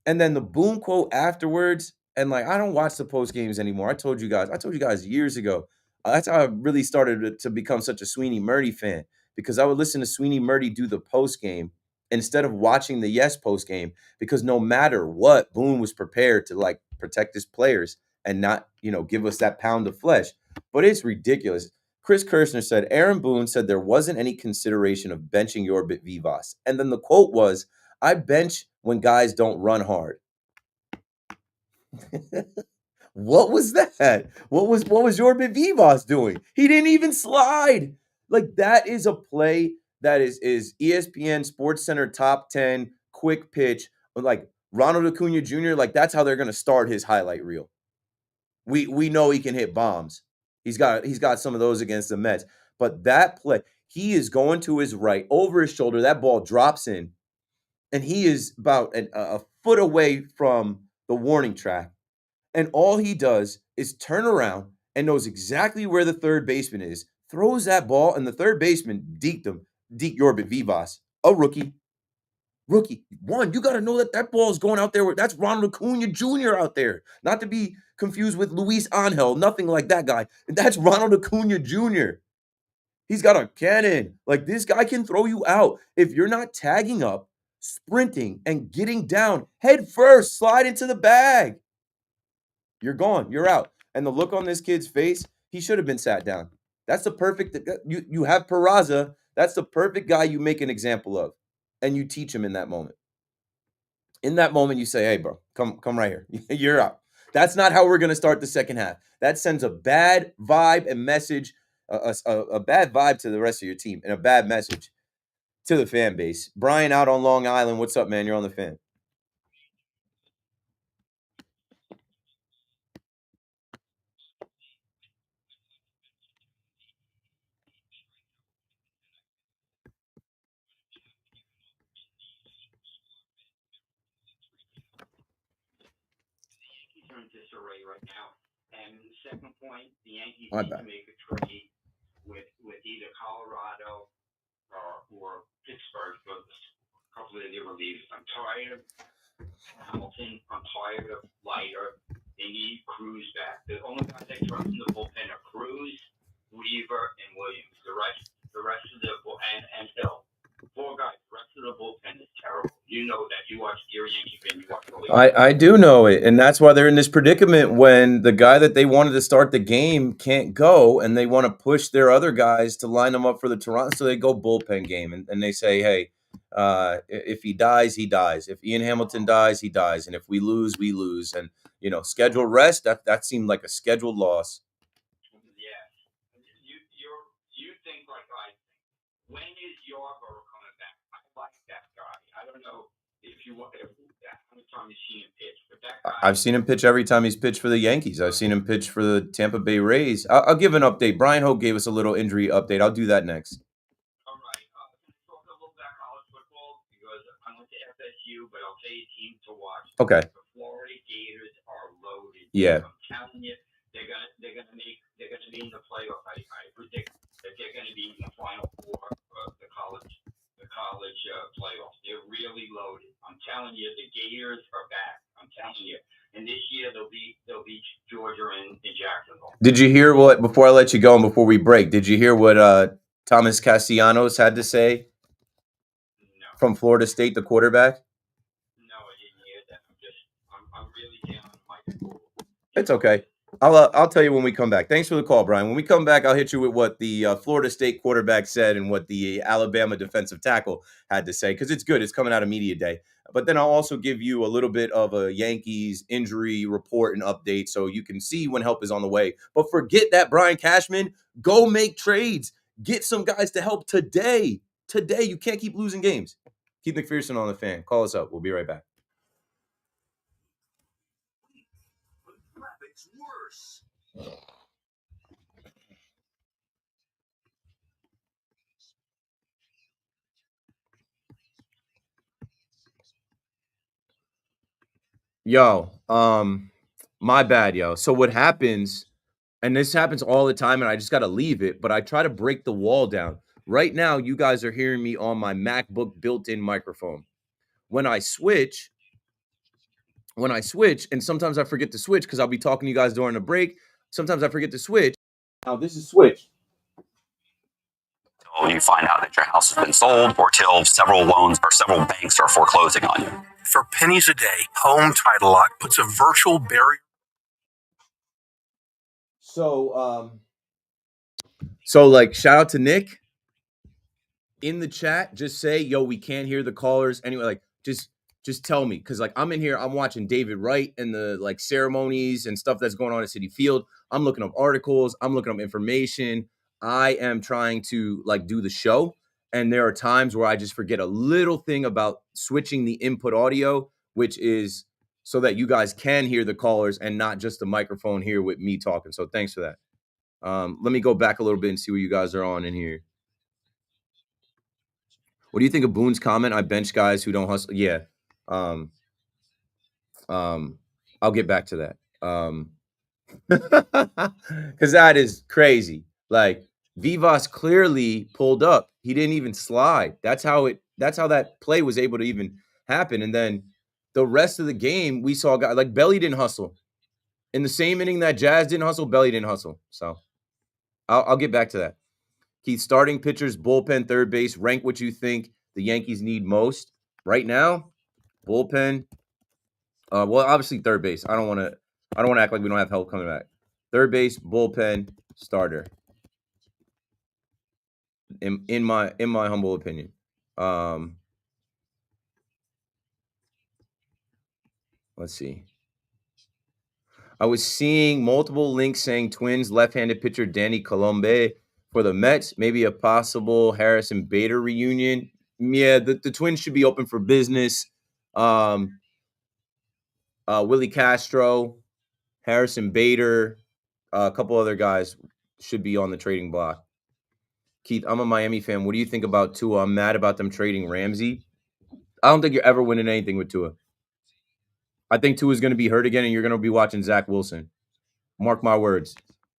And then the Boone quote afterwards, and like, I don't watch the post games anymore. I told you guys years ago. That's how I really started to become such a Sweeney Murdy fan, because I would listen to Sweeney Murdy do the post game instead of watching the Yes post game, because no matter what, Boone was prepared to like protect his players and not, give us that pound of flesh. But it's ridiculous. Chris Kirshner said, Aaron Boone said there wasn't any consideration of benching Yorbit Vivas. And then the quote was, I bench when guys don't run hard. What was that? What was Yorbit Vivas doing? He didn't even slide. Like, that is a play that is ESPN Sports Center top 10 quick pitch. Like Ronald Acuna Jr., like that's how they're going to start his highlight reel. We know he can hit bombs. He's got some of those against the Mets. But that play, he is going to his right, over his shoulder. That ball drops in, and he is about a foot away from the warning track. And all he does is turn around and knows exactly where the third baseman is, throws that ball, and the third baseman deked Yorbit Vivas, a rookie. One, you got to know that ball is going out there. That's Ronald Acuna Jr. out there. Not to be confused with Luis Angel, nothing like that guy. That's Ronald Acuna Jr. He's got a cannon. Like, this guy can throw you out. If you're not tagging up, sprinting, and getting down head first, slide into the bag, you're gone. You're out. And the look on this kid's face, he should have been sat down. That's the perfect. You have Peraza. That's the perfect guy you make an example of, and you teach him in that moment. In that moment, you say, "Hey, bro, come right here. You're out." That's not how we're going to start the second half. That sends a bad vibe and message, a bad vibe to the rest of your team, and a bad message to the fan base. Brian out on Long Island. What's up, man? You're on the fan. Disarray right now. And the second point, the Yankees My need bad. to make a trade with either Colorado or Pittsburgh for a couple of their relievers. I'm tired of Hamilton. I'm tired of Leiter. They need Cruz back. The only guys they trust in the bullpen are Cruz, Weaver, and Williams. The rest of the and Hill. Four guys. The rest of the bullpen is terrible. You know that. You watch Dear Yankee fan. You watch the league. I do know it, and that's why they're in this predicament when the guy that they wanted to start the game can't go, and they want to push their other guys to line them up for the Toronto, so they go bullpen game, and they say, hey, if he dies, he dies. If Ian Hamilton dies, he dies, and if we lose, we lose. And scheduled rest, that seemed like a scheduled loss. Yeah, you think like I think. When is Yarborough coming back? I like that guy. I don't know if how many times you've seen him pitch, but that guy. I've seen him pitch every time he's pitched for the Yankees. I've seen him pitch for the Tampa Bay Rays. I'll give an update. Brian Hope gave us a little injury update. I'll do that next. All right. Can I talk a little about college football? Because I went to FSU, but I'll tell you a team to watch. Okay. The Florida Gators are loaded. Yeah. I'm telling you, they're gonna be in the playoff. I predict that they're gonna be in the Final Four of the college playoffs. They're really loaded. I'm telling you, the Gators are back. I'm telling you. And this year they'll beat Georgia and Jacksonville. Did you hear what, before I let you go and before we break, did you hear what Thomas Castellanos had to say? No. From Florida State, the quarterback? No, I didn't hear that. I'm really down on my school. It's okay. I'll tell you when we come back. Thanks for the call, Brian. When we come back, I'll hit you with what the Florida State quarterback said and what the Alabama defensive tackle had to say, because it's good. It's coming out of media day. But then I'll also give you a little bit of a Yankees injury report and update so you can see when help is on the way. But forget that, Brian Cashman. Go make trades. Get some guys to help today. Today, you can't keep losing games. Keith McPherson on the Fan. Call us up. We'll be right back. Yo, my bad, yo. So what happens, and this happens all the time, and I just gotta leave it, but I try to break the wall down. Right now, you guys are hearing me on my MacBook built-in microphone. When I switch, and sometimes I forget to switch because I'll be talking to you guys during the break. Sometimes I forget to switch. Now this is switch. Till you find out that your house has been sold, or till several loans or several banks are foreclosing on you. For pennies a day, Home Title Lock puts a virtual barrier. So like shout out to Nick in the chat. Just say, yo, we can't hear the callers anyway. Like just tell me, because like I'm in here, I'm watching David Wright and the like ceremonies and stuff that's going on at Citi Field. I'm looking up articles, I'm looking up information. I am trying to like do the show, and there are times where I just forget a little thing about switching the input audio, which is so that you guys can hear the callers and not just the microphone here with me talking. So thanks for that. Let me go back a little bit and see what you guys are on in here. What do you think of Boone's comment? I bench guys who don't hustle. Yeah. I'll get back to that. Because that is crazy. Like Vivas clearly pulled up. He didn't even slide. That's how that play was able to even happen. And then the rest of the game, we saw guys like Belly didn't hustle. In the same inning that Jazz didn't hustle, Belly didn't hustle. So I'll get back to that. Keith, starting pitchers, bullpen, third base, rank what you think the Yankees need most right now. Bullpen. Well, obviously third base. I don't want to act like we don't have help coming back. Third base, bullpen, starter. In my humble opinion. Let's see. I was seeing multiple links saying Twins left-handed pitcher Danny Colombe for the Mets, maybe a possible Harrison Bader reunion. Yeah, the Twins should be open for business. Willie Castro, Harrison Bader, a couple other guys should be on the trading block. Keith, I'm a Miami fan. What do you think about Tua? I'm mad about them trading Ramsey. I don't think you're ever winning anything with Tua. I think Tua's going to be hurt again, and you're going to be watching Zach Wilson. Mark my words.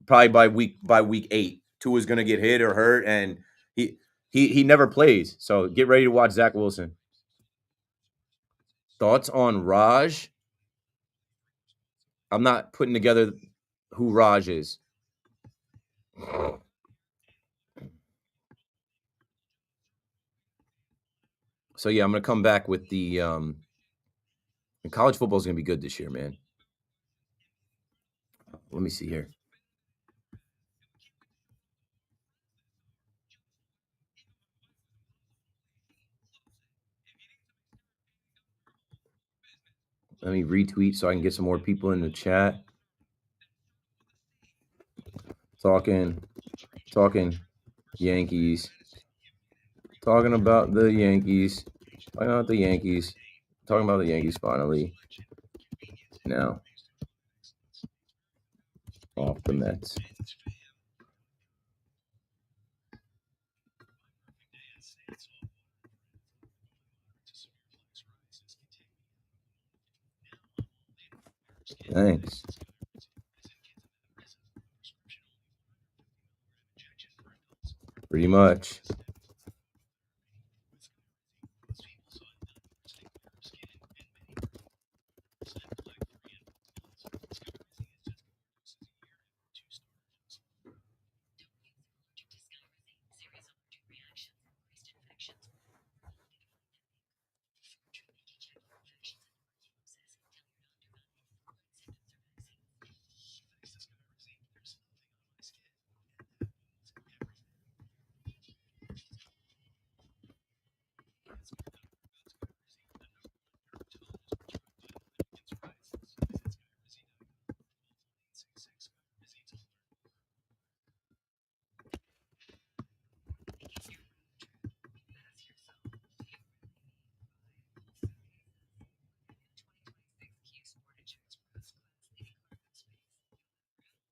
Probably by week 8, Tua's going to get hit or hurt, and he never plays. So get ready to watch Zach Wilson. Thoughts on Raj? I'm not putting together who Raj is. So yeah, I'm gonna come back with the college football is gonna be good this year, man. Let me see here. Let me retweet so I can get some more people in the chat. Talking Yankees. Talking about the Yankees. Talking about the Yankees. Talking about the Yankees finally. Now. Off the Mets. Thanks. Pretty much.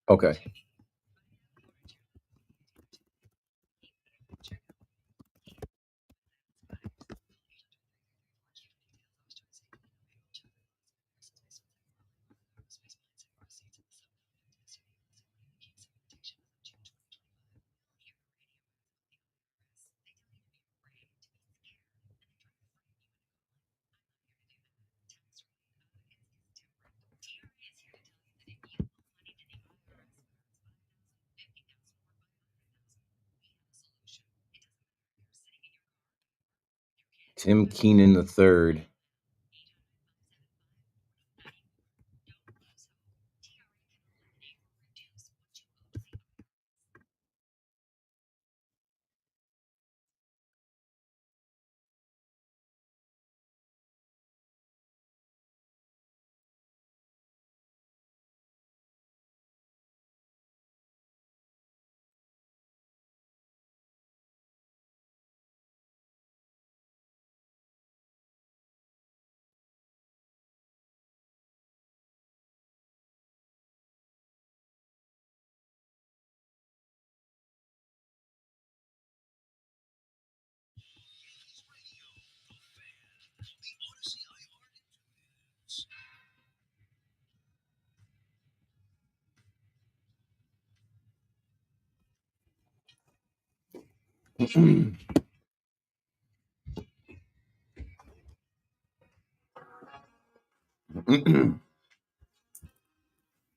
Okay. Tim Keenan the third.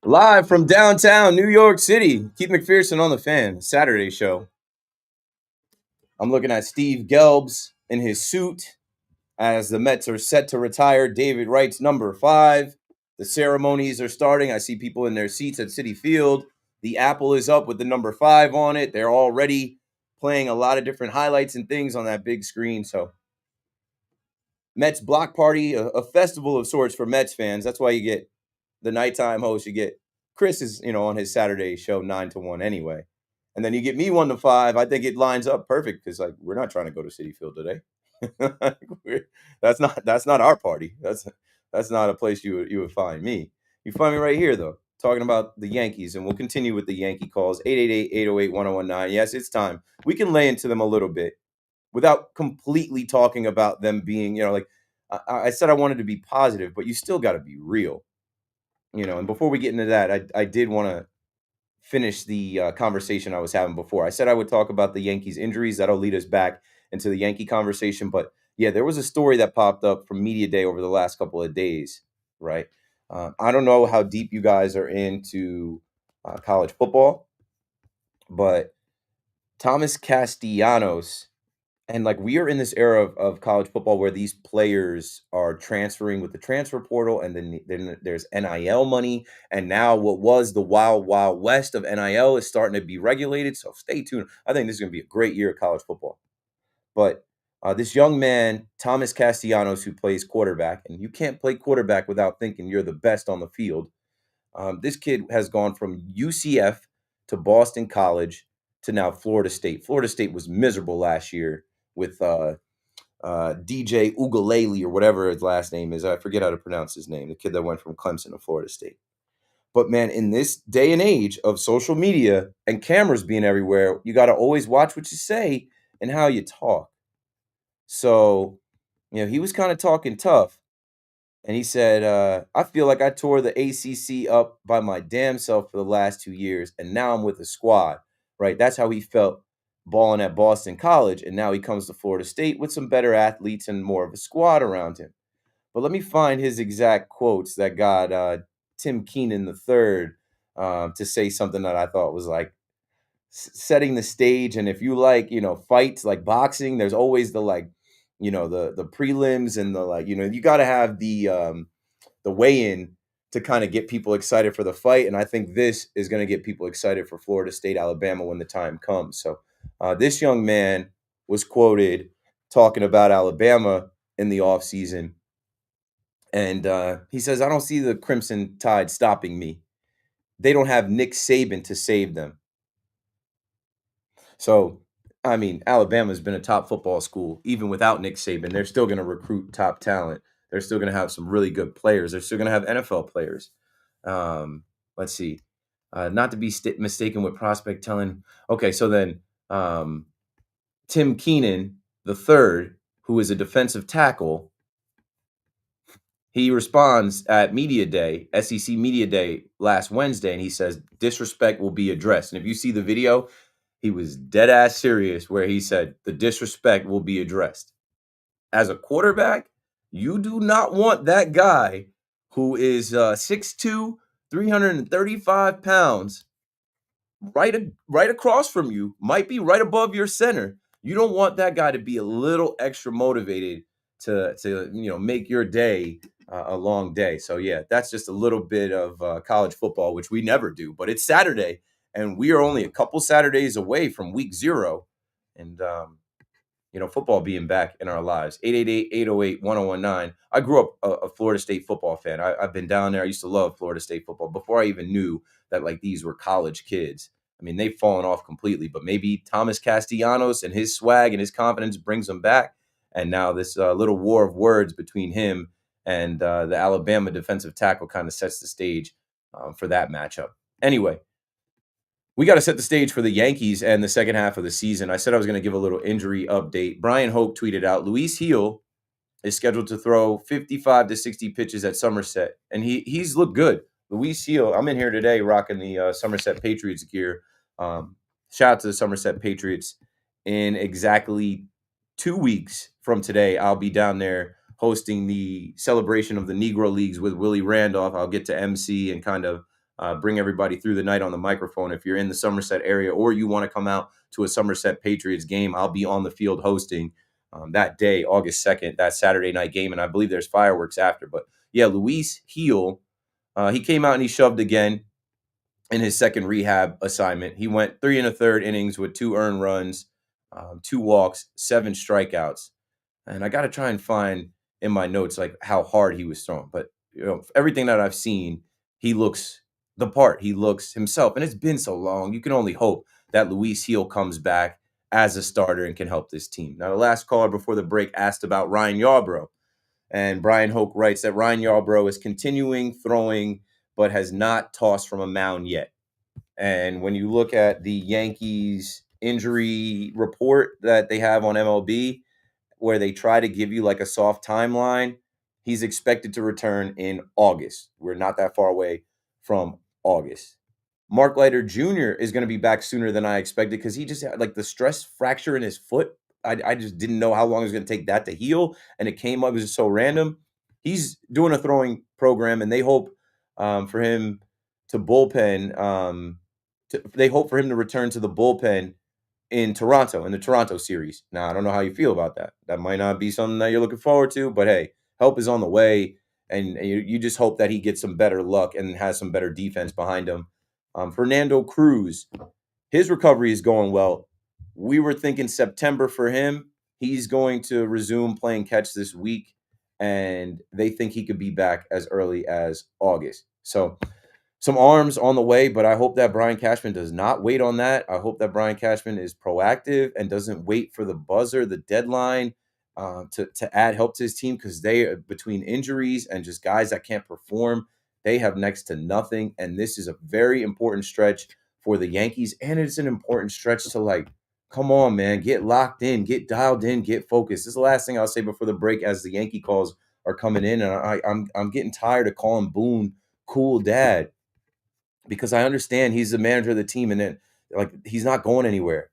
Live from downtown New York City, Keith McPherson on the Fan, Saturday show. I'm looking at Steve Gelbs in his suit as the Mets are set to retire David Wright's number 5. The ceremonies are starting. I see people in their seats at Citi Field. The apple is up with the number 5 on it. They're already playing a lot of different highlights and things on that big screen. So Mets block party, a festival of sorts for Mets fans. That's why you get the nighttime host. You get Chris is, on his Saturday show 9 to 1 anyway. And then you get me 1 to 5. I think it lines up perfect because we're not trying to go to Citi Field today. That's not our party. That's not a place you would find me. You find me right here though, talking about the Yankees, and we'll continue with the Yankee calls. 888-808-1019. Yes, it's time. We can lay into them a little bit without completely talking about them being, I said I wanted to be positive, but you still got to be real. And before we get into that, I did want to finish the conversation I was having before. I said I would talk about the Yankees injuries. That'll lead us back into the Yankee conversation. But yeah, there was a story that popped up from Media Day over the last couple of days, right? I don't know how deep you guys are into college football, but Thomas Castellanos, and we are in this era of college football where these players are transferring with the transfer portal, and then there's NIL money, and now what was the wild west of NIL is starting to be regulated. So stay tuned. I think this is going to be a great year of college football. But this young man, Thomas Castellanos, who plays quarterback, and you can't play quarterback without thinking you're the best on the field. This kid has gone from UCF to Boston College to now Florida State. Florida State was miserable last year with DJ Ugalele or whatever his last name is. I forget how to pronounce his name, the kid that went from Clemson to Florida State. But man, in this day and age of social media and cameras being everywhere, you got to always watch what you say and how you talk. So, he was kind of talking tough. And he said, I feel like I tore the ACC up by my damn self for the last 2 years, and now I'm with a squad, right? That's how he felt balling at Boston College, and now he comes to Florida State with some better athletes and more of a squad around him. But let me find his exact quotes that got Tim Keenan III to say something that I thought was setting the stage. And if you fights like boxing, there's always the the prelims and the you got to have the weigh-in to kind of get people excited for the fight. And I think this is going to get people excited for Florida State, Alabama when the time comes. So this young man was quoted talking about Alabama in the offseason. And he says, I don't see the Crimson Tide stopping me. They don't have Nick Saban to save them. So, I mean, Alabama's been a top football school. Even without Nick Saban, they're still going to recruit top talent. They're still going to have some really good players. They're still going to have NFL players. Let's see. not to be mistaken with prospect telling. Okay, so then Tim Keenan the third, who is a defensive tackle, he responds at Media Day, SEC Media Day last Wednesday, and he says disrespect will be addressed. And if you see the video, he was dead ass serious where he said the disrespect will be addressed. As a quarterback, you do not want that guy who is 6'2", 335 pounds, right across from you, might be right above your center. You don't want that guy to be a little extra motivated to make your day a long day. So yeah, that's just a little bit of college football, which we never do. But it's Saturday, and we are only a couple Saturdays away from week 0, and football being back in our lives. 888-808-1019. I grew up a Florida State football fan. I've been down there. I used to love Florida State football before I even knew that like these were college kids. I mean, they've fallen off completely, but maybe Thomas Castellanos and his swag and his confidence brings them back. And now this little war of words between him and the Alabama defensive tackle kind of sets the stage for that matchup. Anyway, we got to set the stage for the Yankees and the second half of the season. I said I was going to give a little injury update. Brian Hoke tweeted out, Luis Heel is scheduled to throw 55 to 60 pitches at Somerset, and he's looked good. Luis Heel, I'm in here today rocking the Somerset Patriots gear. Shout out to the Somerset Patriots. In exactly 2 weeks from today, I'll be down there hosting the celebration of the Negro Leagues with Willie Randolph. I'll get to MC and kind of bring everybody through the night on the microphone. If you're in the Somerset area or you want to come out to a Somerset Patriots game, I'll be on the field hosting that day, August 2nd, that Saturday night game. And I believe there's fireworks after. But yeah, Luis Heel, he came out and he shoved again in his second rehab assignment. He went 3 1/3 innings with 2 earned runs, 2 walks, 7 strikeouts. And I got to try and find in my notes like how hard he was throwing. But everything that I've seen, he looks the part. He looks himself. And it's been so long. You can only hope that Luis Heel comes back as a starter and can help this team. Now, the last caller before the break asked about Ryan Yarbrough. And Brian Hoke writes that Ryan Yarbrough is continuing throwing, but has not tossed from a mound yet. And when you look at the Yankees injury report that they have on MLB, where they try to give you like a soft timeline, he's expected to return in August. We're not that far away from August. Mark Leiter Jr. is going to be back sooner than I expected because he just had like the stress fracture in his foot. I just didn't know how long it was going to take that to heal. And it came up, it was just so random. He's doing a throwing program, and they hope for him to bullpen. They hope for him to return to the bullpen in Toronto, in the Toronto series. Now, I don't know how you feel about that. That might not be something that you're looking forward to, but hey, help is on the way. And you just hope that he gets some better luck and has some better defense behind him. Fernando Cruz, his recovery is going well. We were thinking September for him. He's going to resume playing catch this week, and they think he could be back as early as August. So some arms on the way, but I hope that Brian Cashman does not wait on that. I hope that Brian Cashman is proactive and doesn't wait for the buzzer, the deadline, to add help to his team, because they, between injuries and just guys that can't perform, they have next to nothing. And this is a very important stretch for the Yankees, and it's an important stretch to like, come on, man, get locked in, get dialed in, get focused. This is the last thing I'll say before the break as the Yankee calls are coming in, and I'm getting tired of calling Boone cool dad, because I understand he's the manager of the team and then like he's not going anywhere.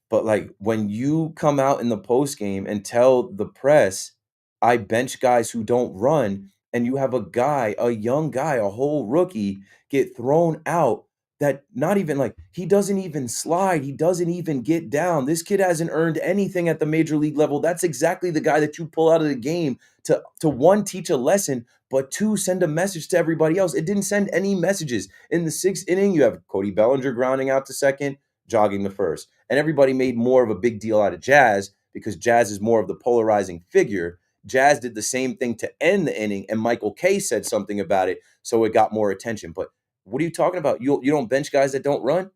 But like when you come out in the post game and tell the press, I bench guys who don't run, and you have a guy, a young guy, a whole rookie get thrown out that not even like he doesn't even slide, he doesn't even get down. This kid hasn't earned anything at the major league level. That's exactly the guy that you pull out of the game to one, teach a lesson, but two, send a message to everybody else. It didn't send any messages. In the 6th inning, you have Cody Bellinger grounding out to second, jogging the first. And everybody made more of a big deal out of Jazz because Jazz is more of the polarizing figure. Jazz did the same thing to end the inning, and Michael Kay said something about it, so it got more attention. But what are you talking about? You don't bench guys that don't run?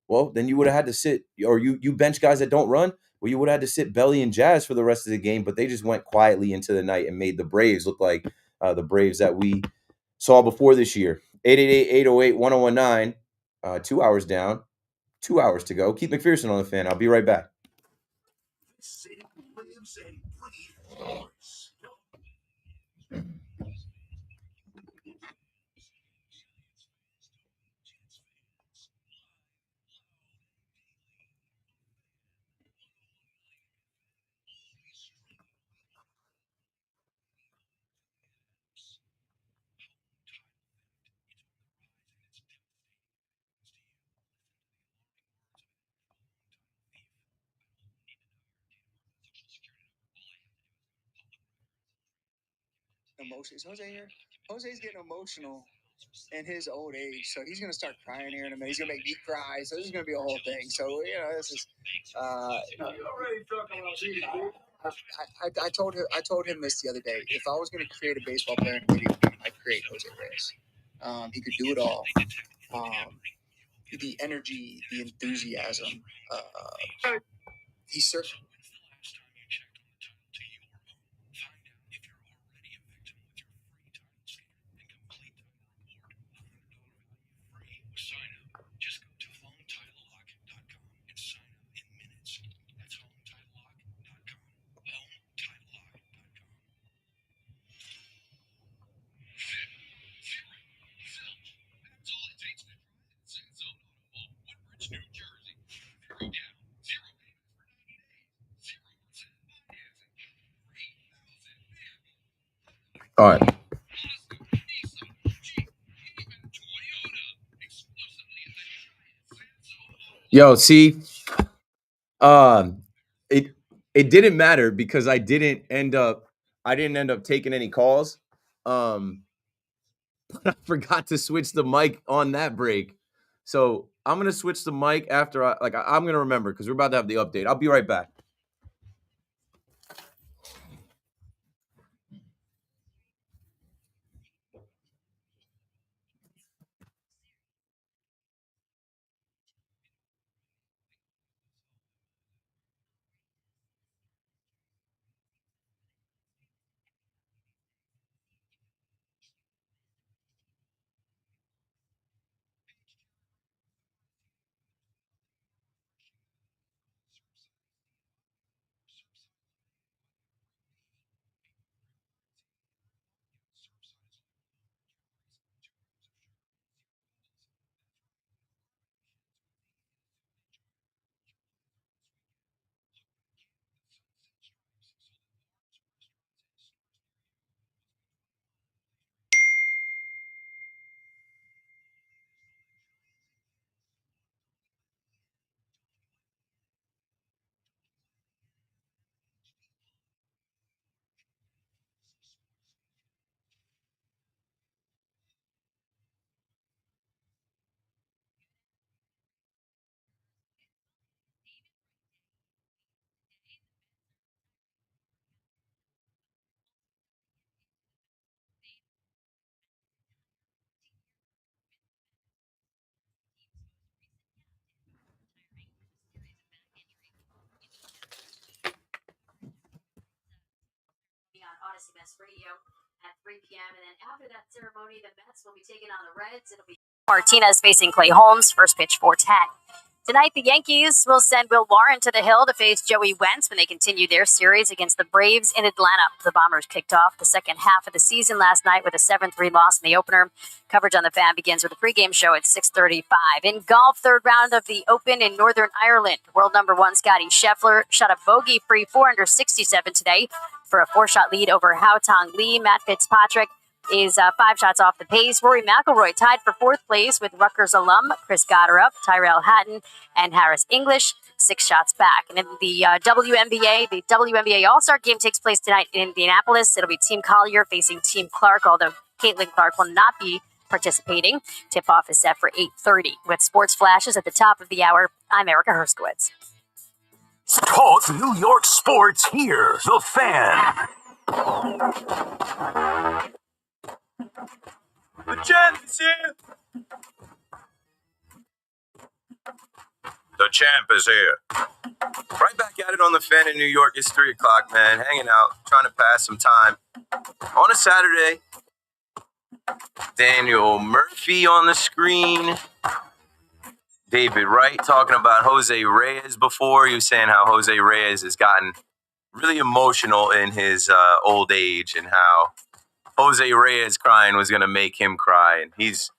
Well, then you would have had to sit, or you bench guys that don't run? Well, you would have had to sit Belly and Jazz for the rest of the game, but they just went quietly into the night and made the Braves look like the Braves that we saw before this year. 888-808-1019. 2 hours down. 2 hours to go. Keith McPherson on the Fan. I'll be right back. Emotions. Jose here. Jose's getting emotional in his old age, so he's gonna start crying here in a minute. He's gonna make me cry, so this is gonna be a whole thing. So this is. I told him this the other day. If I was gonna create a baseball player in a video game, I'd create Jose Reyes. He could do it all. The energy, the enthusiasm. He's certain. All right. Yo, see, it didn't matter because I didn't end up taking any calls. But I forgot to switch the mic on that break. So I'm gonna switch the mic after I'm gonna remember because we're about to have the update. I'll be right back. On Odyssey Mets Radio at 3 p.m. And then after that ceremony, the Mets will be taking on the Reds. It'll be Martinez facing Clay Holmes. First pitch 4:10. Tonight, the Yankees will send Will Warren to the hill to face Joey Wentz when they continue their series against the Braves in Atlanta. The Bombers kicked off the second half of the season last night with a 7-3 loss in the opener. Coverage on the Fan begins with a pregame show at 6:35. In golf, third round of the Open in Northern Ireland. World number one Scotty Scheffler shot a bogey-free 467 today for a 4-shot lead over Hao Tong Lee. Matt Fitzpatrick is 5 shots off the pace. Rory McIlroy tied for 4th place with Rutgers alum Chris Gotterup, Tyrell Hatton, and Harris English, 6 shots back. And in the WNBA All-Star Game takes place tonight in Indianapolis. It'll be Team Collier facing Team Clark, although Caitlin Clark will not be participating. Tip-off is set for 8:30. With sports flashes at the top of the hour, I'm Erica Herskowitz. Talk New York sports here. The Fan. The champ is here. The champ is here. Right back at it on the Fan in New York. It's 3 o'clock, man. Hanging out, trying to pass some time on a Saturday. Daniel Murphy on the screen. David Wright talking about Jose Reyes before. He was saying how Jose Reyes has gotten really emotional in his old age and how Jose Reyes crying was going to make him cry. And he's,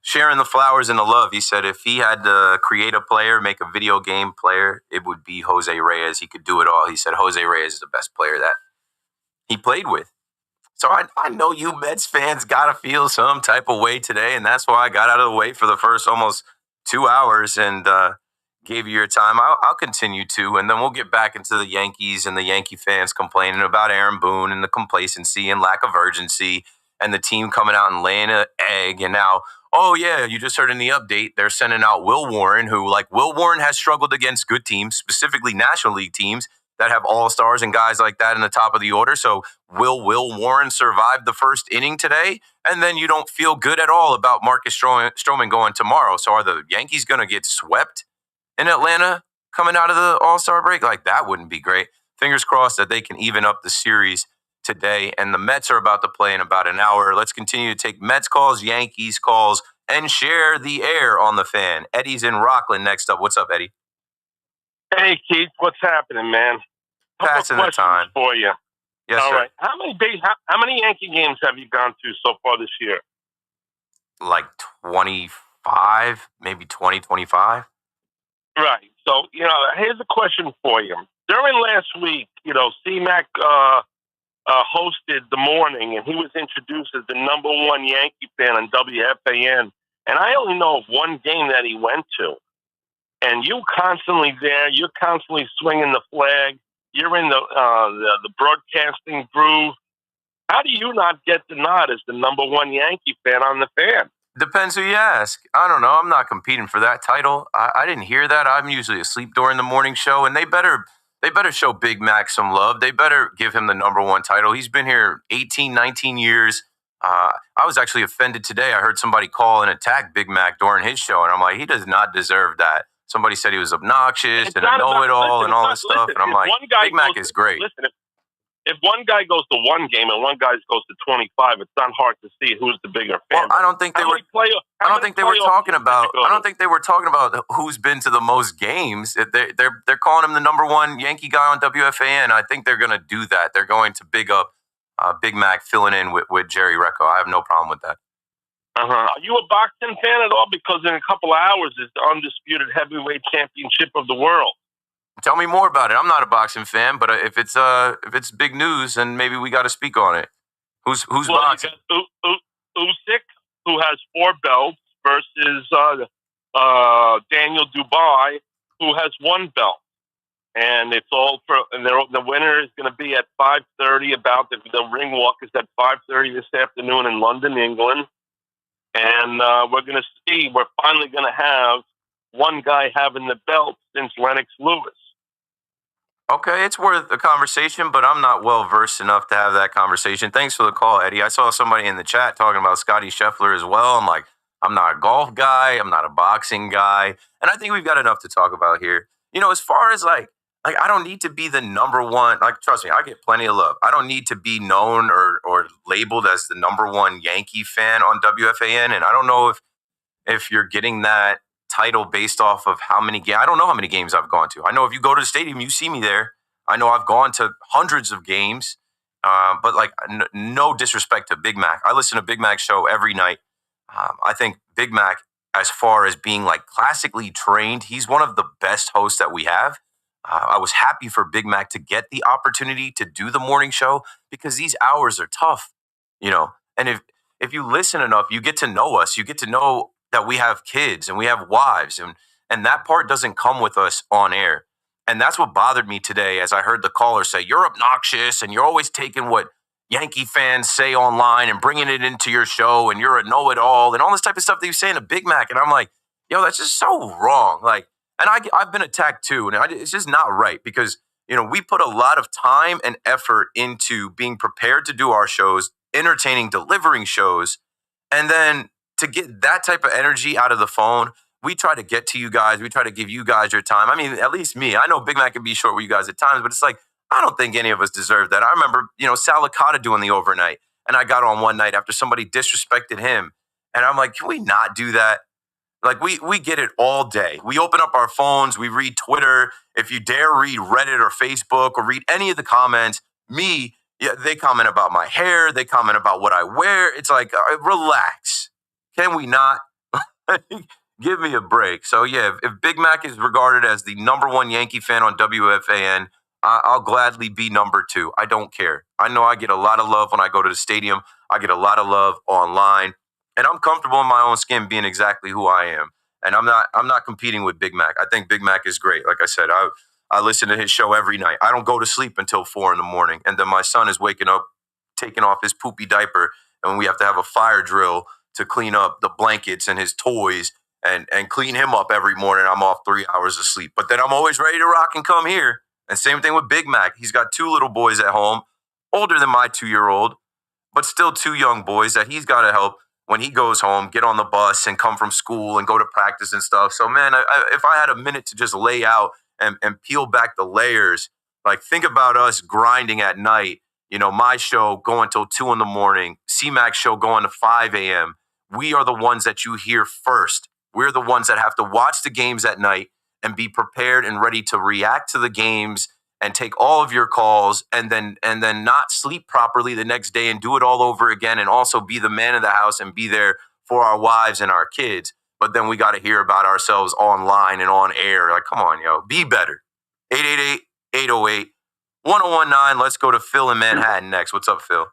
sharing the flowers and the love. He said if he had to create a player, make a video game player, it would be Jose Reyes. He could do it all. He said Jose Reyes is the best player that he played with. So I know you Mets fans got to feel some type of way today, and that's why I got out of the way for the first almost 2 hours and gave you your time. I'll continue to, and then we'll get back into the Yankees and the Yankee fans complaining about Aaron Boone and the complacency and lack of urgency and the team coming out and laying an egg. And now, oh, yeah, you just heard in the update, they're sending out Will Warren, who, Will Warren has struggled against good teams, specifically National League teams that have all-stars and guys like that in the top of the order. So will Warren survive the first inning today? And then you don't feel good at all about Marcus Stroman going tomorrow. So are the Yankees going to get swept in Atlanta coming out of the All-Star break? That wouldn't be great. Fingers crossed that they can even up the series today. And the Mets are about to play in about an hour. Let's continue to take Mets calls, Yankees calls, and share the air on the fan. Eddie's in Rockland next up. What's up, Eddie? Hey, Keith, what's happening, man? Passing the time for you. Yes, All sir. right. How many Yankee games have you gone to so far this year? 25, maybe 20, 25. Right. So, here's a question for you. During last week, C-Mac hosted the morning, and he was introduced as the number one Yankee fan on WFAN. And I only know of one game that he went to. And you constantly there. You're constantly swinging the flag. You're in the broadcasting groove. How do you not get the nod as the number one Yankee fan on the fan? Depends who you ask. I don't know. I'm not competing for that title. I didn't hear that. I'm usually asleep during the morning show, and they better show Big Mac some love. They better give him the number one title. He's been here 18, 19 years. I was actually offended today. I heard somebody call and attack Big Mac during his show, and I'm like, he does not deserve that. Somebody said he was obnoxious and a know-it-all and all this stuff, and I'm like, Big Mac is great. Listen, if one guy goes to one game and one guy goes to 25, it's not hard to see who's the bigger fan. Well, I don't think they were talking about who's been to the most games. They're calling him the number one Yankee guy on WFAN. I think they're going to do that. They're going to big up Big Mac filling in with Jerry Recco. I have no problem with that. Are you a boxing fan at all? Because in a couple of hours is the undisputed heavyweight championship of the world. Tell me more about it. I'm not a boxing fan, but if it's big news, then maybe we got to speak on it. Who's boxing? You got Usyk, who has 4 belts, versus Daniel Dubai, who has 1 belt. And it's all the winner is going to be at 5:30. About the ring walk is at 5:30 this afternoon in London, England. And we're going to see. We're finally going to have one guy having the belt since Lennox Lewis. Okay, it's worth a conversation, but I'm not well-versed enough to have that conversation. Thanks for the call, Eddie. I saw somebody in the chat talking about Scotty Scheffler as well. I'm like, I'm not a golf guy. I'm not a boxing guy. And I think we've got enough to talk about here. As far as I don't need to be the number one. Trust me, I get plenty of love. I don't need to be known or labeled as the number one Yankee fan on WFAN. And I don't know if you're getting that title based off of how many games. I don't know how many games I've gone to. I know if you go to the stadium, you see me there. I know I've gone to hundreds of games, but no disrespect to Big Mac. I listen to Big Mac's show every night. I think Big Mac, as far as being classically trained, he's one of the best hosts that we have. I was happy for Big Mac to get the opportunity to do the morning show because these hours are tough, and if you listen enough, you get to know us. You get to know that we have kids and we have wives, and that part doesn't come with us on air. And that's what bothered me today as I heard the caller say, you're obnoxious and you're always taking what Yankee fans say online and bringing it into your show and you're a know-it-all and all this type of stuff that you're saying to Big Mac. And I'm like, that's just so wrong. And I've been attacked too, and it's just not right because, we put a lot of time and effort into being prepared to do our shows, entertaining, delivering shows, and then to get that type of energy out of the phone, we try to get to you guys. We try to give you guys your time. I mean, at least me. I know Big Mac can be short with you guys at times, but it's I don't think any of us deserve that. I remember, Sal Licata doing the overnight. and I got on one night after somebody disrespected him. And I'm like, can we not do that? Like, we get it all day. We open up our phones, we read Twitter. If you dare read Reddit or Facebook or read any of the comments, they comment about my hair. They comment about what I wear. It's like, relax. Can we not? Give me a break. So, yeah, if Big Mac is regarded as the number one Yankee fan on WFAN, I'll gladly be number two. I don't care. I know I get a lot of love when I go to the stadium. I get a lot of love online. And I'm comfortable in my own skin being exactly who I am. And I'm not competing with Big Mac. I think Big Mac is great. Like I said, I listen to his show every night. I don't go to sleep until 4 a.m. And then my son is waking up, taking off his poopy diaper, and we have to have a fire drill to clean up the blankets and his toys and clean him up every morning. I'm off 3 hours of sleep. But then I'm always ready to rock and come here. And same thing with Big Mac. He's got 2 little boys at home, older than my 2-year-old, but still 2 young boys that he's got to help when he goes home, get on the bus and come from school and go to practice and stuff. So, man, if I had a minute to just lay out and peel back the layers, like, think about us grinding at night. You know, my show going till 2 a.m, C-Mac's show going to 5 a.m. We are the ones that you hear first. We're the ones that have to watch the games at night and be prepared and ready to react to the games and take all of your calls and then not sleep properly the next day and do it all over again and also be the man of the house and be there for our wives and our kids. But then we got to hear about ourselves online and on air. Like, come on, yo, be better. 888-808-1019. Let's go to Phil in Manhattan next. What's up, Phil?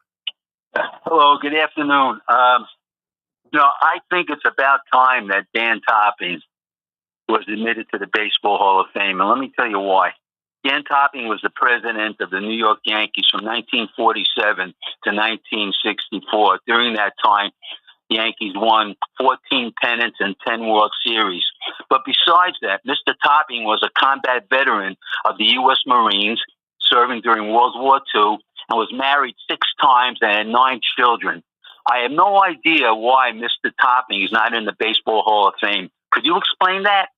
Hello, good afternoon. I think it's about time that Dan Topping was admitted to the Baseball Hall of Fame, and let me tell you why. Dan Topping was the president of the New York Yankees from 1947 to 1964. During that time, the Yankees won 14 pennants and 10 World Series. But besides that, Mr. Topping was a combat veteran of the U.S. Marines, serving during World War II, and was married 6 times and had 9 children. I have no idea why Mr. Topping is not in the Baseball Hall of Fame. Could you explain that?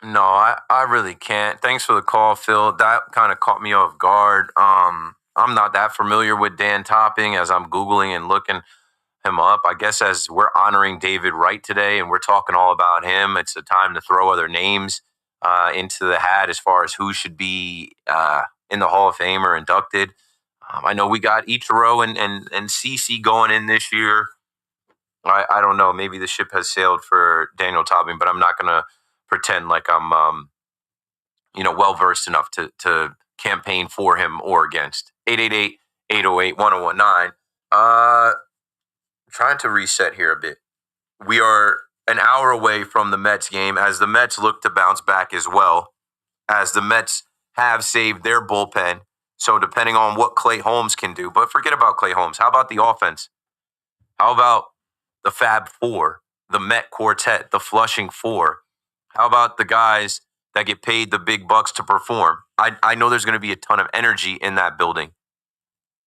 No, I really can't. Thanks for the call, Phil. That kind of caught me off guard. I'm not that familiar with Dan Topping as I'm Googling and looking him up. I guess as we're honoring David Wright today and we're talking all about him, it's a time to throw other names into the hat as far as who should be in the Hall of Fame or inducted. I know we got Ichiro and CeCe going in this year. I don't know. Maybe the ship has sailed for Daniel Topping, but I'm not going to pretend like I'm, well-versed enough to campaign for him or against. 888-808-1019. Trying to reset here a bit. We are an hour away from the Mets game as the Mets look to bounce back as well, as the Mets have saved their bullpen. So depending on what Clay Holmes can do, but forget about Clay Holmes. How about the offense? How about the Fab Four, the Met Quartet, the Flushing Four? How about the guys that get paid the big bucks to perform? I know there's going to be a ton of energy in that building.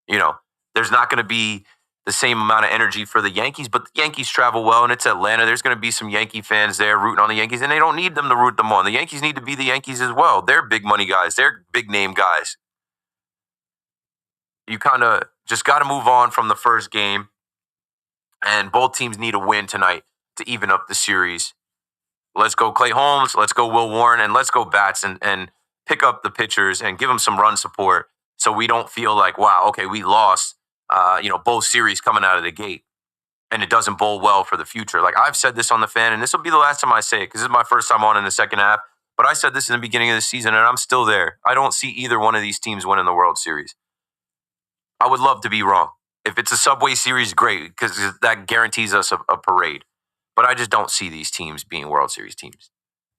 There's not going to be the same amount of energy for the Yankees, but the Yankees travel well, and it's Atlanta. There's going to be some Yankee fans there rooting on the Yankees, and they don't need them to root them on. The Yankees need to be the Yankees as well. They're big money guys. They're big name guys. You kind of just got to move on from the first game, and both teams need a win tonight to even up the series. Let's go Clay Holmes, let's go Will Warren, and let's go Bats and pick up the pitchers and give them some run support so we don't feel like, wow, okay, we lost, both series coming out of the gate, and it doesn't bode well for the future. Like, I've said this on the Fan, and this will be the last time I say it because this is my first time on in the second half, but I said this in the beginning of the season, and I'm still there. I don't see either one of these teams winning the World Series. I would love to be wrong. If it's a Subway Series, great, because that guarantees us a parade. But I just don't see these teams being World Series teams.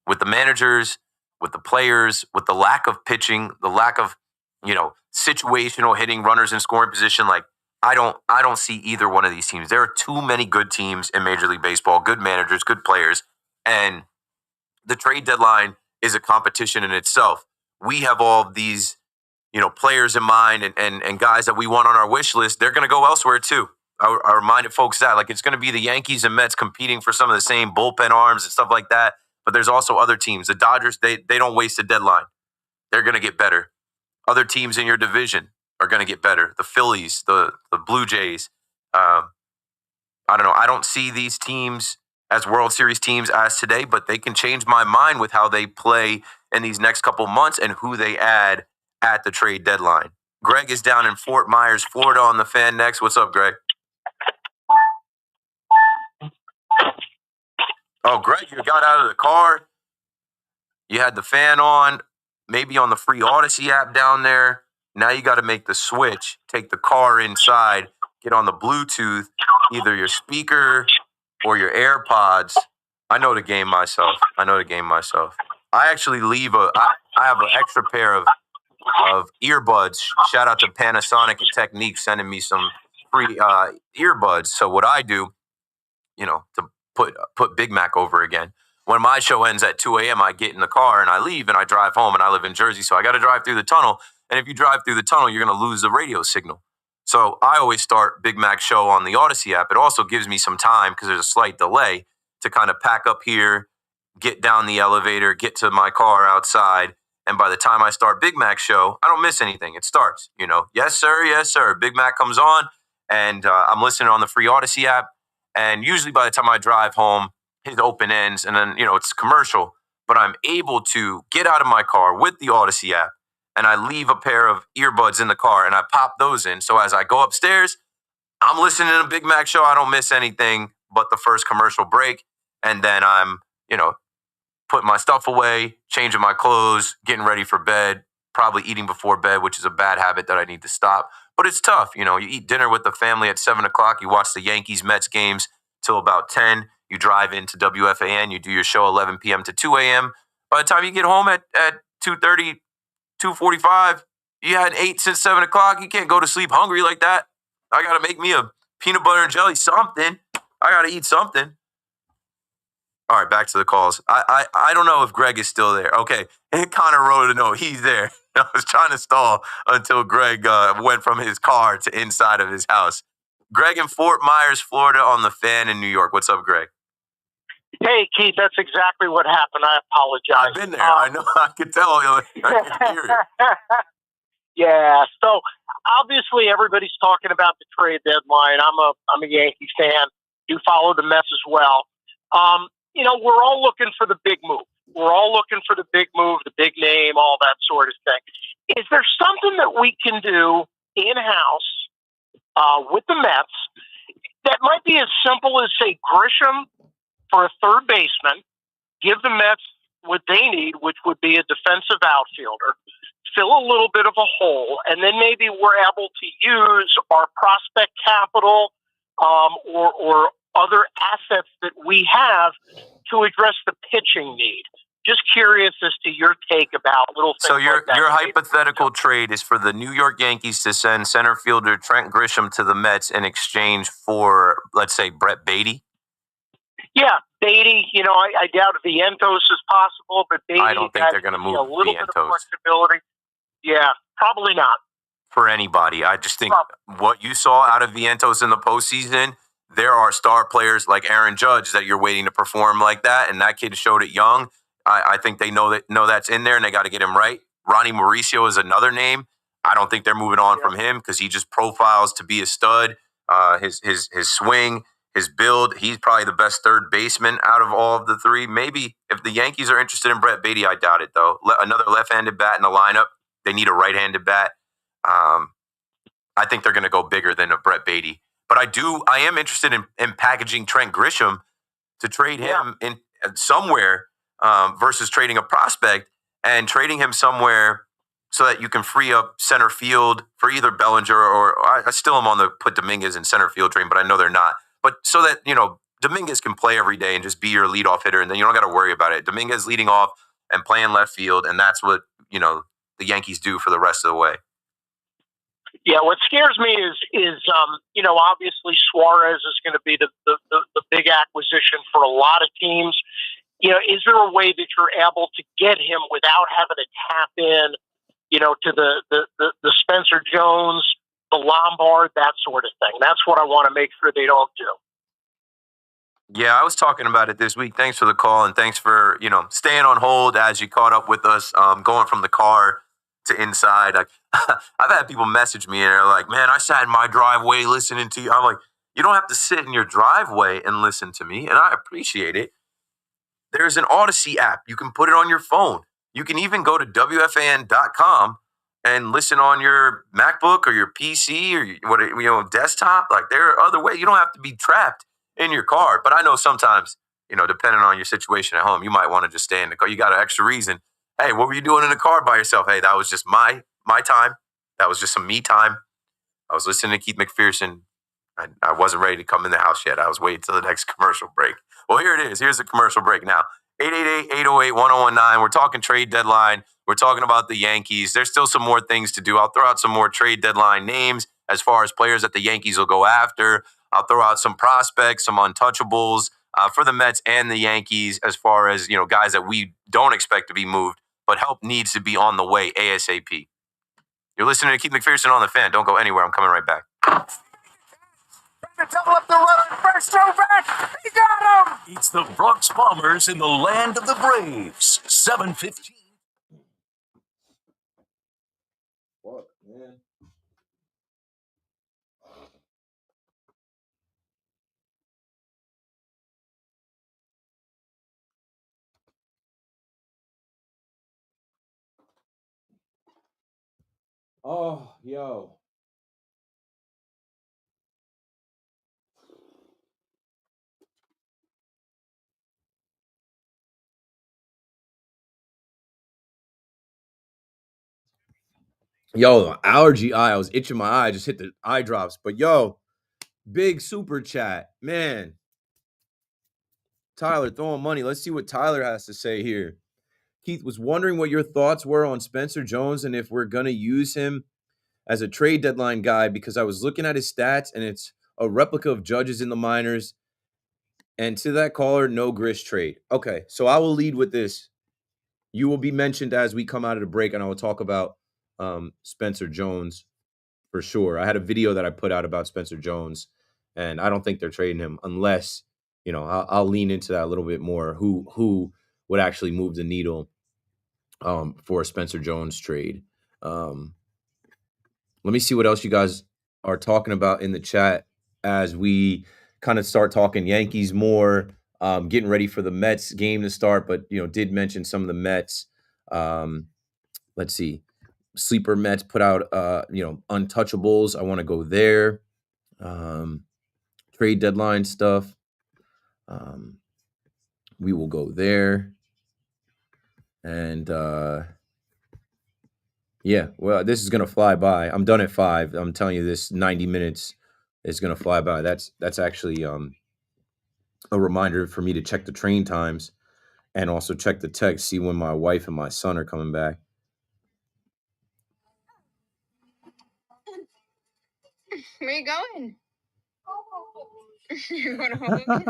With the managers, with the players, with the lack of pitching, the lack of, situational hitting, runners in scoring position, like, I don't see either one of these teams. There are too many good teams in Major League Baseball, good managers, good players, and the trade deadline is a competition in itself. We have all these players in mind and guys that we want on our wish list. They're going to go elsewhere too. I reminded folks that, like, it's going to be the Yankees and Mets competing for some of the same bullpen arms and stuff like that. But there's also other teams. The Dodgers, they don't waste a deadline. They're going to get better. Other teams in your division, are going to get better. The Phillies, the Blue Jays. I don't know. I don't see these teams as World Series teams as today, but they can change my mind with how they play in these next couple months and who they add at the trade deadline. Greg is down in Fort Myers, Florida on the Fan next. What's up, Greg? Oh, Greg, you got out of the car. You had the fan on, maybe on the free Odyssey app down there. Now you got to make the switch, take the car inside, get on the Bluetooth, either your speaker or your AirPods. I know the game myself. I actually I have an extra pair of earbuds. Shout out to Panasonic and Technique sending me some free earbuds. So what I do, to put Big Mac over again. When my show ends at 2 a.m., I get in the car and I leave and I drive home, and I live in Jersey, so I got to drive through the tunnel. And if you drive through the tunnel, you're going to lose the radio signal. So I always start Big Mac show on the Odyssey app. It also gives me some time, because there's a slight delay, to kind of pack up here, get down the elevator, get to my car outside. And by the time I start Big Mac show, I don't miss anything. It starts, yes, sir. Big Mac comes on, and I'm listening on the free Odyssey app. And usually by the time I drive home, his open ends, and then, it's commercial. But I'm able to get out of my car with the Odyssey app, and I leave a pair of earbuds in the car, and I pop those in. So as I go upstairs, I'm listening to Big Mac show. I don't miss anything but the first commercial break. And then I'm, putting my stuff away, changing my clothes, getting ready for bed, probably eating before bed, which is a bad habit that I need to stop. But it's tough. You eat dinner with the family at 7 o'clock. You watch the Yankees Mets games till about 10. You drive into WFAN. You do your show 11 p.m. to 2 a.m. By the time you get home at 2:30, 2:45, you had 8 since 7 o'clock. You can't go to sleep hungry like that. I got to make me a peanut butter and jelly something. I got to eat something. All right, back to the calls. I don't know if Greg is still there. Okay, Connor wrote a note. He's there. I was trying to stall until Greg went from his car to inside of his house. Greg in Fort Myers, Florida on the Fan in New York. What's up, Greg? Hey, Keith, that's exactly what happened. I apologize. I've been there. I know. I could tell. I can hear it. Yeah. So obviously everybody's talking about the trade deadline. I'm a Yankee fan. Do follow the Mets as well. We're all looking for the big move. We're all looking for the big move, the big name, all that sort of thing. Is there something that we can do in-house with the Mets that might be as simple as, say, Grisham for a third baseman, give the Mets what they need, which would be a defensive outfielder, fill a little bit of a hole, and then maybe we're able to use our prospect capital or other assets that we have to address the pitching need. Just curious as to your take about little things. So your like that. hypothetical trade is for the New York Yankees to send center fielder Trent Grisham to the Mets in exchange for, let's say, Brett Beatty? Yeah, Beatty. I doubt Vientos is possible, but Beatty. I don't think they're going to move a little bit of Vientos flexibility. Yeah, probably not. for anybody. I just think what you saw out of Vientos in the postseason, there are star players like Aaron Judge that you're waiting to perform like that, and that kid showed it young. I think they know that's in there, and they got to get him right. Ronnie Mauricio is another name. I don't think they're moving on from him because he just profiles to be a stud. His swing, his build, he's probably the best third baseman out of all of the three. Maybe if the Yankees are interested in Brett Beatty, I doubt it, though. Another left-handed bat in the lineup. They need a right-handed bat. I think they're going to go bigger than a Brett Beatty. But I am interested in packaging Trent Grisham to trade him in somewhere versus trading a prospect and trading him somewhere so that you can free up center field for either Bellinger or I still am on the put Dominguez in center field train, but I know they're not. But so that, Dominguez can play every day and just be your leadoff hitter, and then you don't got to worry about it. Dominguez leading off and playing left field, and that's what, the Yankees do for the rest of the way. Yeah, what scares me is obviously Suarez is going to be the big acquisition for a lot of teams. Is there a way that you're able to get him without having to tap in, to the Spencer Jones, the Lombard, that sort of thing? That's what I want to make sure they don't do. Yeah, I was talking about it this week. Thanks for the call, and thanks for, staying on hold as you caught up with us, going from the car to inside. Like, I've had people message me and they're like, man, I sat in my driveway listening to you. I'm like, you don't have to sit in your driveway and listen to me, and I appreciate it. There's an Odyssey app. You can put it on your phone. You can even go to WFAN.com and listen on your MacBook or your PC or desktop. Like, there are other ways. You don't have to be trapped in your car. But I know sometimes, depending on your situation at home, you might want to just stay in the car. You got an extra reason. Hey, what were you doing in the car by yourself? Hey, that was just my time. That was just some me time. I was listening to Keith McPherson. I wasn't ready to come in the house yet. I was waiting till the next commercial break. Well, here it is. Here's the commercial break now. 888-808-1019. We're talking trade deadline. We're talking about the Yankees. There's still some more things to do. I'll throw out some more trade deadline names as far as players that the Yankees will go after. I'll throw out some prospects, some untouchables for the Mets and the Yankees as far as, guys that we don't expect to be moved, but help needs to be on the way ASAP. You're listening to Keith McPherson on the Fan. Don't go anywhere. I'm coming right back. To double up the run, first throw back, he got him! It's the Bronx Bombers in the land of the Braves. 7:15. What, man? Oh, yo. Yo, allergy eye. I was itching my eye. Just hit the eye drops. But yo, big super chat. Man. Tyler throwing money. Let's see what Tyler has to say here. Keith was wondering what your thoughts were on Spencer Jones and if we're going to use him as a trade deadline guy, because I was looking at his stats and it's a replica of Judge's in the minors. And to that caller, no grist trade. Okay, so I will lead with this. You will be mentioned as we come out of the break, and I will talk about Spencer Jones for sure. I had a video that I put out about Spencer Jones, and I don't think they're trading him unless, I'll lean into that a little bit more. Who would actually move the needle for a Spencer Jones trade? Let me see what else you guys are talking about in the chat as we kind of start talking Yankees more, getting ready for the Mets game to start, but, did mention some of the Mets. Let's see. Sleeper Mets put out, untouchables. I want to go there. Trade deadline stuff. We will go there. And, yeah, well, this is going to fly by. I'm done at 5. I'm telling you, this 90 minutes is going to fly by. That's actually a reminder for me to check the train times and also check the text, see when my wife and my son are coming back. Where you going? You going home? Go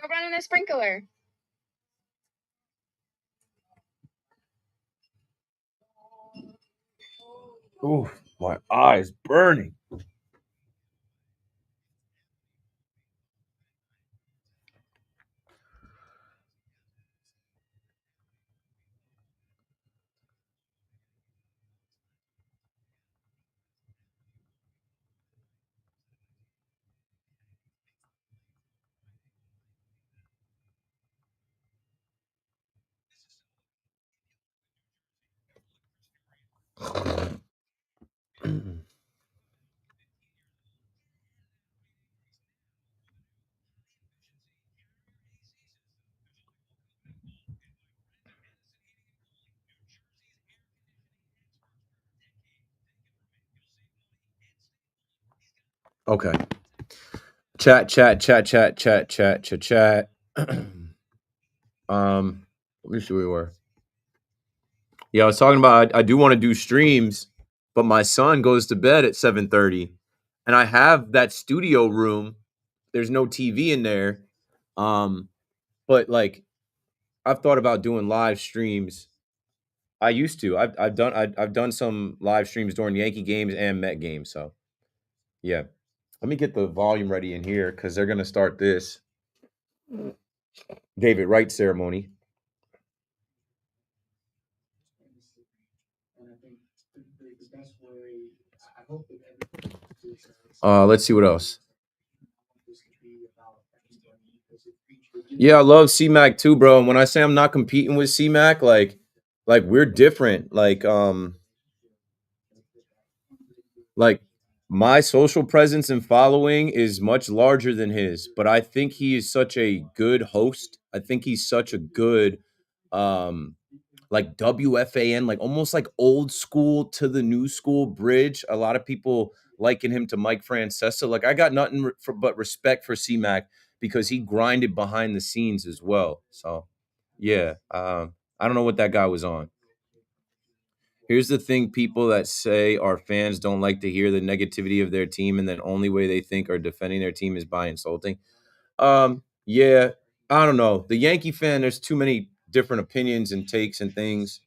run in the sprinkler. Oh, my eyes burning. Okay. Chat. Let me see where we were. Yeah, I was talking about I do want to do streams, but my son goes to bed at 7:30, and I have that studio room. There's no TV in there, but like I've thought about doing live streams. I used to. I've done some live streams during Yankee games and Met games. So yeah, let me get the volume ready in here because they're gonna start this David Wright ceremony. Let's see what else. Yeah, I love C-Mac too, bro. And when I say I'm not competing with C-Mac, like we're different. Like my social presence and following is much larger than his, but I think he is such a good host. I think he's such a good like WFAN, like almost like old school to the new school bridge. A lot of people liken him to Mike Francesa. Like I got nothing but respect for C-Mac because he grinded behind the scenes as well. So yeah, I don't know what that guy was on. Here's the thing: people that say our fans don't like to hear the negativity of their team, and then only way they think are defending their team is by insulting. Yeah, I don't know. The Yankee fan, there's too many different opinions and takes and things.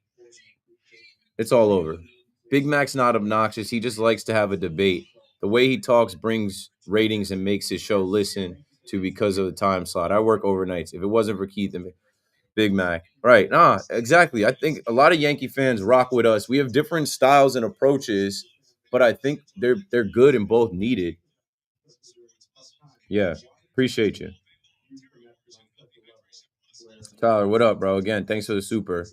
It's all over. Big Mac's not obnoxious. He just likes to have a debate. The way he talks brings ratings and makes his show listened to because of the time slot. I work overnights. If it wasn't for Keith and Big Mac. Right. Exactly. I think a lot of Yankee fans rock with us. We have different styles and approaches, but I think they're good and both needed. Yeah. Appreciate you. Tyler, what up, bro? Again, thanks for the super.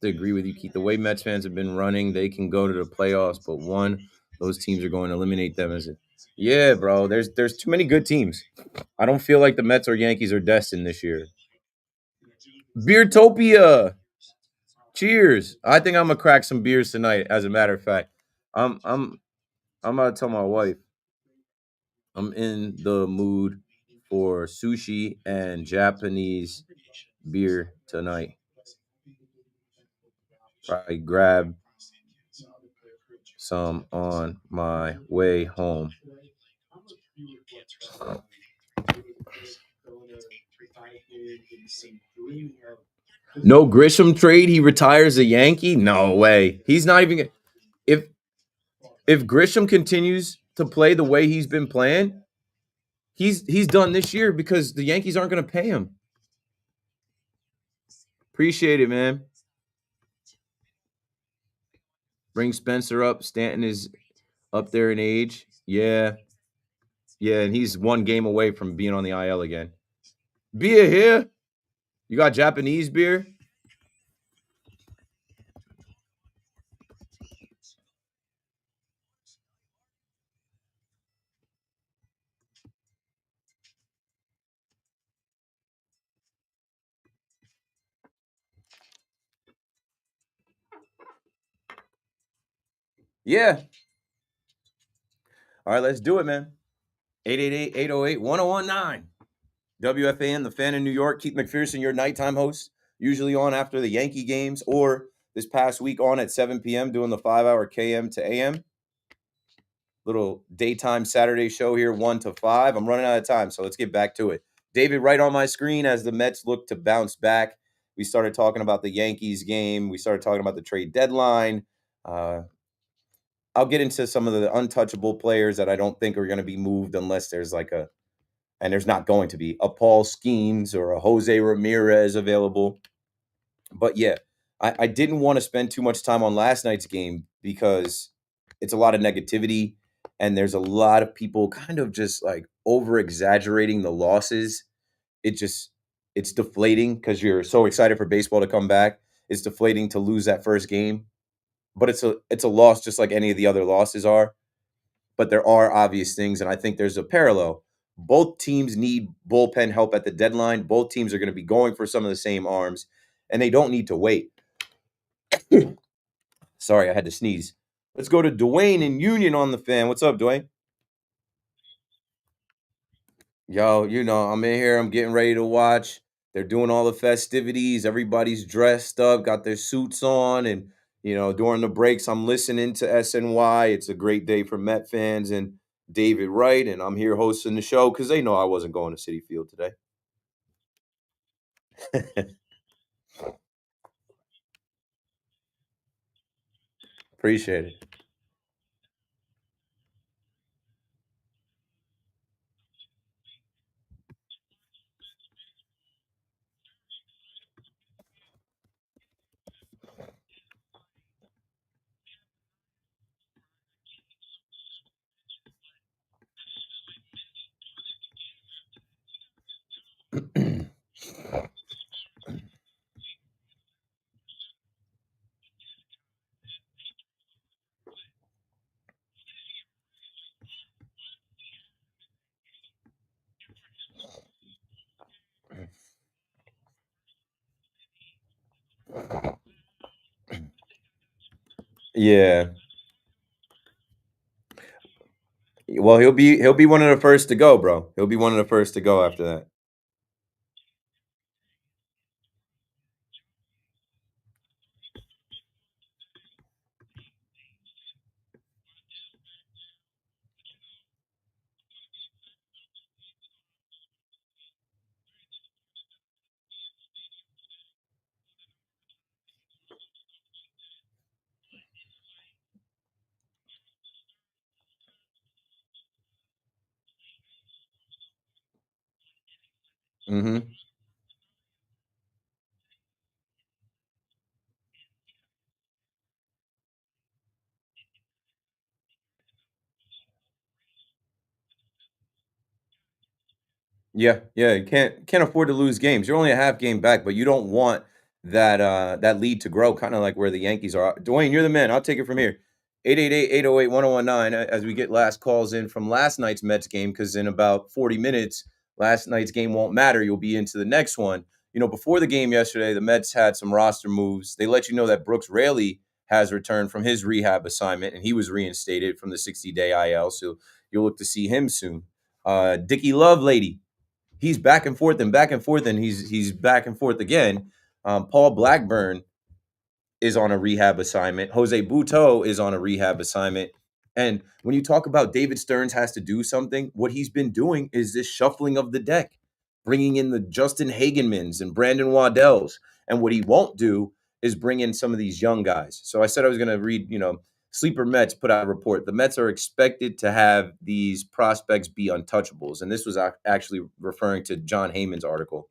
To agree with you, Keith. The way Mets fans have been running, they can go to the playoffs, but those teams are going to eliminate them. Yeah, bro. There's too many good teams. I don't feel like the Mets or Yankees are destined this year. Beertopia. Cheers. I think I'm gonna crack some beers tonight. As a matter of fact, I'm gonna tell my wife I'm in the mood for sushi and Japanese beer tonight. Probably grab some on my way home. No Grisham trade. He retires a Yankee. No way. He's not even. If Grisham continues to play the way he's been playing, he's done this year because the Yankees aren't going to pay him. Appreciate it, man. Bring Spencer up. Stanton is up there in age. Yeah, and he's one game away from being on the IL again. Beer here. You got Japanese beer? Yeah. All right, let's do it, man. 888-808-1019. WFAN, the fan in New York. Keith McPherson, your nighttime host, usually on after the Yankee games, or this past week on at 7 p.m. doing the 5-hour KM to AM. Little daytime Saturday show here, 1 to 5. I'm running out of time, so let's get back to it. David Wright on my screen as the Mets look to bounce back. We started talking about the Yankees game. We started talking about the trade deadline. I'll get into some of the untouchable players that I don't think are going to be moved unless there's and there's not going to be a Paul Skeens or a Jose Ramirez available. But yeah, I didn't want to spend too much time on last night's game because it's a lot of negativity and there's a lot of people kind of just like over exaggerating the losses. It's deflating because you're so excited for baseball to come back. It's deflating to lose that first game, but it's a loss just like any of the other losses are. But there are obvious things, and I think there's a parallel. Both teams need bullpen help at the deadline. Both teams are going to be going for some of the same arms, and they don't need to wait. Sorry, I had to sneeze. Let's go to Dwayne in Union on the fan. What's up, Dwayne? Yo, I'm in here. I'm getting ready to watch. They're doing all the festivities. Everybody's dressed up, got their suits on, and during the breaks, I'm listening to SNY. It's a great day for Met fans and David Wright, and I'm here hosting the show because they know I wasn't going to Citi Field today. Appreciate it. Yeah. Well, he'll be one of the first to go, bro. He'll be one of the first to go after that. Mm-hmm. Yeah, yeah, you can't afford to lose games. You're only a half game back, but you don't want that lead to grow, kind of like where the Yankees are. Dwayne, you're the man. I'll take it from here. 888-808-1019 as we get last calls in from last night's Mets game, because in about 40 minutes, last night's game won't matter. You'll be into the next one. Before the game yesterday, the Mets had some roster moves. They let you know that Brooks Raley has returned from his rehab assignment, and he was reinstated from the 60-day IL, so you'll look to see him soon. Dickie Lovelady, he's back and forth and back and forth, and he's back and forth again. Paul Blackburn is on a rehab assignment. Jose Buto is on a rehab assignment. And when you talk about David Stearns has to do something, what he's been doing is this shuffling of the deck, bringing in the Justin Hagenmans and Brandon Waddells. And what he won't do is bring in some of these young guys. So I said I was going to read, Sleeper Mets put out a report. The Mets are expected to have these prospects be untouchables. And this was actually referring to John Heyman's article.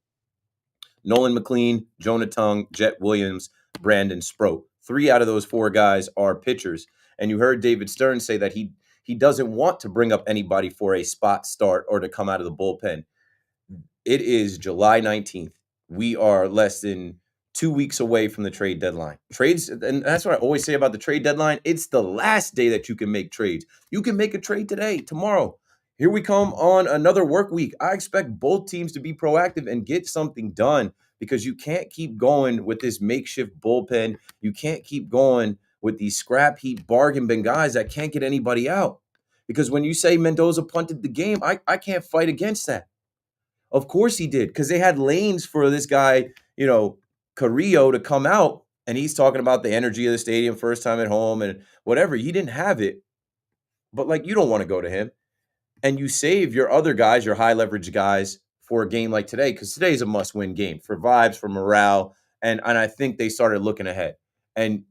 Nolan McLean, Jonah Tung, Jet Williams, Brandon Sproat. 3 out of those 4 guys are pitchers. And you heard David Stearns say that he doesn't want to bring up anybody for a spot start or to come out of the bullpen. It is July 19th. We are less than 2 weeks away from the trade deadline. Trades, and that's what I always say about the trade deadline. It's the last day that you can make trades. You can make a trade today, tomorrow. Here we come on another work week. I expect both teams to be proactive and get something done, because you can't keep going with this makeshift bullpen. You can't keep going with these scrap heap bargain bin guys that can't get anybody out. Because when you say Mendoza punted the game, I can't fight against that. Of course he did, because they had lanes for this guy, Carrillo, to come out, and he's talking about the energy of the stadium, first time at home and whatever. He didn't have it, but you don't want to go to him. And you save your other guys, your high leverage guys, for a game like today, because today's a must-win game for vibes, for morale, and I think they started looking ahead. And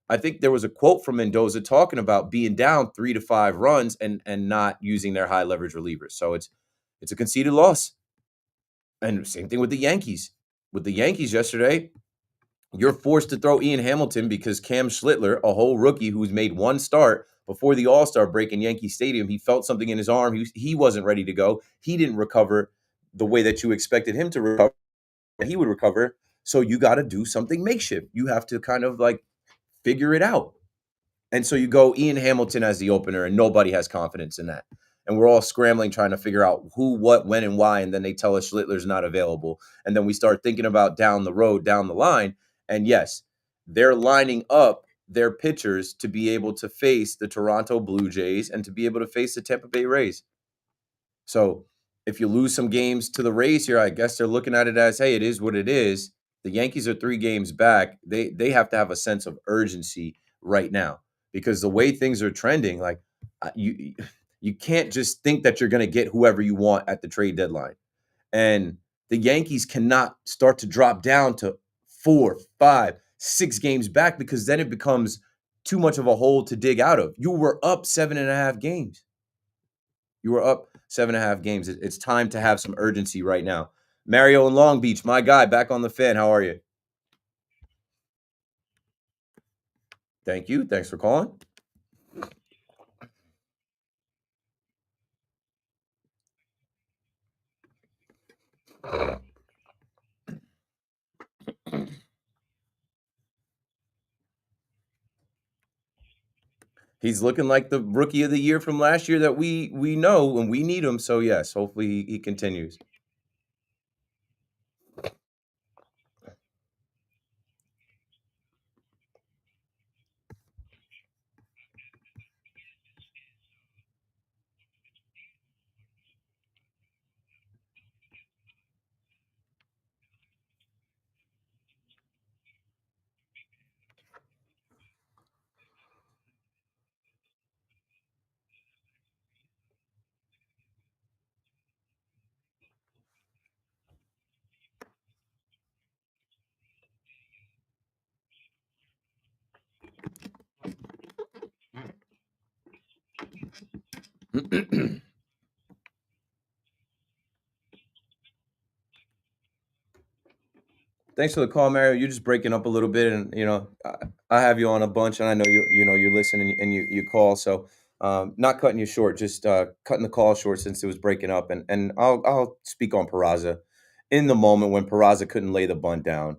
I think there was a quote from Mendoza talking about being down 3 to 5 runs and not using their high leverage relievers. So it's a conceded loss. And same thing with the Yankees. With the Yankees yesterday, you're forced to throw Ian Hamilton because Cam Schlittler, a whole rookie who's made one start before the All-Star break in Yankee Stadium, he felt something in his arm. He wasn't ready to go. He didn't recover the way that you expected him to recover. He would recover. So you got to do something makeshift. You have to kind of figure it out. And so you go Ian Hamilton as the opener, and nobody has confidence in that. And we're all scrambling, trying to figure out who, what, when, and why. And then they tell us Schlittler's not available. And then we start thinking about down the road, down the line. And yes, they're lining up their pitchers to be able to face the Toronto Blue Jays and to be able to face the Tampa Bay Rays. So if you lose some games to the Rays here, I guess they're looking at it as, hey, it is what it is. The Yankees are 3 games back. They have to have a sense of urgency right now, because the way things are trending, you can't just think that you're going to get whoever you want at the trade deadline. And the Yankees cannot start to drop down to 4, 5, 6 games back, because then it becomes too much of a hole to dig out of. You were up 7.5 games. You were up 7.5 games. It's time to have some urgency right now. Mario in Long Beach, my guy, back on the fan. How are you? Thank you. Thanks for calling. He's looking like the rookie of the year from last year that we know, and we need him. So yes, hopefully he continues. Thanks for the call, Mario. You're just breaking up a little bit, and I have you on a bunch, and I know you're listening and you call. So not cutting you short, just cutting the call short since it was breaking up. And I'll speak on Peraza. In the moment when Peraza couldn't lay the bunt down,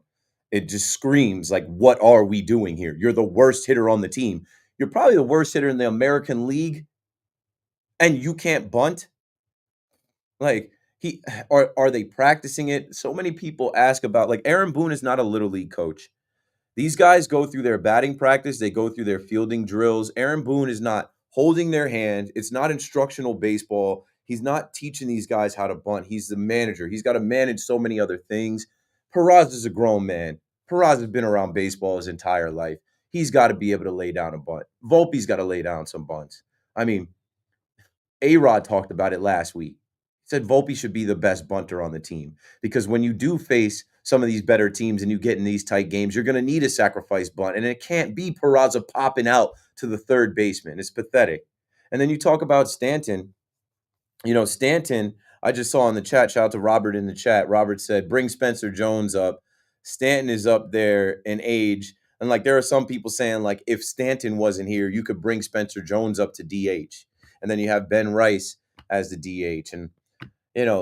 it just screams like, "What are we doing here? You're the worst hitter on the team. You're probably the worst hitter in the American League, and you can't bunt." Like, he are they practicing it? So many people ask about, like, Aaron Boone is not a little league coach. These guys go through their batting practice, they go through their fielding drills. Aaron Boone is not holding their hand. It's not instructional baseball. He's not teaching these guys how to bunt. He's the manager. He's got to manage so many other things. Peraza is a grown man. Peraza's been around baseball his entire life. He's got to be able to lay down a bunt. Volpe's got to lay down some bunts. I mean, A-Rod talked about it last week. He said Volpe should be the best bunter on the team because when you do face some of these better teams and you get in these tight games, you're going to need a sacrifice bunt, and it can't be Peraza popping out to the third baseman. It's pathetic. And then you talk about Stanton. Stanton, I just saw in the chat, shout out to Robert in the chat. Robert said, bring Spencer Jones up. Stanton is up there in age. And like there are some people saying, like, if Stanton wasn't here, you could bring Spencer Jones up to DH. And then you have Ben Rice as the DH. And,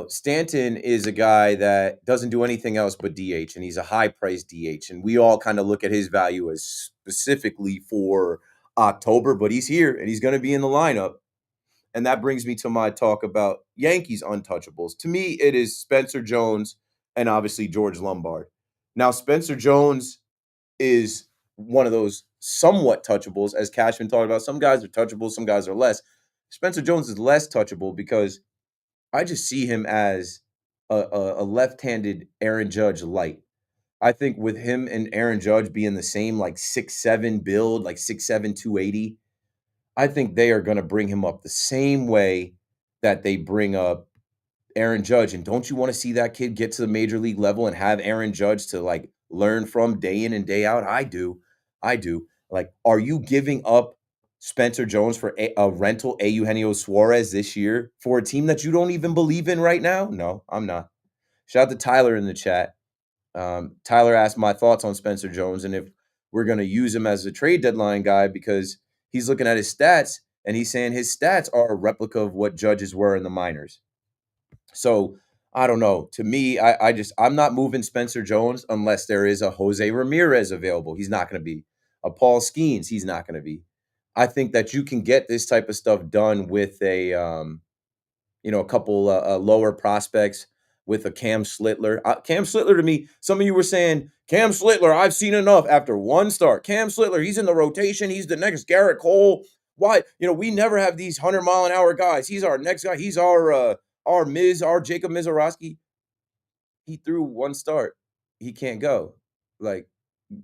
Stanton is a guy that doesn't do anything else but DH. And he's a high-priced DH. And we all kind of look at his value as specifically for October, but he's here and he's going to be in the lineup. And that brings me to my talk about Yankees untouchables. To me, it is Spencer Jones and obviously George Lombard. Now, Spencer Jones is one of those somewhat touchables, as Cashman talked about. Some guys are touchable, some guys are less. Spencer Jones is less touchable because I just see him as a left-handed Aaron Judge light. I think with him and Aaron Judge being the same, like 6'7" build, like 6'7", 280, I think they are going to bring him up the same way that they bring up Aaron Judge. And don't you want to see that kid get to the major league level and have Aaron Judge to like learn from day in and day out? I do. Like, are you giving up Spencer Jones for a rental Eugenio Suarez this year for a team that you don't even believe in right now? No, I'm not. Shout out to Tyler in the chat. Tyler asked my thoughts on Spencer Jones and if we're going to use him as a trade deadline guy because he's looking at his stats and he's saying his stats are a replica of what Judge's were in the minors. So I don't know. To me, I'm not moving Spencer Jones unless there is a Jose Ramirez available. He's not going to be. A Paul Skeens, he's not going to be. I think that you can get this type of stuff done with a couple lower prospects with a Cam Slittler. Cam Slittler, to me, some of you were saying, Cam Slittler, I've seen enough after one start. Cam Slittler, he's in the rotation. He's the next Garrett Cole. Why? We never have these 100-mile-an-hour guys. He's our next guy. He's our Jacob Mizorowski. He threw one start. He can't go. Like,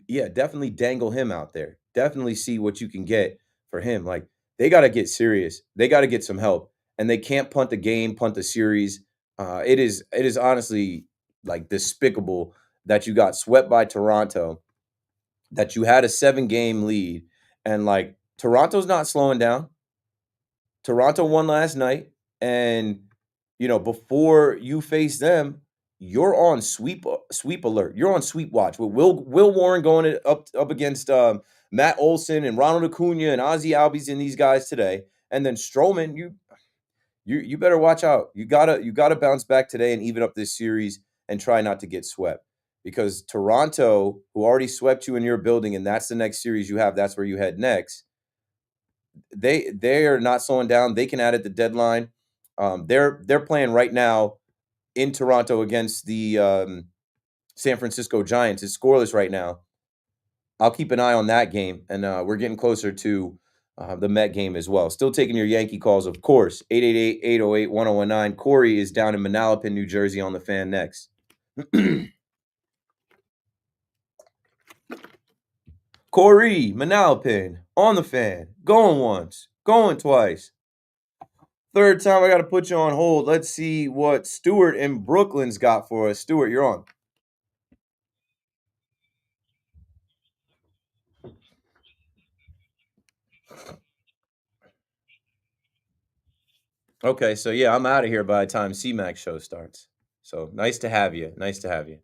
yeah, definitely dangle him out there. Definitely see what you can get for him. Like, they got to get serious. They got to get some help. And they can't punt the game, punt the series. It is honestly like despicable that you got swept by Toronto, that you had a 7-game lead, and like Toronto's not slowing down. Toronto won last night, and before you face them, you're on sweep alert. You're on sweep watch with Will Warren going up against Matt Olson and Ronald Acuna and Ozzie Albies and these guys today, and then Stroman. You better watch out. You gotta bounce back today and even up this series and try not to get swept. Because Toronto, who already swept you in your building, and that's the next series you have, that's where you head next. They are not slowing down. They can add at the deadline. They're playing right now in Toronto against the San Francisco Giants. It's scoreless right now. I'll keep an eye on that game, and we're getting closer to the Met game as well. Still taking your Yankee calls, of course. 888-808-1019. Corey is down in Manalapan, New Jersey on the Fan next. Corey, Manalapan, on the Fan. Going once, going twice. Third time I got to put you on hold. Let's see what Stuart in Brooklyn's got for us. Stuart, you're on. Okay, so yeah, I'm out of here by the time C-Mac show starts. So nice to have you. Nice to have you.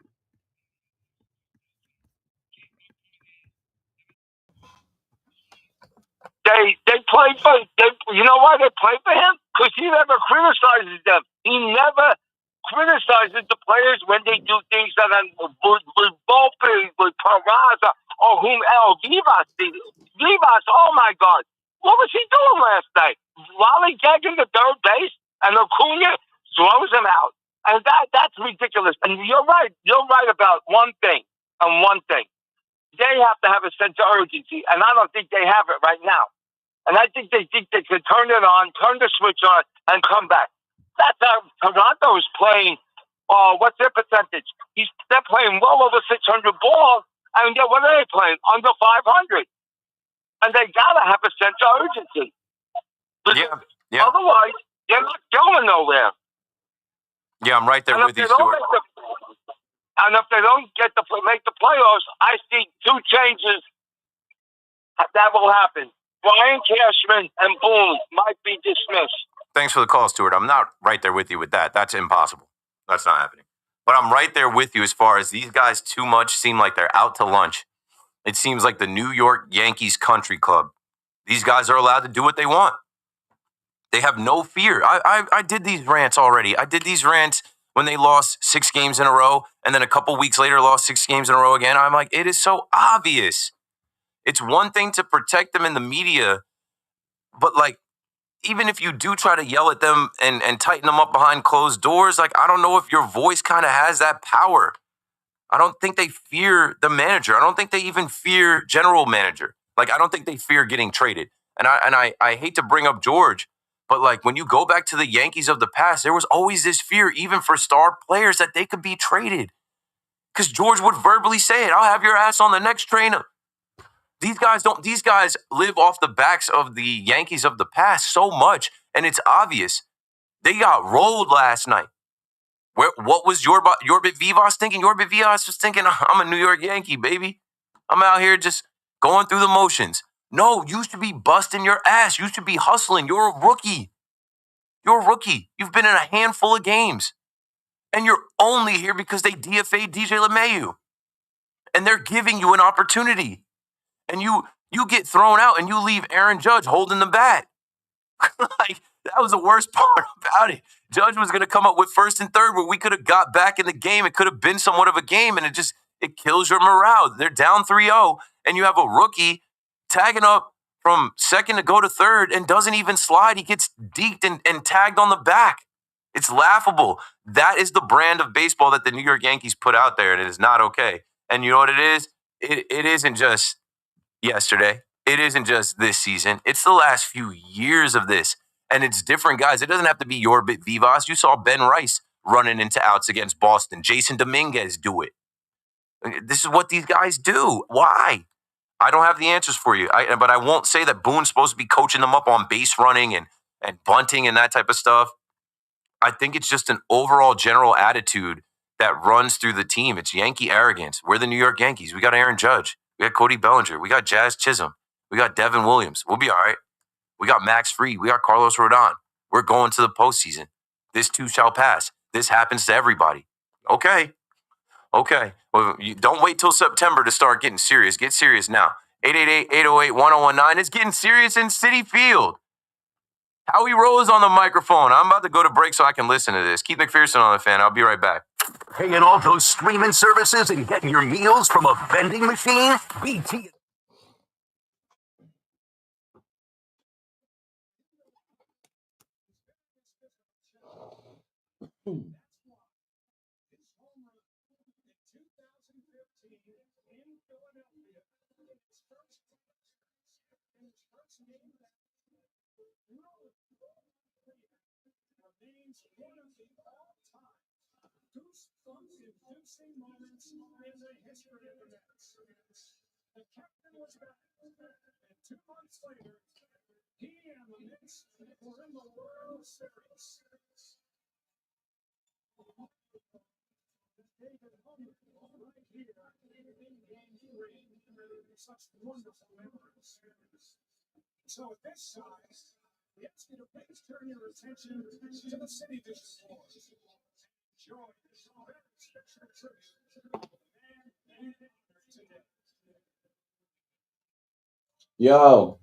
They play for you know why they play for him? Because he never criticizes them. He never criticizes the players when they do things that are with Volpe, with Peraza, or whom else. Vivas did. Vivas, oh my God. What was he doing last night? Lollygagging the third base, and Acuna throws him out. And that's ridiculous. And you're right. You're right about one thing. They have to have a sense of urgency, and I don't think they have it right now. And I think they could turn it on, turn the switch on, and come back. That's how Toronto is playing. What's their percentage? They're playing well over 600 balls, and yet what are they playing? Under 500. And they gotta have a sense of urgency. Yeah. Otherwise, they're not going nowhere. Yeah, I'm right there And with you, Stuart. And if they don't make the playoffs, I see two changes that will happen. Brian Cashman and Boone might be dismissed. Thanks for the call, Stuart. I'm not right there with you with that. That's impossible. That's not happening. But I'm right there with you as far as these guys too much seem like they're out to lunch. It seems like the New York Yankees country club. These guys are allowed to do what they want. They have no fear. I did these rants already. I did these rants when they lost 6 games in a row, and then a couple weeks later lost 6 games in a row again. I'm like, it is so obvious. It's one thing to protect them in the media, but like, even if you do try to yell at them and tighten them up behind closed doors, like, I don't know if your voice kind of has that power. I don't think they fear the manager. I don't think they even fear general manager. Like, I don't think they fear getting traded. And I hate to bring up George, but like, when you go back to the Yankees of the past, there was always this fear, even for star players, that they could be traded. Because George would verbally say it. I'll have your ass on the next trainer. These guys live off the backs of the Yankees of the past so much, and it's obvious. They got rolled last night. What was Yorbit Vivas thinking? Yorbit Vivas was thinking, I'm a New York Yankee, baby. I'm out here just going through the motions. No, you should be busting your ass. You should be hustling. You're a rookie. You've been in a handful of games. And you're only here because they DFA'd DJ LeMahieu. And they're giving you an opportunity. And you get thrown out and you leave Aaron Judge holding the bat. Like, that was the worst part about it. Judge was going to come up with first and third where we could have got back in the game. It could have been somewhat of a game, and it kills your morale. They're down 3-0, and you have a rookie tagging up from second to go to third and doesn't even slide. He gets deked and tagged on the back. It's laughable. That is the brand of baseball that the New York Yankees put out there, and it is not okay. And you know what it is? It isn't just yesterday. It isn't just this season. It's the last few years of this. And it's different guys. It doesn't have to be Yorbit Vivas. You saw Ben Rice running into outs against Boston. Jason Dominguez do it. This is what these guys do. Why? I don't have the answers for you. But I won't say that Boone's supposed to be coaching them up on base running and bunting and that type of stuff. I think it's just an overall general attitude that runs through the team. It's Yankee arrogance. We're the New York Yankees. We got Aaron Judge. We got Cody Bellinger. We got Jazz Chisholm. We got Devin Williams. We'll be all right. We got Max Fried. We got Carlos Rodon. We're going to the postseason. This too shall pass. This happens to everybody. Okay. Well, you don't wait till September to start getting serious. Get serious now. 888-808-1019. It's getting serious in Citi Field. Howie Rose on the microphone. I'm about to go to break so I can listen to this. Keith McPherson on the fan. I'll be right back. Paying all those streaming services and getting your meals from a vending machine? BT. Yo.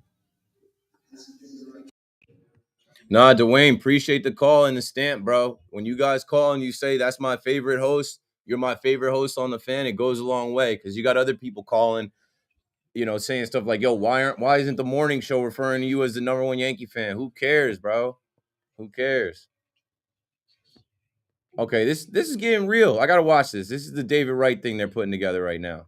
Nah, Dwayne, appreciate the call and the stamp, bro. When you guys call and you say that's my favorite host, you're my favorite host on the fan, it goes a long way because you got other people calling, saying stuff like, yo, why isn't the morning show referring to you as the number one Yankee fan? Who cares, bro? Who cares? Okay, this is getting real. I gotta watch this. This is the David Wright thing they're putting together right now.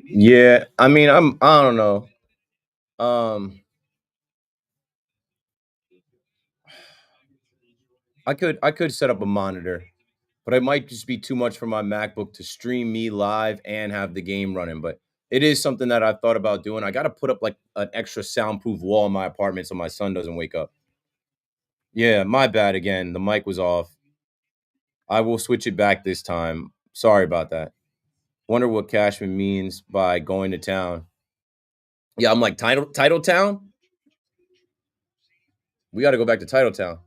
Yeah, I mean, I don't know. I could set up a monitor, but it might just be too much for my MacBook to stream me live and have the game running. But it is something that I've thought about doing. I got to put up like an extra soundproof wall in my apartment so my son doesn't wake up. Yeah, my bad again. The mic was off. I will switch it back this time. Sorry about that. Wonder what Cashman means by going to town. Yeah, I'm like Title Town. We got to go back to Title Town.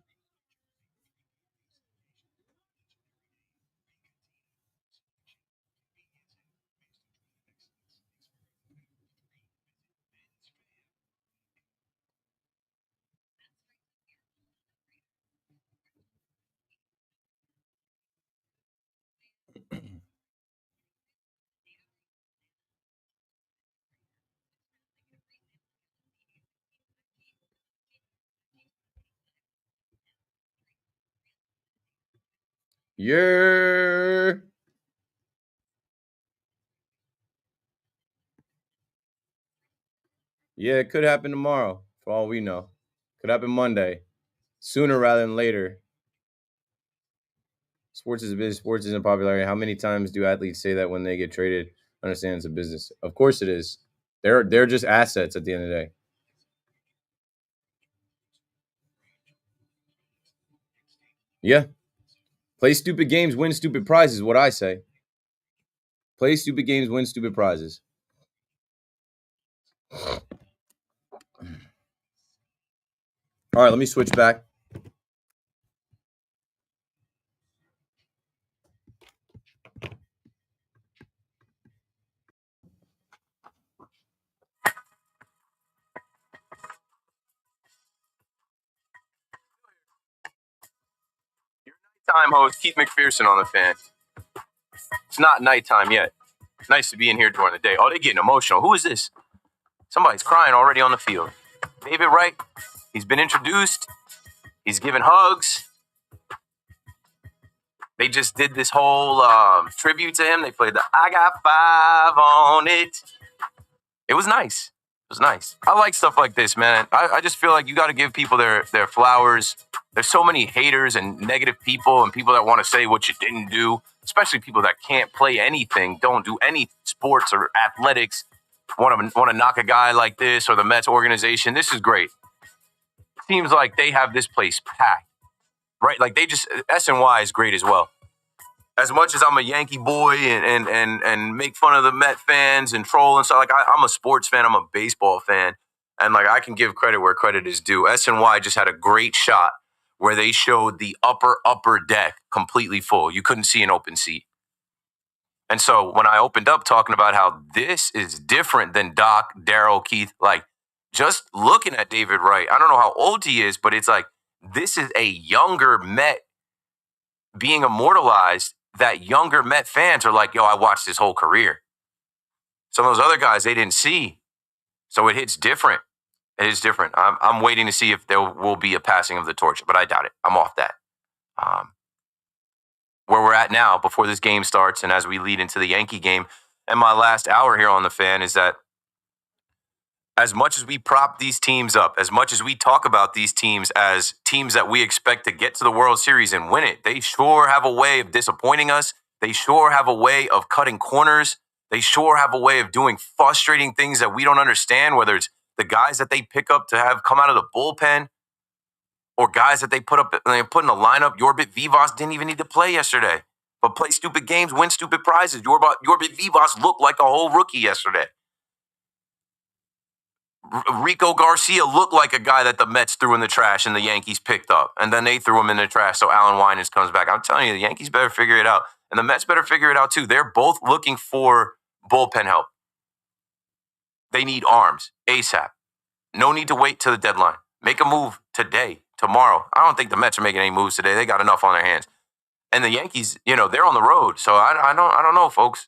Yeah. Yeah, it could happen tomorrow, for all we know. Could happen Monday. Sooner rather than later. Sports is a business. Sports isn't popularity. How many times do athletes say that when they get traded? Understand it's a business. Of course it is. They're just assets at the end of the day. Yeah. Play stupid games, win stupid prizes, what I say. Play stupid games, win stupid prizes. All right, let me switch back. nighttime host, Keith McPherson on the Fan. It's not nighttime yet. Nice to be in here during the day. Oh, they're getting emotional. Who is this? Somebody's crying already on the field. David Wright, he's been introduced. He's given hugs. They just did this whole tribute to him. They played the I Got Five on It. It was nice. It was nice. I like stuff like this, man. I just feel like you got to give people their flowers. There's so many haters and negative people and people that want to say what you didn't do, especially people that can't play anything, don't do any sports or athletics, want to knock a guy like this or the Mets organization. This is great. Seems like they have this place packed, right? Like they just, SNY is great as well. As much as I'm a Yankee boy and make fun of the Met fans and troll and stuff, like I'm a sports fan, I'm a baseball fan, and like I can give credit where credit is due. SNY just had a great shot where they showed the upper deck completely full. You couldn't see an open seat. And so when I opened up talking about how this is different than Doc, Darryl, Keith, like just looking at David Wright, I don't know how old he is, but it's like this is a younger Met being immortalized. That younger Met fans are like, yo, I watched his whole career. Some of those other guys, they didn't see. So it hits different. It is different. I'm waiting to see if there will be a passing of the torch, but I doubt it. I'm off that. Where we're at now, before this game starts, and as we lead into the Yankee game, and my last hour here on the Fan is that as much as we prop these teams up, as much as we talk about these teams as teams that we expect to get to the World Series and win it, they sure have a way of disappointing us. They sure have a way of cutting corners. They sure have a way of doing frustrating things that we don't understand, whether it's the guys that they pick up to have come out of the bullpen or guys that they put up and they put in the lineup. Yorbit Vivas didn't even need to play yesterday, but play stupid games, win stupid prizes. Yorbit Vivas looked like a whole rookie yesterday. Rico Garcia looked like a guy that the Mets threw in the trash and the Yankees picked up, and then they threw him in the trash, so Alan Winans comes back. I'm telling you, the Yankees better figure it out, and the Mets better figure it out too. They're both looking for bullpen help. They need arms ASAP. No need to wait till the deadline. Make a move today, tomorrow. I don't think the Mets are making any moves today. They got enough on their hands. And the Yankees, they're on the road, so I don't know, folks.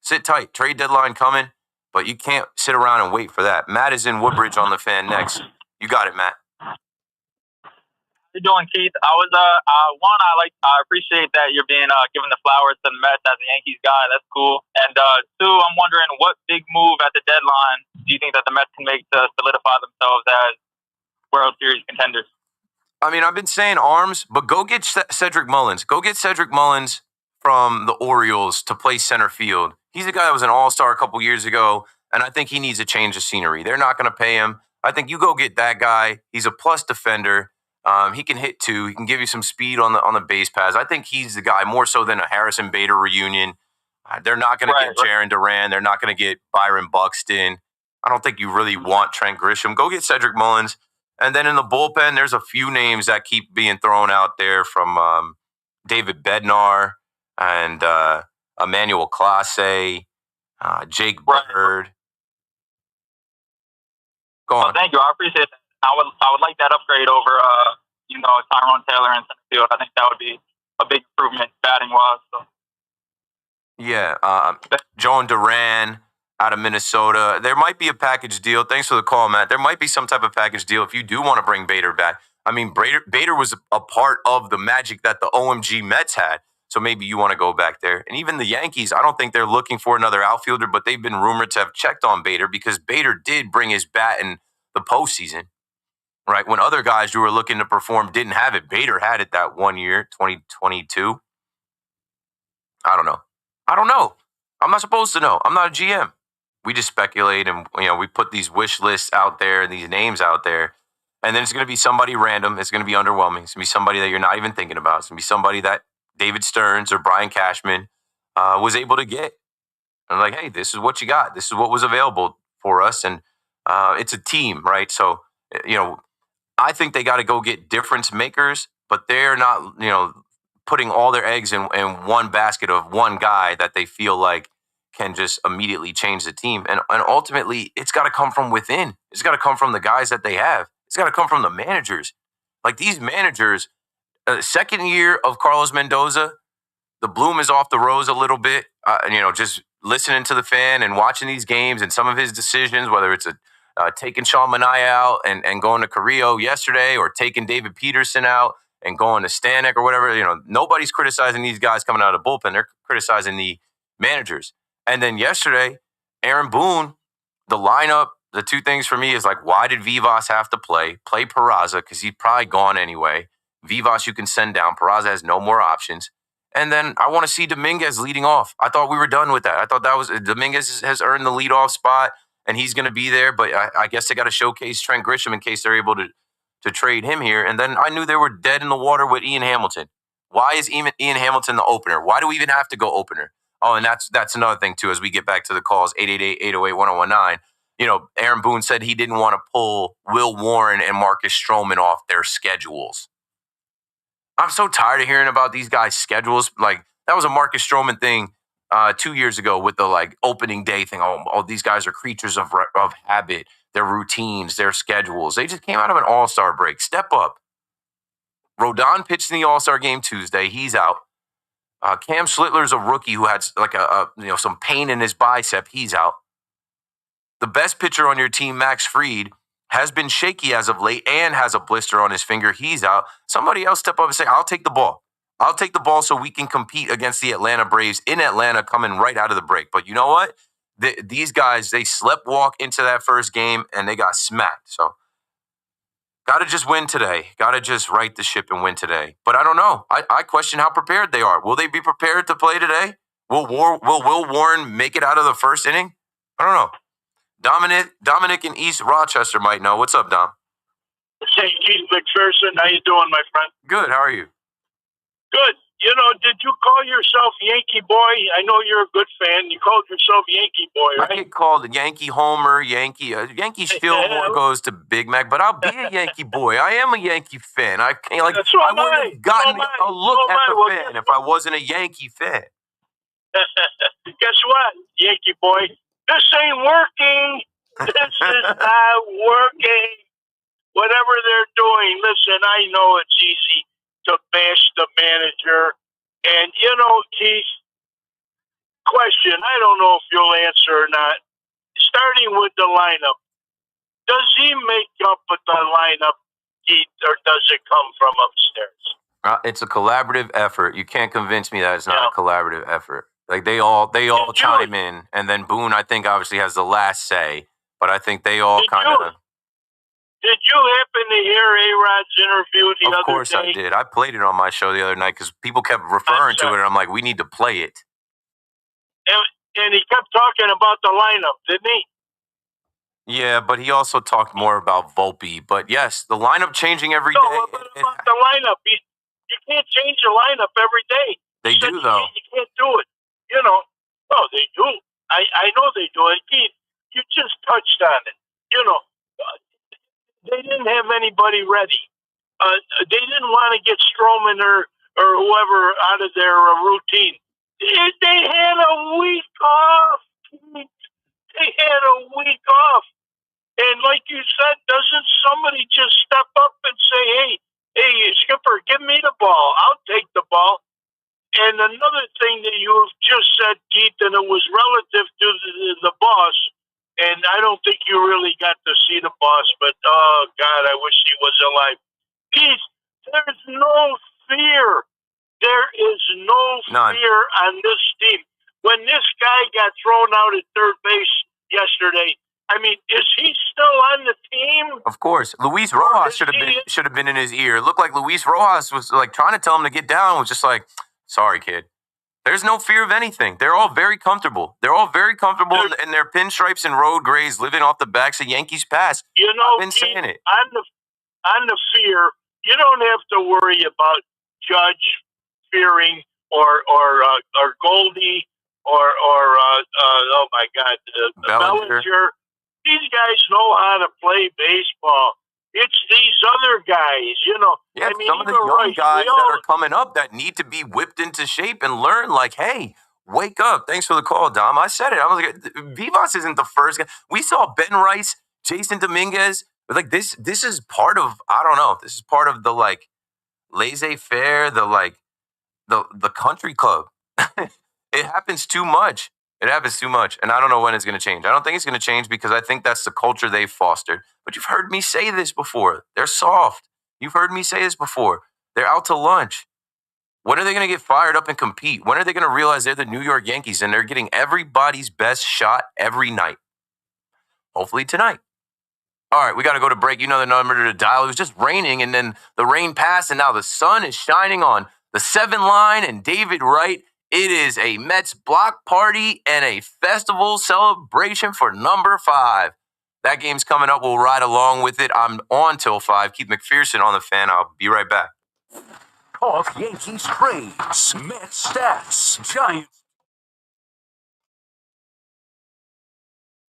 Sit tight. Trade deadline coming. But you can't sit around and wait for that. Matt is in Woodbridge on the Fan next. You got it, Matt. How you doing, Keith? I was I appreciate that you're being giving the flowers to the Mets as a Yankees guy. That's cool. And two, I'm wondering what big move at the deadline do you think that the Mets can make to solidify themselves as World Series contenders? I mean, I've been saying arms, but go get Cedric Mullins. Go get Cedric Mullins from the Orioles to play center field. He's a guy that was an all-star a couple years ago, and I think he needs a change of scenery. They're not going to pay him. I think you go get that guy. He's a plus defender. He can hit too. He can give you some speed on the base paths. I think he's the guy more so than a Harrison Bader reunion. They're not going to get Jaron Duran. They're not going to get Byron Buxton. I don't think you really want Trent Grisham. Go get Cedric Mullins. And then in the bullpen, there's a few names that keep being thrown out there from David Bednar and Emmanuel Clase, Jake Bird. Go on. Thank you. I appreciate that. I would like that upgrade over, Tyrone Taylor in center field. I think that would be a big improvement batting wise. So. Yeah, Joan Duran out of Minnesota. There might be a package deal. Thanks for the call, Matt. There might be some type of package deal if you do want to bring Bader back. I mean, Bader was a part of the magic that the OMG Mets had. So maybe you want to go back there. And even the Yankees, I don't think they're looking for another outfielder, but they've been rumored to have checked on Bader because Bader did bring his bat in the postseason, right? When other guys who were looking to perform didn't have it, Bader had it that 1 year, 2022. I don't know. I'm not supposed to know. I'm not a GM. We just speculate and, we put these wish lists out there and these names out there. And then it's going to be somebody random. It's going to be underwhelming. It's going to be somebody that you're not even thinking about. It's going to be somebody that David Stearns or Brian Cashman was able to get. And like, hey, this is what you got. This is what was available for us. And it's a team, right? So, I think they got to go get difference makers, but they're not, putting all their eggs in one basket of one guy that they feel like can just immediately change the team. And ultimately, it's got to come from within. It's got to come from the guys that they have. It's got to come from the managers. Like these managers, second year of Carlos Mendoza, the bloom is off the rose a little bit. Just listening to the fan and watching these games and some of his decisions, whether it's taking Sean Manaea out and going to Carrillo yesterday, or taking David Peterson out and going to Stanek or whatever. Nobody's criticizing these guys coming out of the bullpen. They're criticizing the managers. And then yesterday, Aaron Boone, the lineup, the two things for me is like, why did Vivas have to play? Play Peraza because he's probably gone anyway. Vivas you can send down. Peraza has no more options. And then I want to see Dominguez leading off. I thought we were done with that. I thought that was Dominguez has earned the leadoff spot and he's going to be there. But I guess they got to showcase Trent Grisham in case they're able to trade him here. And then I knew they were dead in the water with Ian Hamilton. Why is Ian Hamilton the opener? Why do we even have to go opener? Oh, and that's another thing, too, as we get back to the calls, 888-808-1019. Aaron Boone said he didn't want to pull Will Warren and Marcus Stroman off their schedules. I'm so tired of hearing about these guys' schedules. Like, that was a Marcus Stroman thing 2 years ago with the, opening day thing. Oh, these guys are creatures of habit, their routines, their schedules. They just came out of an all-star break. Step up. Rodon pitched in the all-star game Tuesday. He's out. Cam Schlittler's a rookie who had some pain in his bicep. He's out. The best pitcher on your team, Max Fried, has been shaky as of late and has a blister on his finger. He's out. Somebody else step up and say, I'll take the ball. I'll take the ball so we can compete against the Atlanta Braves in Atlanta coming right out of the break. But you know what? These guys, they slept walk into that first game and they got smacked. So got to just win today. Got to just right the ship and win today. But I don't know. I question how prepared they are. Will they be prepared to play today? Will Will Warren make it out of the first inning? I don't know. Dominic in East Rochester might know. What's up, Dom? Hey, Keith McPherson. How you doing, my friend? Good. How are you? Good. Did you call yourself Yankee Boy? I know you're a good fan. You called yourself Yankee Boy, right? I get called Yankee Homer, Yankee Fillmore goes to Big Mac, but I'll be a Yankee boy. I am a Yankee fan. I wouldn't have gotten a look at the fan if I wasn't a Yankee fan. Guess what, Yankee Boy? This ain't working. This is not working. Whatever they're doing, listen, I know it's easy to bash the manager. And, Keith, question, I don't know if you'll answer or not. Starting with the lineup, does he make up with the lineup, Keith, or does it come from upstairs? It's a collaborative effort. You can't convince me that it's not a collaborative effort. Like they all chime in, and then Boone, I think, obviously has the last say. But I think they all kind of. Did you happen to hear A-Rod's interview the other day? Of course I did. I played it on my show the other night because people kept referring to it, and I'm like, we need to play it. And he kept talking about the lineup, didn't he? Yeah, but he also talked more about Volpe. But yes, the lineup changing every day. But about the lineup, you can't change the lineup every day. They do, though. You can't do it. No, they do. I know they do it. Keith, you just touched on it. They didn't have anybody ready. They didn't want to get Stroman or whoever out of their routine. They had a week off. They had a week off. And like you said, doesn't somebody just step up and say, hey, Skipper, give me the ball. I'll take the ball. And another thing that you just said, Keith, and it was relative to the boss, and I don't think you really got to see the boss, but, oh, God, I wish he was alive. Keith, there's no fear. There is no fear on this team. When this guy got thrown out at third base yesterday, I mean, is he still on the team? Of course. Luis Rojas should have been in his ear. It looked like Luis Rojas was like trying to tell him to get down. It was just like, sorry, kid. There's no fear of anything. They're all very comfortable. They're all very comfortable in their pinstripes and road grays, living off the backs of Yankees past. I've been saying it. On the fear, you don't have to worry about Judge fearing or Goldie or oh my God, Bellinger. These guys know how to play baseball. It's these other guys, Yeah, I mean, some of the young guys that are coming up that need to be whipped into shape and learn, like, hey, wake up. Thanks for the call, Dom. I said it. I was like, Vivas isn't the first guy. We saw Ben Rice, Jason Dominguez. Like, this is part of, I don't know, this is part of the, like, laissez-faire, the country club. It happens too much. It happens too much. And I don't know when it's going to change. I don't think it's going to change because I think that's the culture they've fostered. But you've heard me say this before. They're soft. You've heard me say this before. They're out to lunch. When are they going to get fired up and compete? When are they going to realize they're the New York Yankees and they're getting everybody's best shot every night? Hopefully tonight. All right, we got to go to break. You know the number to dial. It was just raining, and then the rain passed, and now the sun is shining on the 7 line and David Wright. It is a Mets block party and a festival celebration for number 5. That game's coming up. We'll ride along with it. I'm on till 5. Keith McPherson on the fan. I'll be right back. Talk Yankees trades, Mets stats, Giants.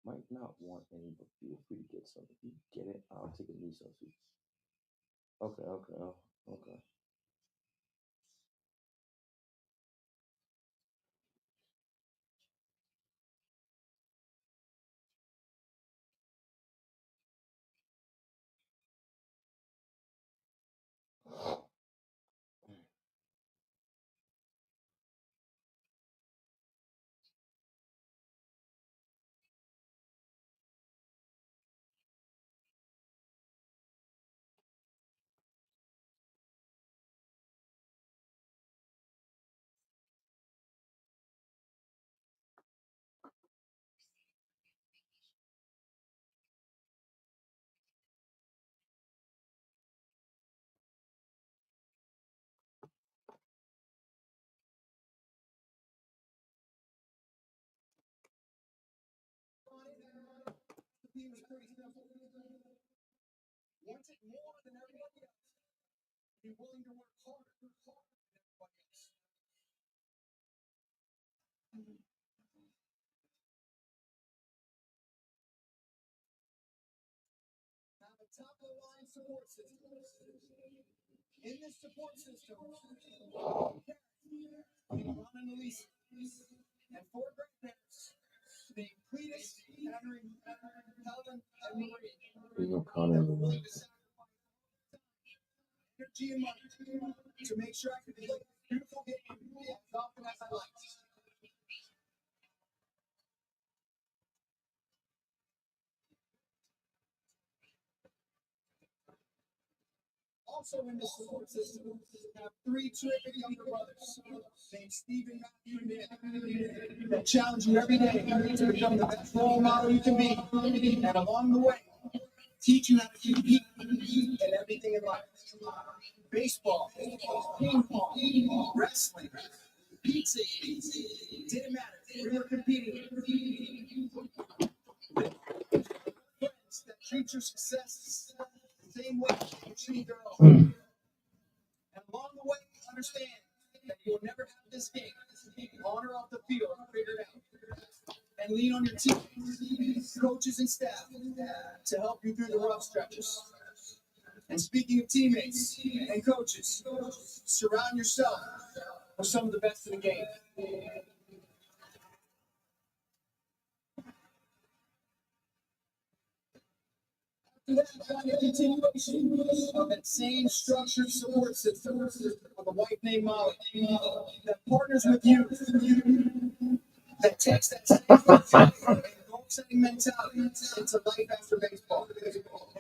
Might not want any, but feel free to get some. If you get it, I'll take a knee selfie. Okay. Want it more than everybody else. Be willing to work harder than everybody else. Have a top-of-the-line support system. In this support system, run and Elise, and 4 grandparents named Cletus, Henry, Calvin, and Marie. There's no Connor in the room. Energy and money to make sure I can play this beautiful game as often as I like. Also in the support system, have 3 terrific younger brothers named Stephen, Matthew, and Dan that challenge you every day to become the best role model you can be. And along the way, teach you how to compete in everything in life. Baseball, ping pong, wrestling, pizza eating. Didn't matter. We were competing. Friends that treat your successes the same way you treat their own. And along the way, understand that you'll never have this game on or off the field figured out. And lean on your team, coaches, and staff to help you through the rough stretches. And speaking of teammates and coaches, surround yourself with some of the best in the game. A continuation of that same structured support system of a wife named Molly that partners with you, that takes that same goal-setting mentality into life after baseball,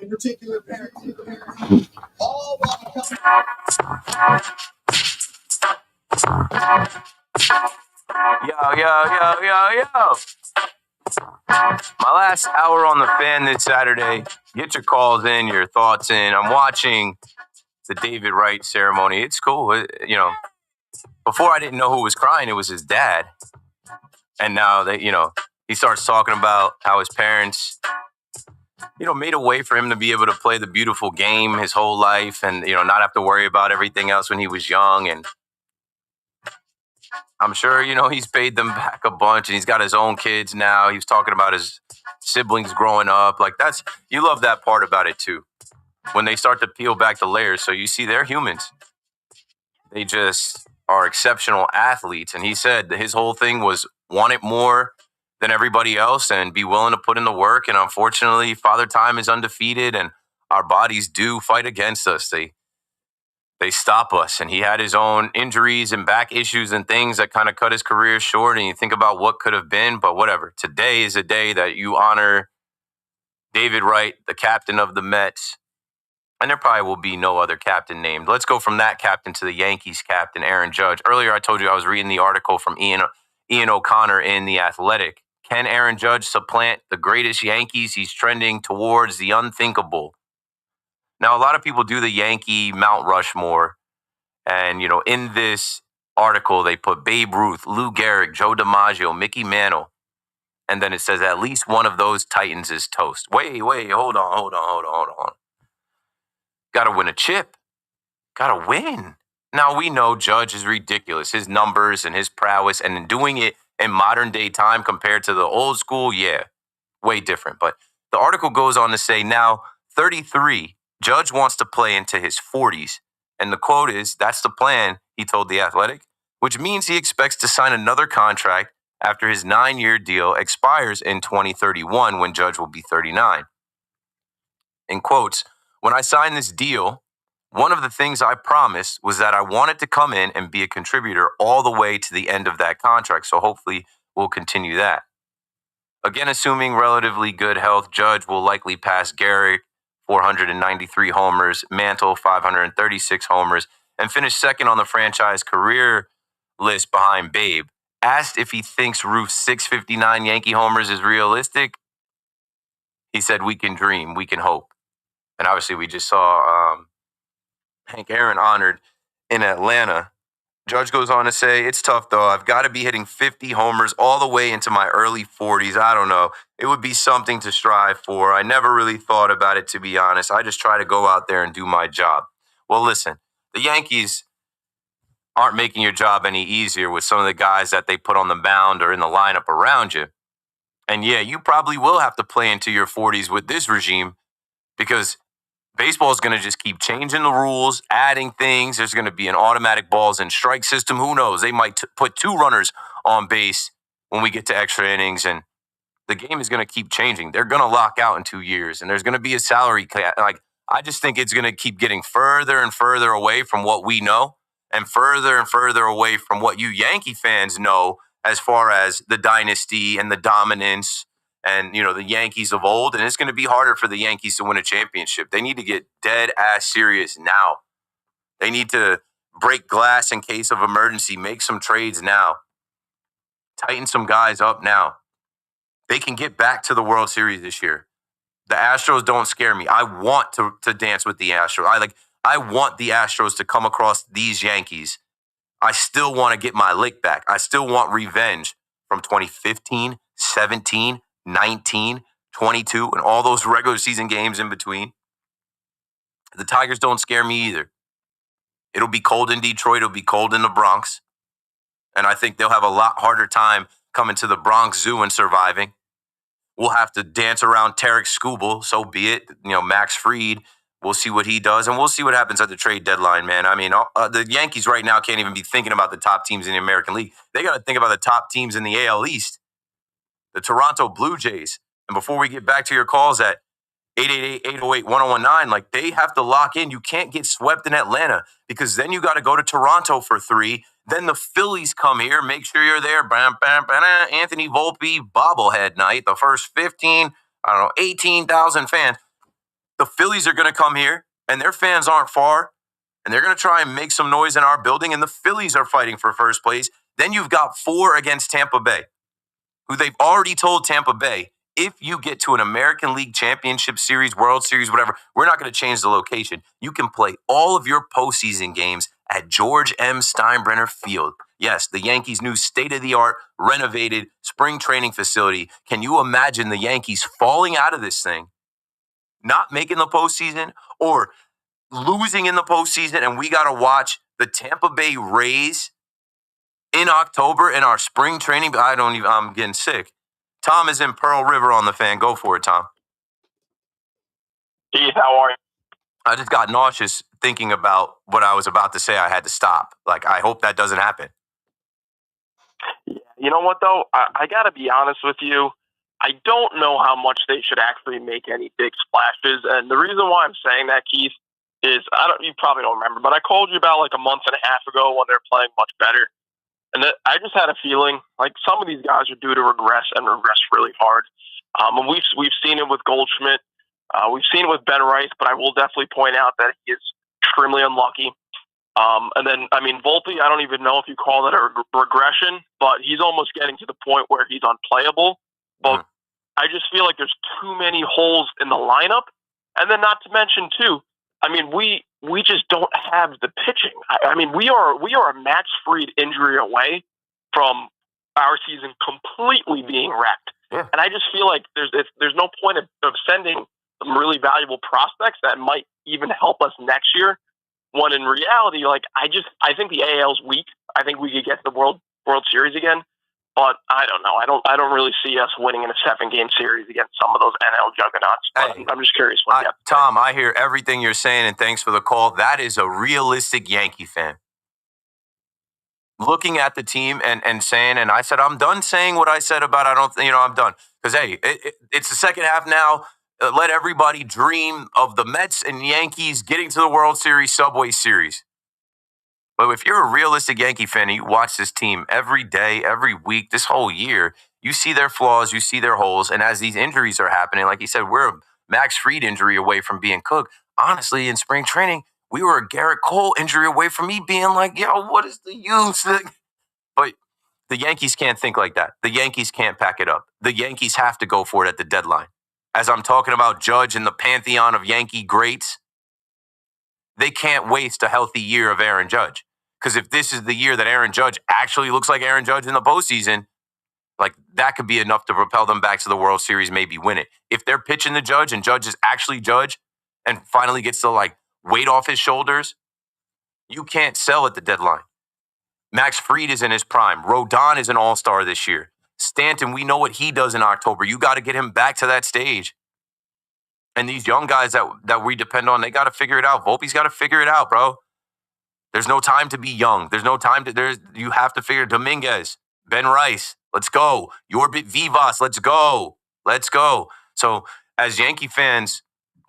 in particular parenting, all while becoming. Yo. My last hour on the fan this Saturday. Get your calls in, your thoughts in. I'm watching the David Wright ceremony. It's cool. Before I didn't know who was crying. It was his dad. And now that, he starts talking about how his parents, made a way for him to be able to play the beautiful game his whole life and, not have to worry about everything else when he was young. And I'm sure, he's paid them back a bunch and he's got his own kids now. He was talking about his siblings growing up. Like you love that part about it too. When they start to peel back the layers. So you see they're humans. They just are exceptional athletes. And he said that his whole thing was want it more than everybody else and be willing to put in the work. And unfortunately, Father Time is undefeated and our bodies do fight against us. They they stop us. And he had his own injuries and back issues and things that kind of cut his career short. And you think about what could have been, but whatever. Today is a day that you honor David Wright, the captain of the Mets. And there probably will be no other captain named. Let's go from that captain to the Yankees captain, Aaron Judge. Earlier, I told you I was reading the article from Ian O'Connor in The Athletic. Can Aaron Judge supplant the greatest Yankees? He's trending towards the unthinkable. Now, a lot of people do the Yankee Mount Rushmore. And, in this article, they put Babe Ruth, Lou Gehrig, Joe DiMaggio, Mickey Mantle. And then it says at least one of those Titans is toast. Wait, hold on. Got to win a chip. Got to win. Now, we know Judge is ridiculous. His numbers and his prowess, and doing it in modern day time compared to the old school, yeah, way different. But the article goes on to say now, 33, Judge wants to play into his 40s. And the quote is, that's the plan, he told The Athletic, which means he expects to sign another contract after his 9-year deal expires in 2031 when Judge will be 39. In quotes, when I signed this deal, one of the things I promised was that I wanted to come in and be a contributor all the way to the end of that contract. So hopefully we'll continue that. Again, assuming relatively good health, Judge will likely pass Gehrig, 493 homers, Mantle, 536 homers, and finish second on the franchise career list behind Babe. Asked if he thinks Ruth's 659 Yankee homers is realistic, he said, we can dream, we can hope. And obviously we just saw Hank Aaron honored in Atlanta. Judge goes on to say, it's tough, though. I've got to be hitting 50 homers all the way into my early 40s. I don't know. It would be something to strive for. I never really thought about it, to be honest. I just try to go out there and do my job. Well, listen, the Yankees aren't making your job any easier with some of the guys that they put on the mound or in the lineup around you. And yeah, you probably will have to play into your 40s with this regime because baseball is going to just keep changing the rules, adding things. There's going to be an automatic balls and strike system. Who knows? They might put 2 runners on base when we get to extra innings, and the game is going to keep changing. They're going to lock out in 2 years, and there's going to be a salary cap. I just think it's going to keep getting further and further away from what we know and further away from what you Yankee fans know as far as the dynasty and the dominance and, the Yankees of old. And it's going to be harder for the Yankees to win a championship. They need to get dead-ass serious now. They need to break glass in case of emergency, make some trades now, tighten some guys up now. They can get back to the World Series this year. The Astros don't scare me. I want to dance with the Astros. I want the Astros to come across these Yankees. I still want to get my lick back. I still want revenge from 2015, 17, 19, 22, and all those regular season games in between. The Tigers don't scare me either. It'll be cold in Detroit. It'll be cold in the Bronx. And I think they'll have a lot harder time coming to the Bronx Zoo and surviving. We'll have to dance around Tarek Skubal, so be it. Max Fried, we'll see what he does, and we'll see what happens at the trade deadline, man. I mean, the Yankees right now can't even be thinking about the top teams in the American League. They got to think about the top teams in the AL East, the Toronto Blue Jays. And before we get back to your calls at 888-808-1019, they have to lock in. You can't get swept in Atlanta because then you got to go to Toronto for 3. Then the Phillies come here. Make sure you're there. Bam, bam, bam, Anthony Volpe bobblehead night. The first 18,000 fans. The Phillies are going to come here, and their fans aren't far, and they're going to try and make some noise in our building, and the Phillies are fighting for first place. Then you've got 4 against Tampa Bay, who they've already told Tampa Bay, if you get to an American League Championship Series, World Series, whatever, we're not going to change the location. You can play all of your postseason games at George M. Steinbrenner Field. Yes, the Yankees' new state-of-the-art, renovated spring training facility. Can you imagine the Yankees falling out of this thing, not making the postseason, or losing in the postseason, and we got to watch the Tampa Bay Rays in October in our spring training? I'm getting sick. Tom is in Pearl River on the Fan. Go for it, Tom. Keith, how are you? I just got nauseous thinking about what I was about to say. I had to stop. I hope that doesn't happen. You know what, though? I got to be honest with you. I don't know how much they should actually make any big splashes. And the reason why I'm saying that, Keith, is you probably don't remember, but I called you about like a month and a half ago when they're playing much better. And I just had a feeling like some of these guys are due to regress and regress really hard. And we've seen it with Goldschmidt. We've seen it with Ben Rice, but I will definitely point out that he is extremely unlucky. And then, I mean, Volpe, I don't even know if you call that a regression, but he's almost getting to the point where he's unplayable. But I just feel like there's too many holes in the lineup. And then not to mention, too, I mean, we just don't have the pitching. I mean, we are a Max Fried injury away from our season completely being wrecked. Yeah. And I just feel like there's no point of sending some really valuable prospects that might even help us next year. When in reality, like I think the AL's weak. I think we could get to the World Series again, but I don't know. I don't really see us winning in a 7-game series against some of those NL juggernauts. But I'm just curious what you have to say. Tom, I hear everything you're saying, and thanks for the call. That is a realistic Yankee fan. Looking at the team and saying, and I said, I'm done saying what I said about I'm done. Because, hey, it's the second half now. Let everybody dream of the Mets and Yankees getting to the World Series, Subway Series. But if you're a realistic Yankee fan and you watch this team every day, every week, this whole year, you see their flaws, you see their holes. And as these injuries are happening, like you said, we're a Max Fried injury away from being cooked. Honestly, in spring training, we were a Garrett Cole injury away from me being like, yo, what is the use? But the Yankees can't think like that. The Yankees can't pack it up. The Yankees have to go for it at the deadline. As I'm talking about Judge and the pantheon of Yankee greats, they can't waste a healthy year of Aaron Judge. Because if this is the year that Aaron Judge actually looks like Aaron Judge in the postseason, like that could be enough to propel them back to the World Series, maybe win it. If they're pitching the Judge and Judge is actually Judge and finally gets the like weight off his shoulders, you can't sell at the deadline. Max Fried is in his prime. Rodon is an all-star this year. Stanton, we know what he does in October. You got to get him back to that stage. And these young guys that we depend on, they got to figure it out. Volpe's got to figure it out, bro. There's no time to be young. There's no time to, you have to figure Dominguez, Ben Rice, let's go. Yorbit Vivas, let's go. Let's go. So as Yankee fans,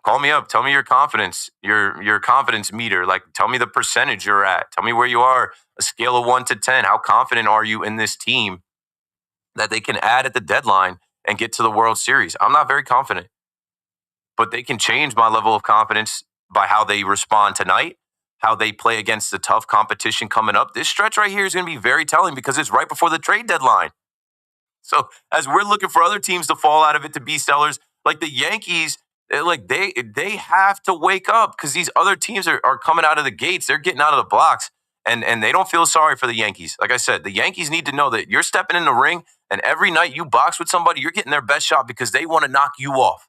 call me up. Tell me your confidence, your confidence meter. Like, tell me the percentage you're at. Tell me where you are. A scale of 1 to 10. How confident are you in this team that they can add at the deadline and get to the World Series? I'm not very confident, but they can change my level of confidence by how they respond tonight, how they play against the tough competition coming up. This stretch right here is going to be very telling because it's right before the trade deadline. So as we're looking for other teams to fall out of it to be sellers, like the Yankees, they have to wake up because these other teams are coming out of the gates. They're getting out of the blocks. And they don't feel sorry for the Yankees. Like I said, the Yankees need to know that you're stepping in the ring and every night you box with somebody, you're getting their best shot because they want to knock you off.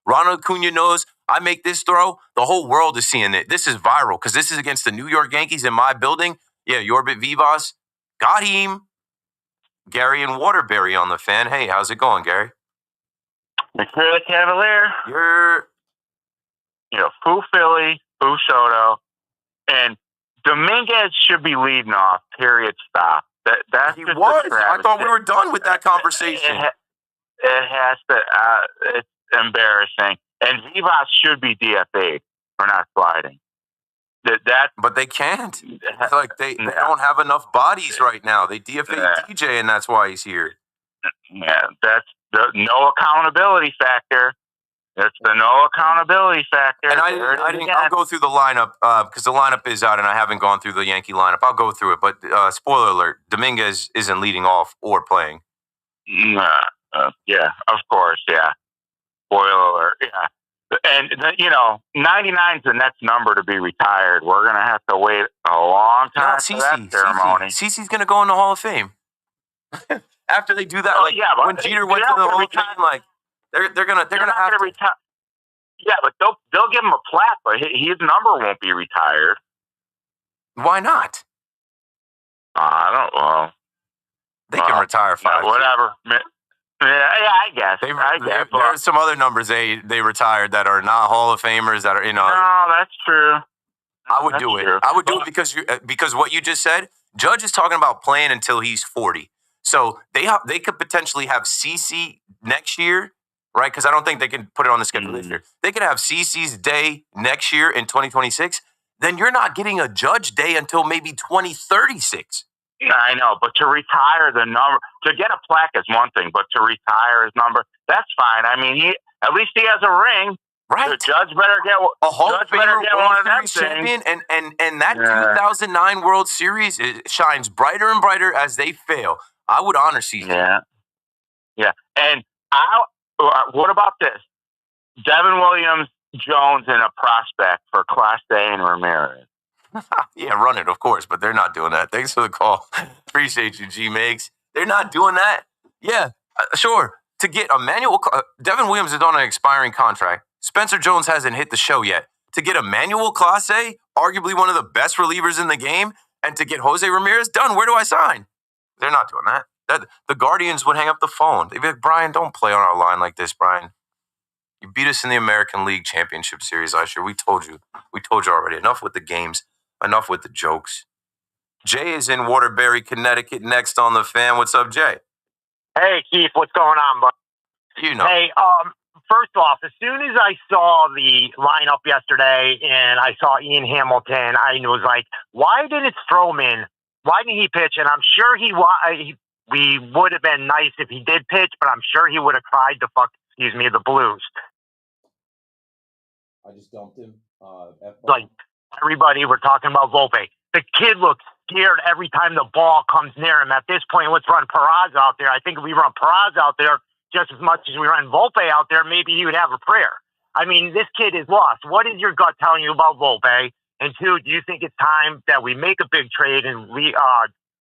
Ronald Acuna knows I make this throw. The whole world is seeing it. This is viral because this is against the New York Yankees in my building. Yeah, Yorbit Vivas. Got him. Gary and Waterbury on the fan. Hey, how's it going, Gary? McPherson the Cavalier. You're Foo Philly, Foo Soto, and Dominguez should be leading off, period, stop. That's he just was. a travesty. I thought we were done with that conversation. It has to, it's embarrassing. And Vivas should be DFA'd for not sliding. But they can't. It's like they don't have enough bodies right now. They DFA DJ, and that's why he's here. Yeah, that's the no accountability factor. It's the no accountability factor. And I'll go through the lineup because the lineup is out, and I haven't gone through the Yankee lineup. I'll go through it, but spoiler alert: Dominguez isn't leading off or playing. Yeah, of course, yeah. Spoiler alert, yeah. And 99's the next number to be retired. We're gonna have to wait a long time for that ceremony. CeCe's gonna go in the Hall of Fame after they do that. When Jeter went to the Hall of Fame, they're gonna have to retire. Yeah, but they'll give him a plaque, but his number won't be retired. Why not? I don't know. They can retire 5. Whatever. Yeah, I guess. There are some other numbers they retired that are not Hall of Famers that are No, that's true. I would do it. I would do it because what you just said. Judge is talking about playing until he's 40. So they could potentially have CeCe next year, right? Because I don't think they can put it on the schedule this year. They could have CeCe's day next year in 2026. Then you're not getting a Judge day until maybe 2036. Yeah, I know, but to retire the number, to get a plaque is one thing, but to retire his number, that's fine. I mean, at least he has a ring. Right. The Judge better get a Hall Judge of better Famer, get World one of them Series champion, things. and that 2009 World Series shines brighter and brighter as they fail. I would honor CeCe. Yeah. And what about this? Devin Williams, Jones, and a prospect for Class A and Ramirez. Yeah, run it, of course, but they're not doing that. Thanks for the call. Appreciate you, G-Migs. They're not doing that. Yeah, sure. To get a manual, Devin Williams is on an expiring contract. Spencer Jones hasn't hit the show yet. To get a manual Class A, arguably one of the best relievers in the game, and to get Jose Ramirez done, where do I sign? They're not doing that. The Guardians would hang up the phone. They'd be like, Brian, don't play on our line like this, Brian. You beat us in the American League Championship Series last year. We told you. We told you already. Enough with the games. Enough with the jokes. Jay is in Waterbury, Connecticut, next on the Fan. What's up, Jay? Hey, Keith, what's going on, bud? You know. Hey, first off, as soon as I saw the lineup yesterday and I saw Ian Hamilton, I was like, why didn't Stroman? Why didn't he pitch? And I'm sure we would have been nice if he did pitch, but I'm sure he would have cried the Blues. I just dumped him. Like everybody, we're talking about Volpe. The kid looks scared every time the ball comes near him. At this point, let's run Peraza out there. I think if we run Peraza out there just as much as we run Volpe out there, maybe he would have a prayer. I mean, this kid is lost. What is your gut telling you about Volpe? And two, do you think it's time that we make a big trade and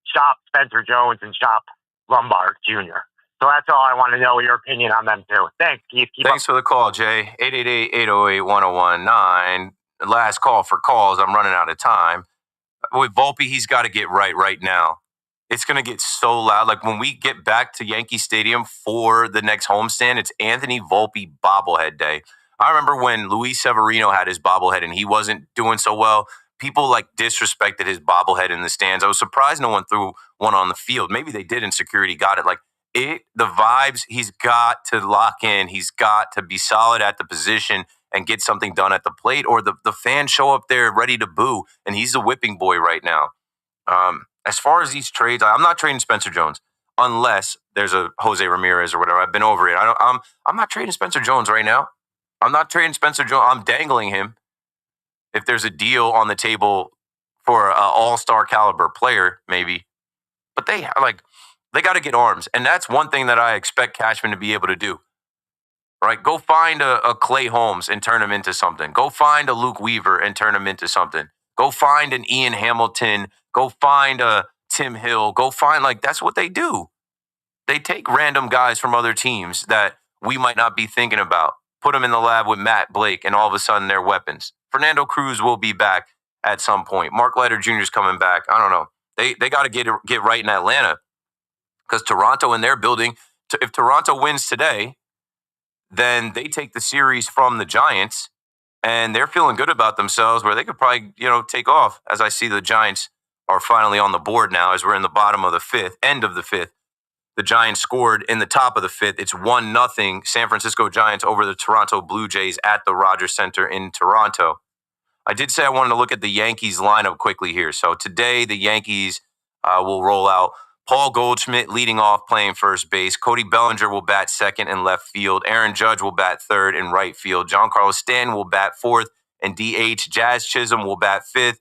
shop Spencer Jones and shop Lombard Jr.? So that's all I want to know, your opinion on them too. Thanks, Keith. Thanks for the call, Jay. 888-808-1019. Last call for calls. I'm running out of time. With Volpe, he's got to get right now. It's going to get so loud. Like when we get back to Yankee Stadium for the next homestand, it's Anthony Volpe bobblehead day. I remember when Luis Severino had his bobblehead and he wasn't doing so well. People like disrespected his bobblehead in the stands. I was surprised no one threw one on the field. Maybe they did and security got it. Like the vibes, he's got to lock in. He's got to be solid at the position and get something done at the plate, or the fans show up there ready to boo, and he's the whipping boy right now. As far as these trades, I'm not trading Spencer Jones unless there's a Jose Ramirez or whatever. I've been over it. I'm not trading Spencer Jones right now. I'm not trading Spencer Jones. I'm dangling him if there's a deal on the table for an all-star caliber player, maybe. But they got to get arms, and that's one thing that I expect Cashman to be able to do. Right? Go find a Clay Holmes and turn him into something. Go find a Luke Weaver and turn him into something. Go find an Ian Hamilton. Go find a Tim Hill. Go find, that's what they do. They take random guys from other teams that we might not be thinking about, put them in the lab with Matt Blake, and all of a sudden they're weapons. Fernando Cruz will be back at some point. Mark Leiter Jr. is coming back. I don't know. They got to get right in Atlanta because Toronto in their building, if Toronto wins today, then they take the series from the Giants, and they're feeling good about themselves where they could probably, take off. As I see the Giants are finally on the board now as we're in the bottom of the fifth, end of the fifth. The Giants scored in the top of the fifth. It's 1-0 San Francisco Giants over the Toronto Blue Jays at the Rogers Center in Toronto. I did say I wanted to look at the Yankees lineup quickly here. So today the Yankees will roll out Paul Goldschmidt leading off playing first base. Cody Bellinger will bat second in left field. Aaron Judge will bat third in right field. Giancarlo Stanton will bat fourth and DH. Jazz Chisholm will bat fifth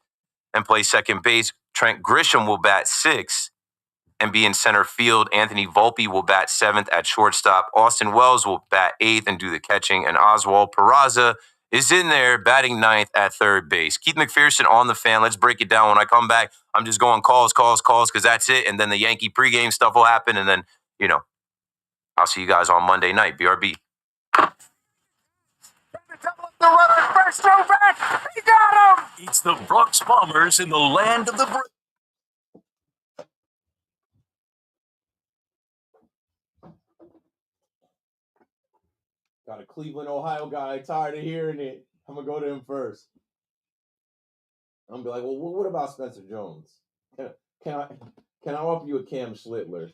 and play second base. Trent Grisham will bat sixth and be in center field. Anthony Volpe will bat seventh at shortstop. Austin Wells will bat eighth and do the catching. And Oswald Peraza is in there batting ninth at third base. Keith McPherson on the Fan. Let's break it down. When I come back, I'm just going calls, because that's it. And then the Yankee pregame stuff will happen. And then, I'll see you guys on Monday night. BRB. The runner, first throw back. He got him. It's the Bronx Bombers in the land of the Got a Cleveland, Ohio guy, tired of hearing it. I'm going to go to him first. I'm going to be like, well, what about Spencer Jones? Can I offer you a Cam Schlittler?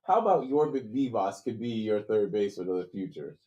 How about Jorvik Vivas could be your third baseman of the future?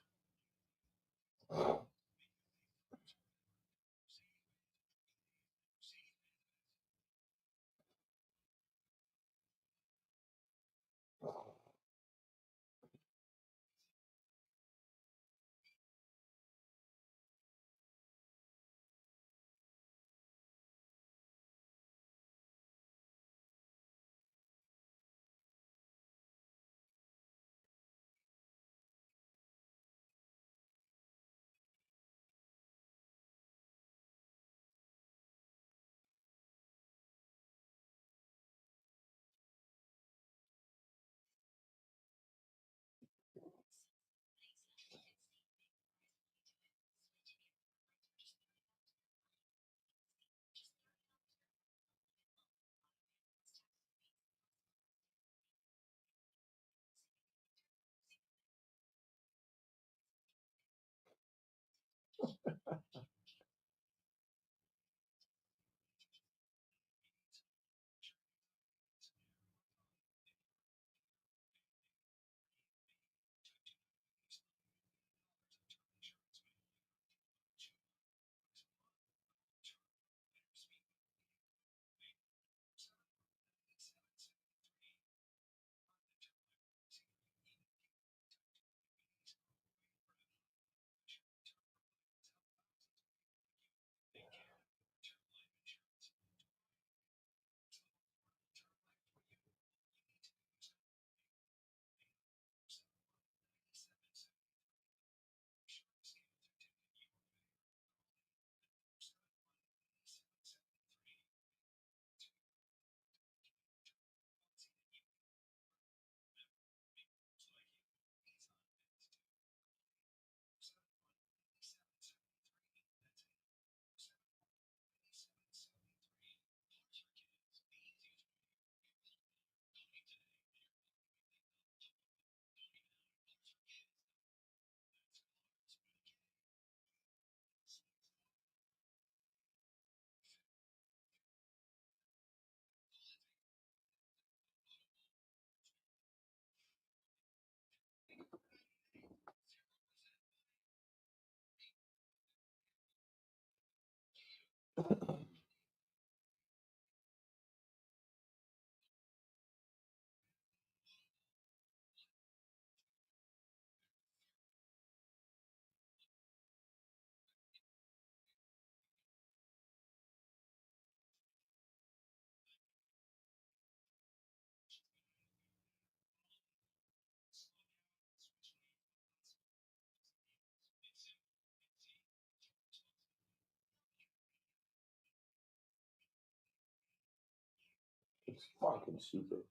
It's fucking stupid.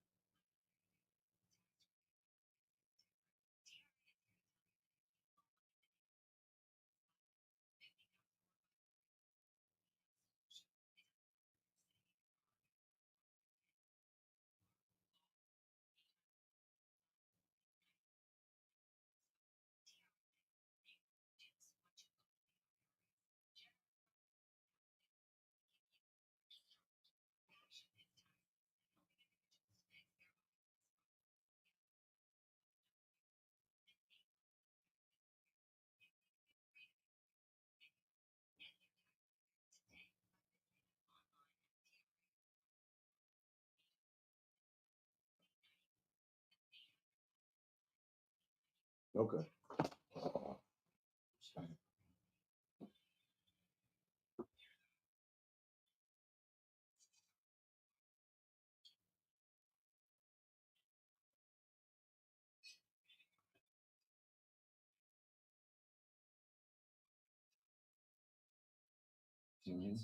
Okay. Mm-hmm.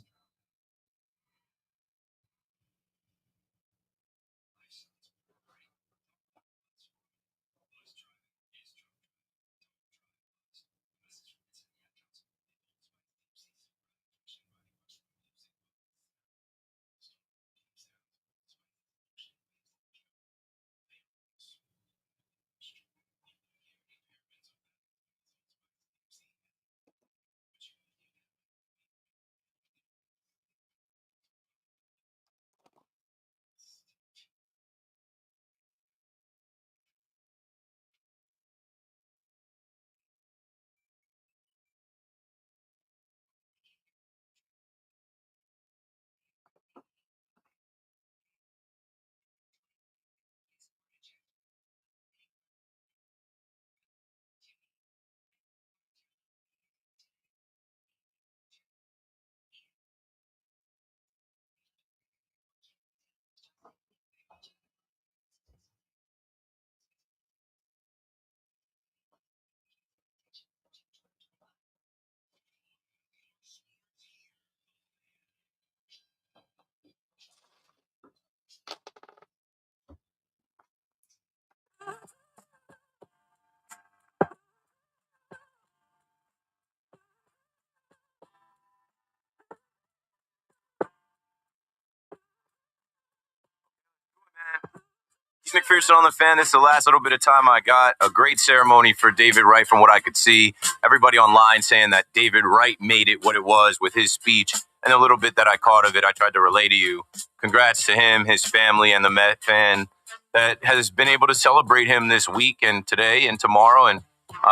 Keith McPherson on the Fan. This is the last little bit of time I got. A great ceremony for David Wright from what I could see. Everybody online saying that David Wright made it what it was with his speech. And a little bit that I caught of it, I tried to relay to you. Congrats to him, his family, and the Met fan that has been able to celebrate him this week and today and tomorrow. And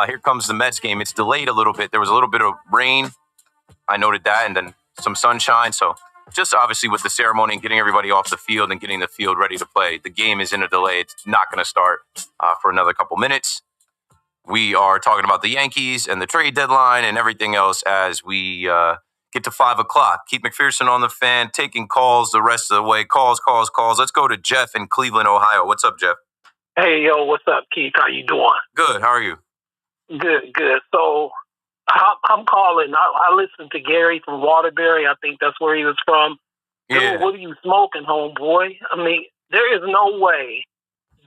here comes the Mets game. It's delayed a little bit. There was a little bit of rain. I noted that, and then some sunshine. So just obviously with the ceremony and getting everybody off the field and getting the field ready to play, the game is in a delay. It's not going to start for another couple minutes. We are talking about the Yankees and the trade deadline and everything else as we get to 5 o'clock. Keith McPherson on the Fan, taking calls the rest of the way. Calls. Let's go to Jeff in Cleveland, Ohio. What's up, Jeff? Hey, yo, what's up, Keith? How you doing? Good. How are you? Good. So I'm calling. I listened to Gary from Waterbury. I think that's where he was from. Yeah. Dude, what are you smoking, homeboy? I mean, there is no way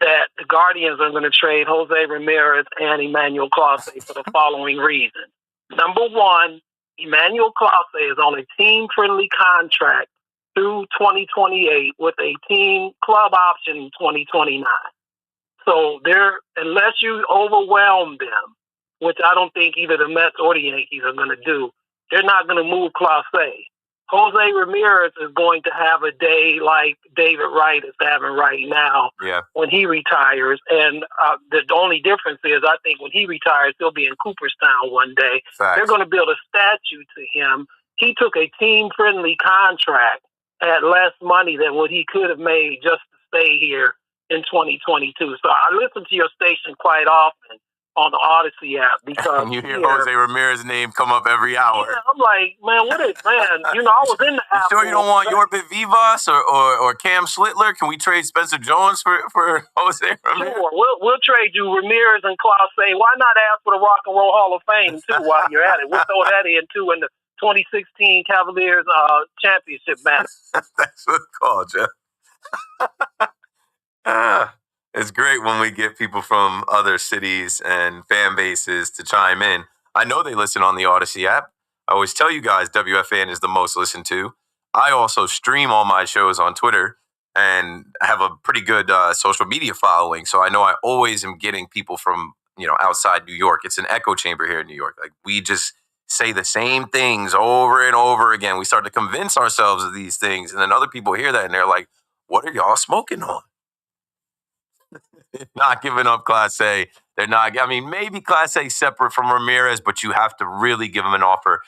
that the Guardians are going to trade Jose Ramirez and Emmanuel Clase for the following reason. Number one, Emmanuel Clase is on a team-friendly contract through 2028 with a team club option in 2029. So unless you overwhelm them, which I don't think either the Mets or the Yankees are going to do, they're not going to move Clase. Jose Ramirez is going to have a day like David Wright is having right now when he retires. And the only difference is I think when he retires, he'll be in Cooperstown one day. Facts. They're going to build a statue to him. He took a team-friendly contract at less money than what he could have made just to stay here in 2022. So I listen to your station quite often on the Odyssey app because And you hear Jose Ramirez's name come up every hour. Yeah, I'm like, man, I was in the You app. sure you don't want Yorbit Vivas or Cam Schlittler? Can we trade Spencer Jones for Jose Ramirez? Sure, we'll trade you Ramirez and Clase. Why not ask for the Rock and Roll Hall of Fame too while you're at it? We'll throw that in too in the 2016 Cavaliers championship match. That's what it's called, Jeff. It's great when we get people from other cities and fan bases to chime in. I know they listen on the Odyssey app. I always tell you guys WFAN is the most listened to. I also stream all my shows on Twitter and have a pretty good social media following. So I know I always am getting people from outside New York. It's an echo chamber here in New York. Like we just say the same things over and over again. We start to convince ourselves of these things, and then other people hear that and they're like, "What are y'all smoking on?" Not giving up Class A. They're not. I mean, maybe Class A separate from Ramirez, but you have to really give them an offer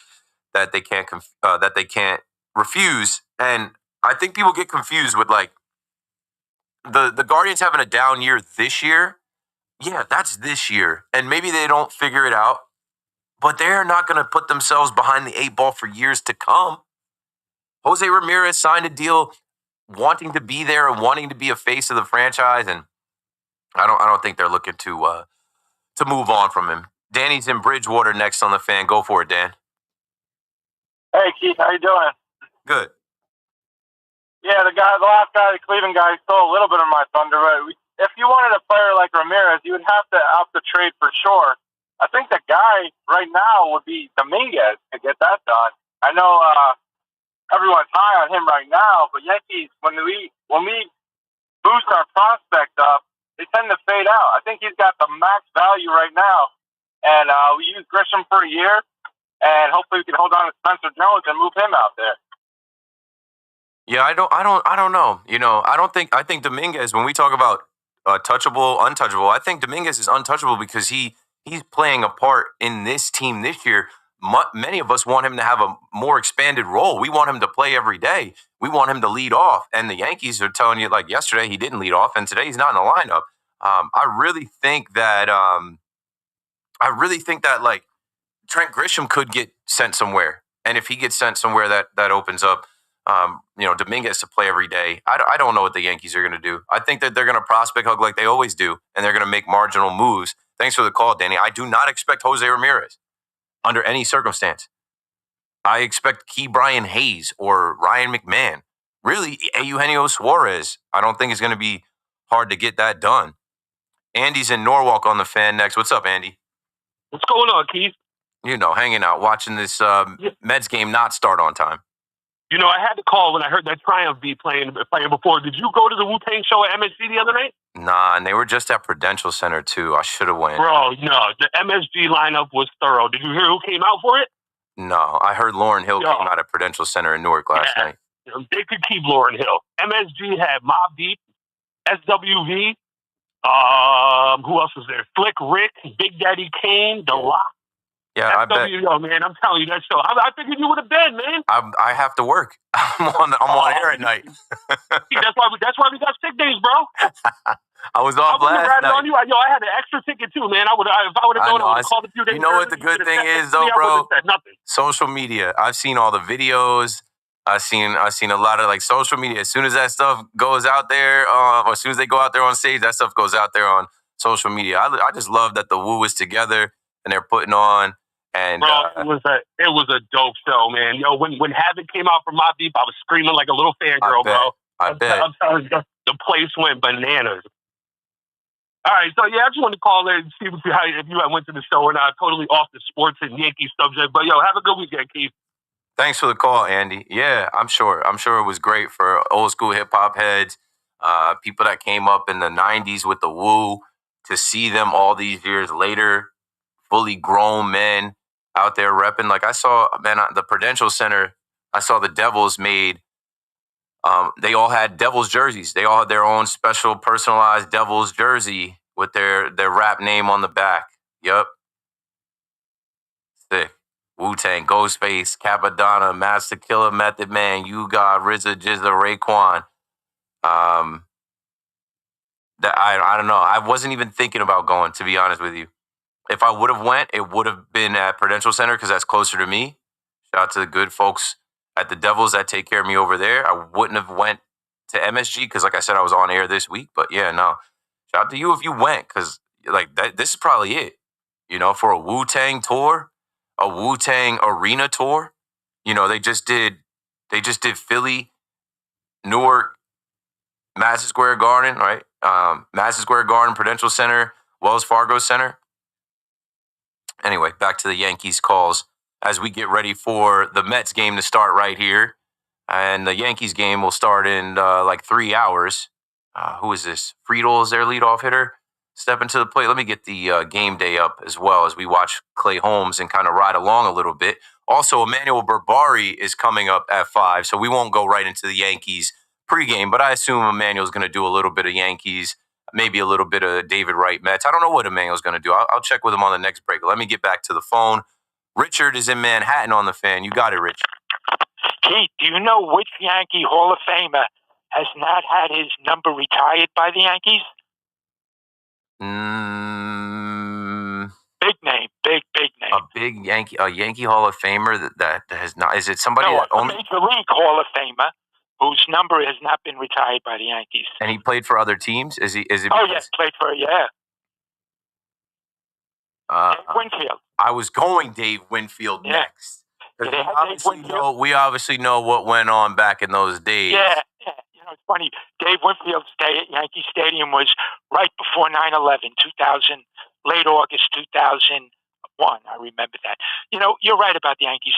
that they can't refuse. And I think people get confused with like the Guardians having a down year this year. Yeah, that's this year, and maybe they don't figure it out, but they're not going to put themselves behind the 8 ball for years to come. Jose Ramirez signed a deal, wanting to be there and wanting to be a face of the franchise, and I don't think they're looking to move on from him. Danny's in Bridgewater next on the Fan. Go for it, Dan. Hey, Keith, how you doing? Good. Yeah, the last guy, the Cleveland guy, stole a little bit of my thunder. But if you wanted a player like Ramirez, you would have to out the trade for sure. I think the guy right now would be Dominguez to get that done. I know everyone's high on him right now, but Yankees, when we boost our prospect up, they tend to fade out. I think he's got the max value right now, and we use Grisham for a year, and hopefully we can hold on to Spencer Jones and move him out there. Yeah, I don't know. I think Dominguez, when we talk about touchable, untouchable, I think Dominguez is untouchable because he's playing a part in this team this year. Many of us want him to have a more expanded role. We want him to play every day. We want him to lead off. And the Yankees are telling you, like yesterday, he didn't lead off, and today he's not in the lineup. I really think that like Trent Grisham could get sent somewhere, and if he gets sent somewhere, that opens up Dominguez to play every day. I don't know what the Yankees are going to do. I think that they're going to prospect hug like they always do, and they're going to make marginal moves. Thanks for the call, Danny. I do not expect Jose Ramirez under any circumstance. I expect Key Brian Hayes or Ryan McMahon. Really, Eugenio Suarez. I don't think it's going to be hard to get that done. Andy's in Norwalk on the Fan next. What's up, Andy? What's going on, Keith? Hanging out, watching this Mets game not start on time. I had to call when I heard that Triumph be playing before. Did you go to the Wu-Tang show at MSG the other night? Nah, and they were just at Prudential Center, too. I should have went. Bro, no. The MSG lineup was thorough. Did you hear who came out for it? No, I heard Lauryn Hill came out at Prudential Center in Newark last night. They could keep Lauryn Hill. MSG had Mobb Deep, SWV. Who else was there? Flick Rick, Big Daddy Kane, The Lock. Yeah, I bet. Yo, man, I'm telling you that show. I figured you would have been, man. I have to work. I'm on air at night. That's why we got sick days, bro. I was off last night. On you. Yo, I had an extra ticket too, man. If I would have known, I would have called a few days. You know what the good thing is, though, bro? Social media. I've seen all the videos. I've seen a lot of like social media. As soon as that stuff goes out there, or as soon as they go out there on stage, that stuff goes out there on social media. I just love that the Woo is together and they're putting on. And bro, it was a dope show, man. Yo, when Havoc came out from Mobb Deep, I was screaming like a little fangirl, bro. I bet. I'm telling you, the place went bananas. All right, so yeah, I just wanted to call in and see if you went to the show or not. Totally off the sports and Yankees subject, but yo, have a good weekend, Keith. Thanks for the call, Andy. Yeah, I'm sure it was great for old school hip hop heads, people that came up in the '90s with the Woo, to see them all these years later, fully grown men out there repping. Like I saw, man, the Prudential Center. I saw the Devils made. They all had Devils jerseys. They all had their own special personalized Devils jersey with their rap name on the back. Yup. Sick. Wu-Tang, Ghostface, Capadonna, Master Killer, Method Man, You God, RZA, Jizza, Raekwon. That I don't know. I wasn't even thinking about going, to be honest with you. If I would have went, it would have been at Prudential Center because that's closer to me. Shout out to the good folks at the Devils that take care of me over there. I wouldn't have went to MSG because, like I said, I was on air this week. But yeah, no. Shout out to you if you went because like this is probably it. You know, for a Wu-Tang tour, a Wu-Tang arena tour. You know, they just did Philly, Newark, Madison Square Garden, right? Madison Square Garden, Prudential Center, Wells Fargo Center. Anyway, back to the Yankees calls as we get ready for the Mets game to start right here. And the Yankees game will start in like 3 hours. Who is this? Friedel is their leadoff hitter. Step into the plate. Let me get the game day up as well as we watch Clay Holmes and kind of ride along a little bit. Also, Emmanuel Berbari is coming up at 5, so we won't go right into the Yankees pregame, but I assume Emmanuel's going to do a little bit of Yankees, maybe a little bit of David Wright Mets. I don't know what Emmanuel's going to do. I'll check with him on the next break. Let me get back to the phone. Richard is in Manhattan on the fan. You got it, Rich. Keith, do you know which Yankee Hall of Famer has not had his number retired by the Yankees? Big name, big name. A Yankee Hall of Famer that has not. Is it somebody that a Major League Hall of Famer whose number has not been retired by the Yankees? And he played for other teams. Is he? Oh yes, played for Dave Winfield. I was going Dave Winfield next. We obviously know what went on back in those days. Yeah. You know, it's funny. Dave Winfield's day at Yankee Stadium was right before 9/11, 2000, late August 2001. I remember that. You know, you're right about the Yankees.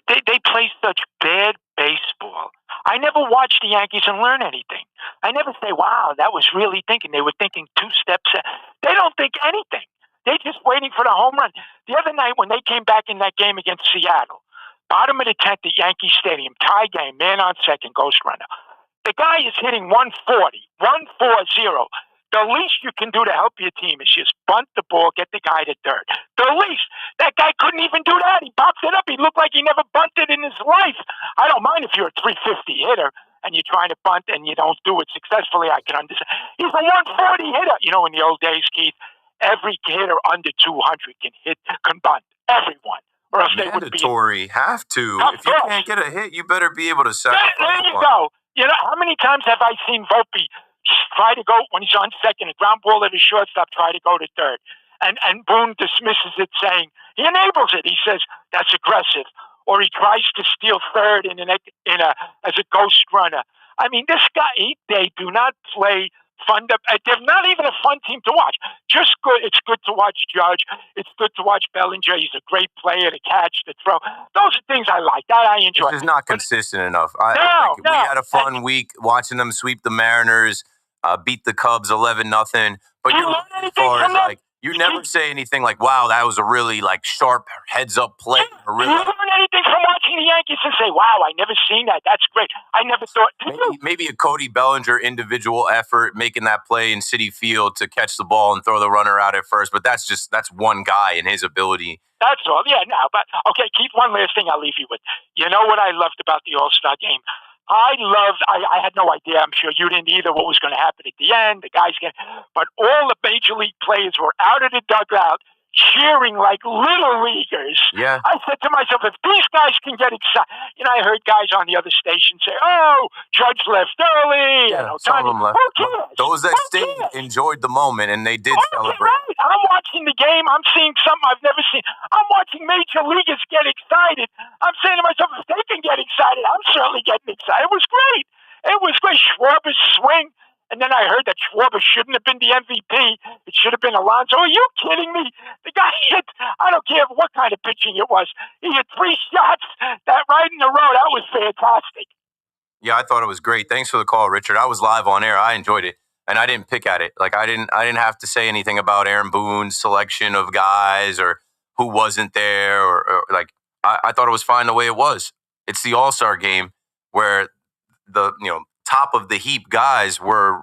They play such bad baseball. I never watched the Yankees and learn anything. I never say, wow, that was really thinking. They were thinking 2 steps ahead. They don't think anything. They're just waiting for the home run. The other night when they came back in that game against Seattle, bottom of the 10th at Yankee Stadium, tie game, man on second, ghost runner. The guy is hitting 140. The least you can do to help your team is just bunt the ball, get the guy to third. The least. That guy couldn't even do that. He pops it up. He looked like he never bunted in his life. I don't mind if you're a 350 hitter and you're trying to bunt and you don't do it successfully. I can understand. He's a 140 hitter. You know, in the old days, Keith, every hitter under 200 can bunt. Everyone. Or else they would be mandatory. Have to. If you can't get a hit, you better be able to sacrifice. There you go. You know, how many times have I seen Volpe try to go when he's on second, a ground ball at his shortstop, try to go to third, and Boone dismisses it, saying he enables it. He says that's aggressive, or he tries to steal third as a ghost runner. I mean, this guy, they do not play fun. They're not even a fun team to watch. Just good. It's good to watch Judge. It's good to watch Bellinger. He's a great player to catch, to throw. Those are things I like. That I enjoy. It's just not consistent enough. We had a fun week watching them sweep the Mariners. beat the Cubs 11-0. But You you're learn as anything far from as them? like you never say anything like, "Wow, that was a really like sharp heads up play." Or Do really, you learn anything from watching the Yankees and say, wow, I never seen that. That's great. I never thought. maybe a Cody Bellinger individual effort making that play in Citi Field to catch the ball and throw the runner out at first. But that's one guy and his ability. That's all. Yeah, no, but okay, Keith, one last thing I'll leave you with. You know what I loved about the All-Star game? I had no idea, I'm sure you didn't either, what was going to happen at the end. But all the major league players were out of the dugout cheering like little leaguers. Yeah. I said to myself, if these guys can get excited, I heard guys on the other station say, "Oh, Judge left early." Yeah, and some of Ohtani. them left. Who cares? Those that stayed enjoyed the moment, and they did celebrate. Right. I'm watching the game. I'm seeing something I've never seen. I'm watching major leaguers get excited. I'm saying to myself, if they can get excited, I'm certainly getting excited. It was great. It was great. Schwarber's swing. And then I heard that Schwarber shouldn't have been the MVP. It should have been Alonso. Are you kidding me? The guy hit, I don't care what kind of pitching it was. He hit 3 shots that right in a row. That was fantastic. Yeah, I thought it was great. Thanks for the call, Richard. I was live on air. I enjoyed it. And I didn't pick at it. Like I didn't have to say anything about Aaron Boone's selection of guys or who wasn't there or like I thought it was fine the way it was. It's the All-Star game where the top of the heap guys were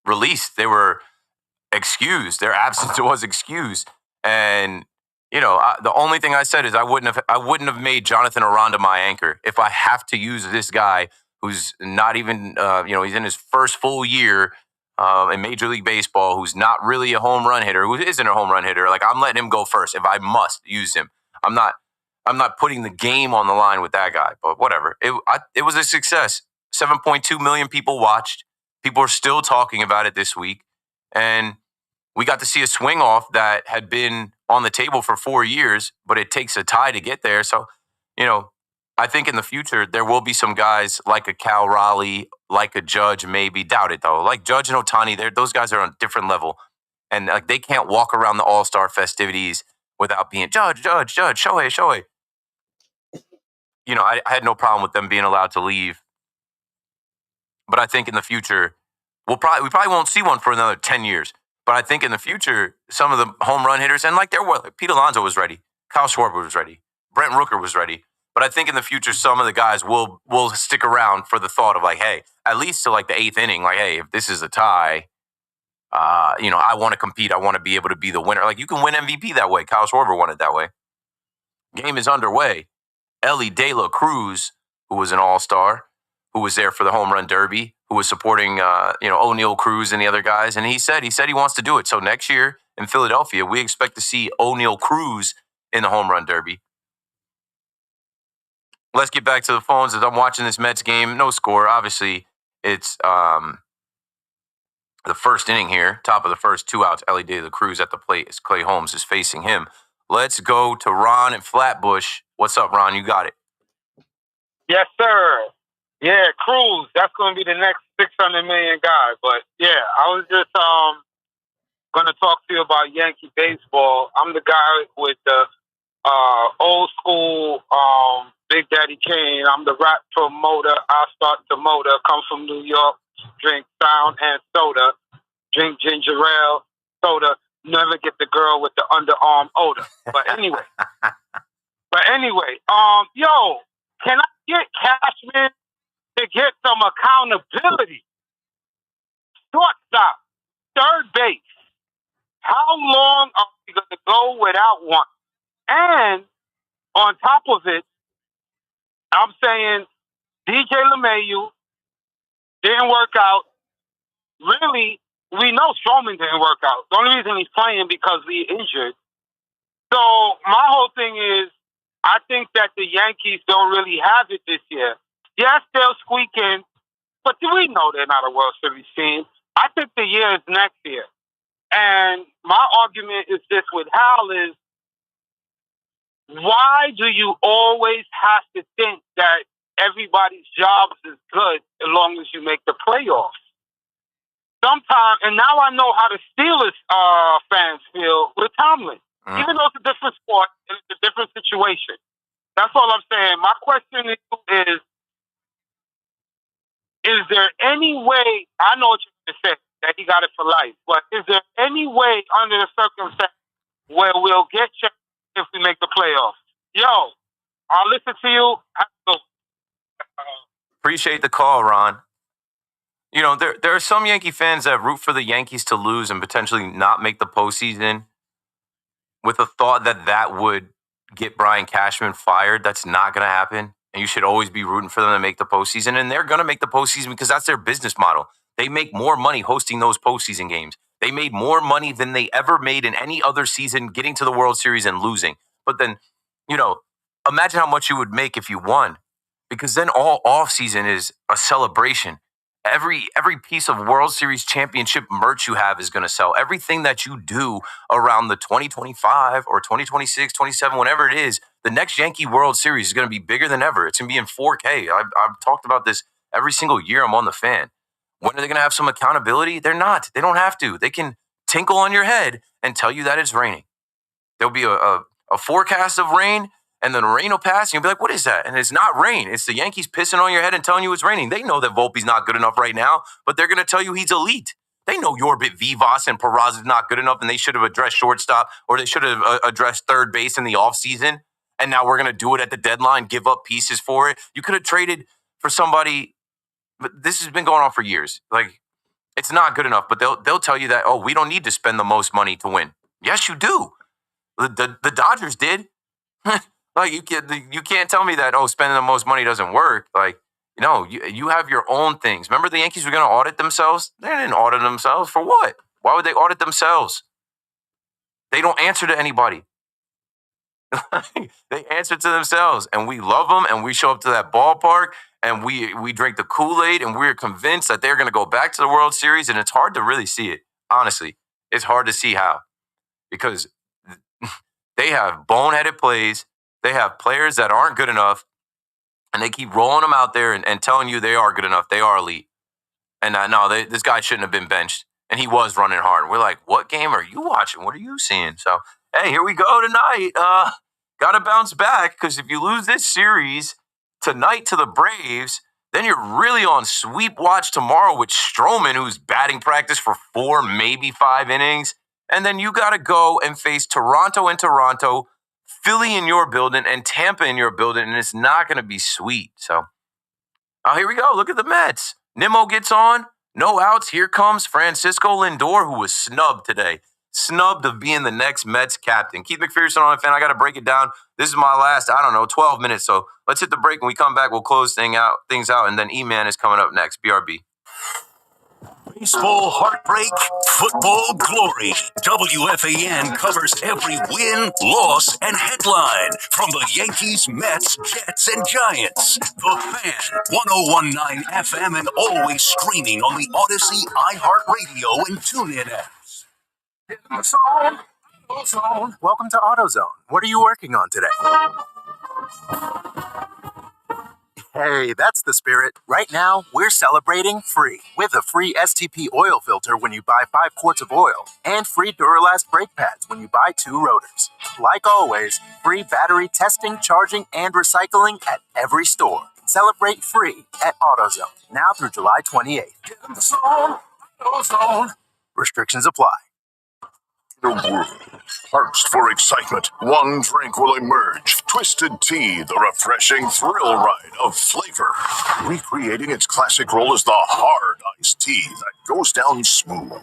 released. They were excused. Their absence was excused. And the only thing I said is I wouldn't have made Jonathan Aranda my anchor if I have to use this guy who's not even he's in his first full year in Major League Baseball, who's not really a home run hitter, who isn't a home run hitter. Like I'm letting him go first if I must use him. I'm not putting the game on the line with that guy. But whatever. It was a success. 7.2 million people watched. People are still talking about it this week, and we got to see a swing off that had been on the table for 4 years, but it takes a tie to get there. So, I think in the future, there will be some guys like a Cal Raleigh, like a Judge, maybe. Doubt it, though. Like Judge and Ohtani, those guys are on a different level. And like they can't walk around the All-Star festivities without being Judge, Shohei. I had no problem with them being allowed to leave. But I think in the future, we probably won't see one for another 10 years. But I think in the future, some of the home run hitters, and like Pete Alonso was ready, Kyle Schwarber was ready, Brent Rooker was ready. But I think in the future, some of the guys will stick around for the thought of like, hey, at least to like the 8th inning, like, hey, if this is a tie, I want to compete. I want to be able to be the winner. Like you can win MVP that way. Kyle Schwarber won it that way. Game is underway. Ellie De La Cruz, who was an all-star, who was there for the home run derby, who was supporting, O'Neal Cruz and the other guys. And he said he wants to do it. So next year in Philadelphia, we expect to see O'Neal Cruz in the home run derby. Let's get back to the phones as I'm watching this Mets game. No score. Obviously, it's the first inning here. Top of the first, 2 outs. Ellie De La Cruz at the plate as Clay Holmes is facing him. Let's go to Ron in Flatbush. What's up, Ron? You got it. Yes, sir. Yeah, Cruz. That's going to be the next 600 million guy. But yeah, I was just going to talk to you about Yankee baseball. I'm the guy with the old school Big Daddy Kane. I'm the rap promoter. I start the motor. Come from New York. Drink sound and soda. Drink ginger ale, soda. Never get the girl with the underarm odor. But anyway. Yo, can I get Cashman to get some accountability? Shortstop, third base. How long are we going to go without one? And on top of it, I'm saying DJ LeMahieu didn't work out. Really, we know Stroman didn't work out. The only reason he's playing because he's injured. So my whole thing is, I think that the Yankees don't really have it this year. Yes, they'll squeak in, but we know they're not a World Series team. I think the year is next year. And my argument is this with Hal is, why do you always have to think that everybody's job is good as long as you make the playoffs? Sometimes, and now I know how the Steelers fans feel with Tomlin. Even though it's a different sport and it's a different situation. That's all I'm saying. My question is there any way, I know what you're to say that he got it for life. But is there any way under the circumstance where we'll get checked if we make the playoffs? Yo, I'll listen to you. Appreciate the call, Ron. You know, there are some Yankee fans that root for the Yankees to lose and potentially not make the postseason with the thought that that would get Brian Cashman fired. That's not going to happen. And you should always be rooting for them to make the postseason. And they're going to make the postseason because that's their business model. They make more money hosting those postseason games. They made more money than they ever made in any other season getting to the World Series and losing. But then, you know, imagine how much you would make if you won, because then all offseason is a celebration. Every piece of World Series championship merch you have is going to sell. Everything that you do around the 2025 or 2026, 27, whenever it is, the next Yankee World Series is going to be bigger than ever. It's going to be in 4K. I've talked about this every single year I'm on the fan. When are they going to have some accountability? They're not. They don't have to. They can tinkle on your head and tell you that it's raining. There'll be a forecast of rain, and then rain will pass, and you'll be like, what is that? And it's not rain. It's the Yankees pissing on your head and telling you it's raining. They know that Volpe's not good enough right now, but they're going to tell you he's elite. They know Yorbit Vivas and Peraza is not good enough, and they should have addressed shortstop, or they should have addressed third base in the offseason, and now we're going to do it at the deadline, give up pieces for it. You could have traded for somebody, but this has been going on for years. Like, it's not good enough, but they'll tell you that, oh, we don't need to spend the most money to win. Yes, you do. The Dodgers did. Like, you can't tell me that, oh, spending the most money doesn't work. Like, you have your own things. Remember the Yankees were going to audit themselves? They didn't audit themselves. For what? Why would they audit themselves? They don't answer to anybody. They answer to themselves, and we love them, and we show up to that ballpark, and we drink the Kool-Aid, and we're convinced that they're going to go back to the World Series, and it's hard to really see it. Honestly, it's hard to see how, because they have boneheaded plays. They have players that aren't good enough, and they keep rolling them out there and telling you they are good enough. They are elite. And this guy shouldn't have been benched, and he was running hard. We're like, what game are you watching? What are you seeing? So, hey, here we go tonight. Got to bounce back, because if you lose this series tonight to the Braves, then you're really on sweep watch tomorrow with Stroman, who's batting practice for 4, maybe 5 innings. And then you got to go and face Toronto in Toronto, Philly in your building, and Tampa in your building, and it's not going to be sweet. So, here we go. Look at the Mets. Nimmo gets on. No outs. Here comes Francisco Lindor, who was snubbed today. Snubbed of being the next Mets captain. Keith McPherson on the fan. I got to break it down. This is my last, 12 minutes. So let's hit the break. When we come back, we'll close things out. And then E-Man is coming up next. BRB. Baseball heartbreak, football glory. WFAN covers every win, loss, and headline from the Yankees, Mets, Jets, and Giants. The Fan, 101.9 FM, and always streaming on the Odyssey, iHeartRadio, and TuneIn apps. Welcome to AutoZone. What are you working on today? Hey, that's the spirit. Right now, we're celebrating free with a free STP oil filter when you buy 5 quarts of oil and free Duralast brake pads when you buy 2 rotors. Like always, free battery testing, charging, and recycling at every store. Celebrate free at AutoZone, now through July 28th. Get in the zone, AutoZone. Restrictions apply. The world thirsts for excitement. One drink will emerge. Twisted Tea, the refreshing thrill ride of flavor. Recreating its classic role as the hard iced tea that goes down smooth.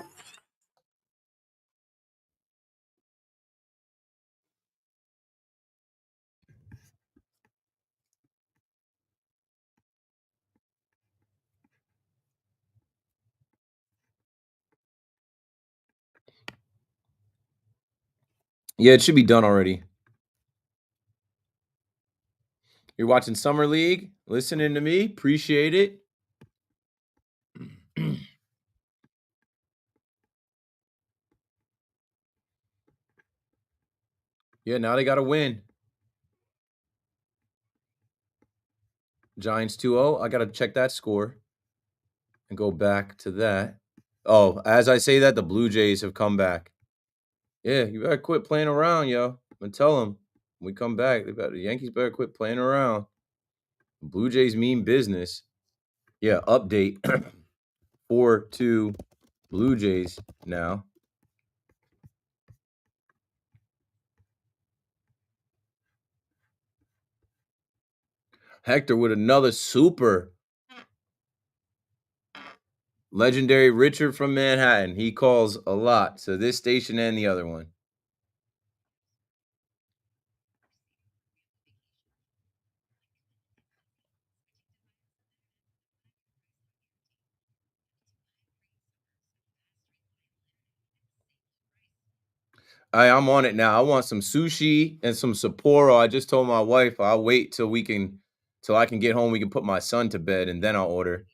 Yeah, it should be done already. You're watching Summer League, listening to me. Appreciate it. Yeah, now they got to win. Giants 2-0. I got to check that score and go back to that. Oh, as I say that, the Blue Jays have come back. Yeah, you better quit playing around, yo. I'm going to tell them when we come back, the Yankees better quit playing around. Blue Jays mean business. Yeah, update 4-2 Blue Jays now. Hector with another super. Legendary Richard from Manhattan. He calls a lot. So this station and the other one. I'm on it now. I want some sushi and some Sapporo. I just told my wife I'll wait till I can get home. We can put my son to bed and then I'll order.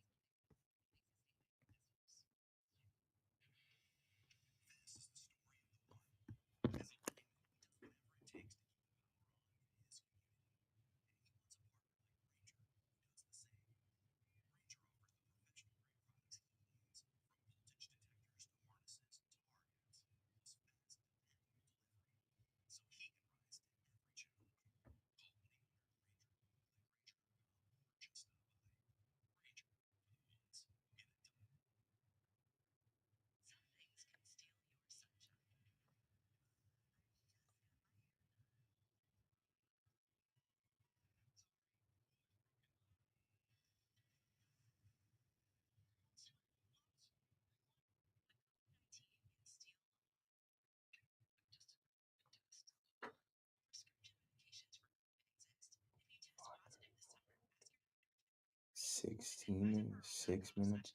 Six minutes.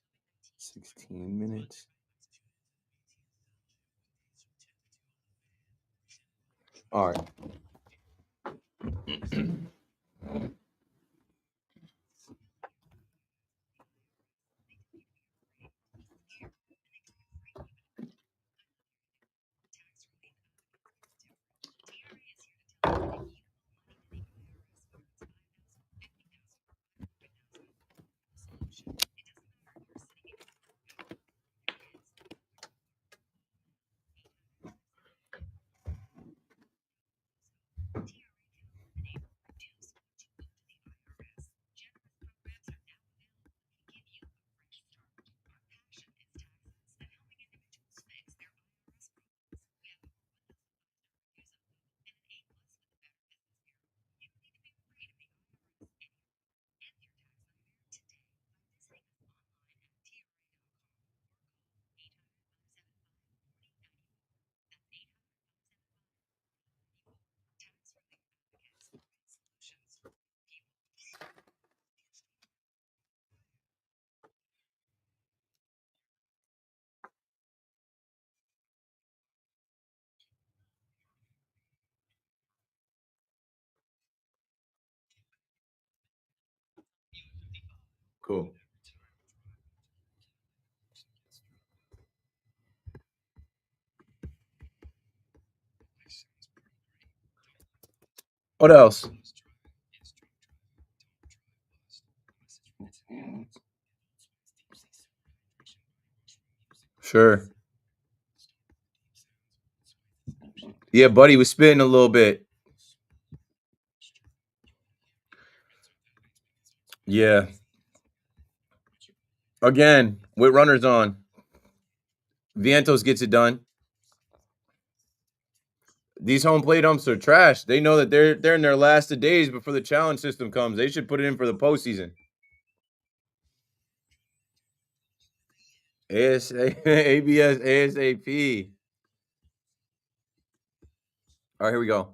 16 minutes. All right. Cool. What else? Sure. Yeah, buddy was spitting a little bit. Yeah. Again, with runners on. Vientos gets it done. These home plate umps are trash. They know that they're in their last of days before the challenge system comes. They should put it in for the postseason. ABS ASAP. All right, here we go.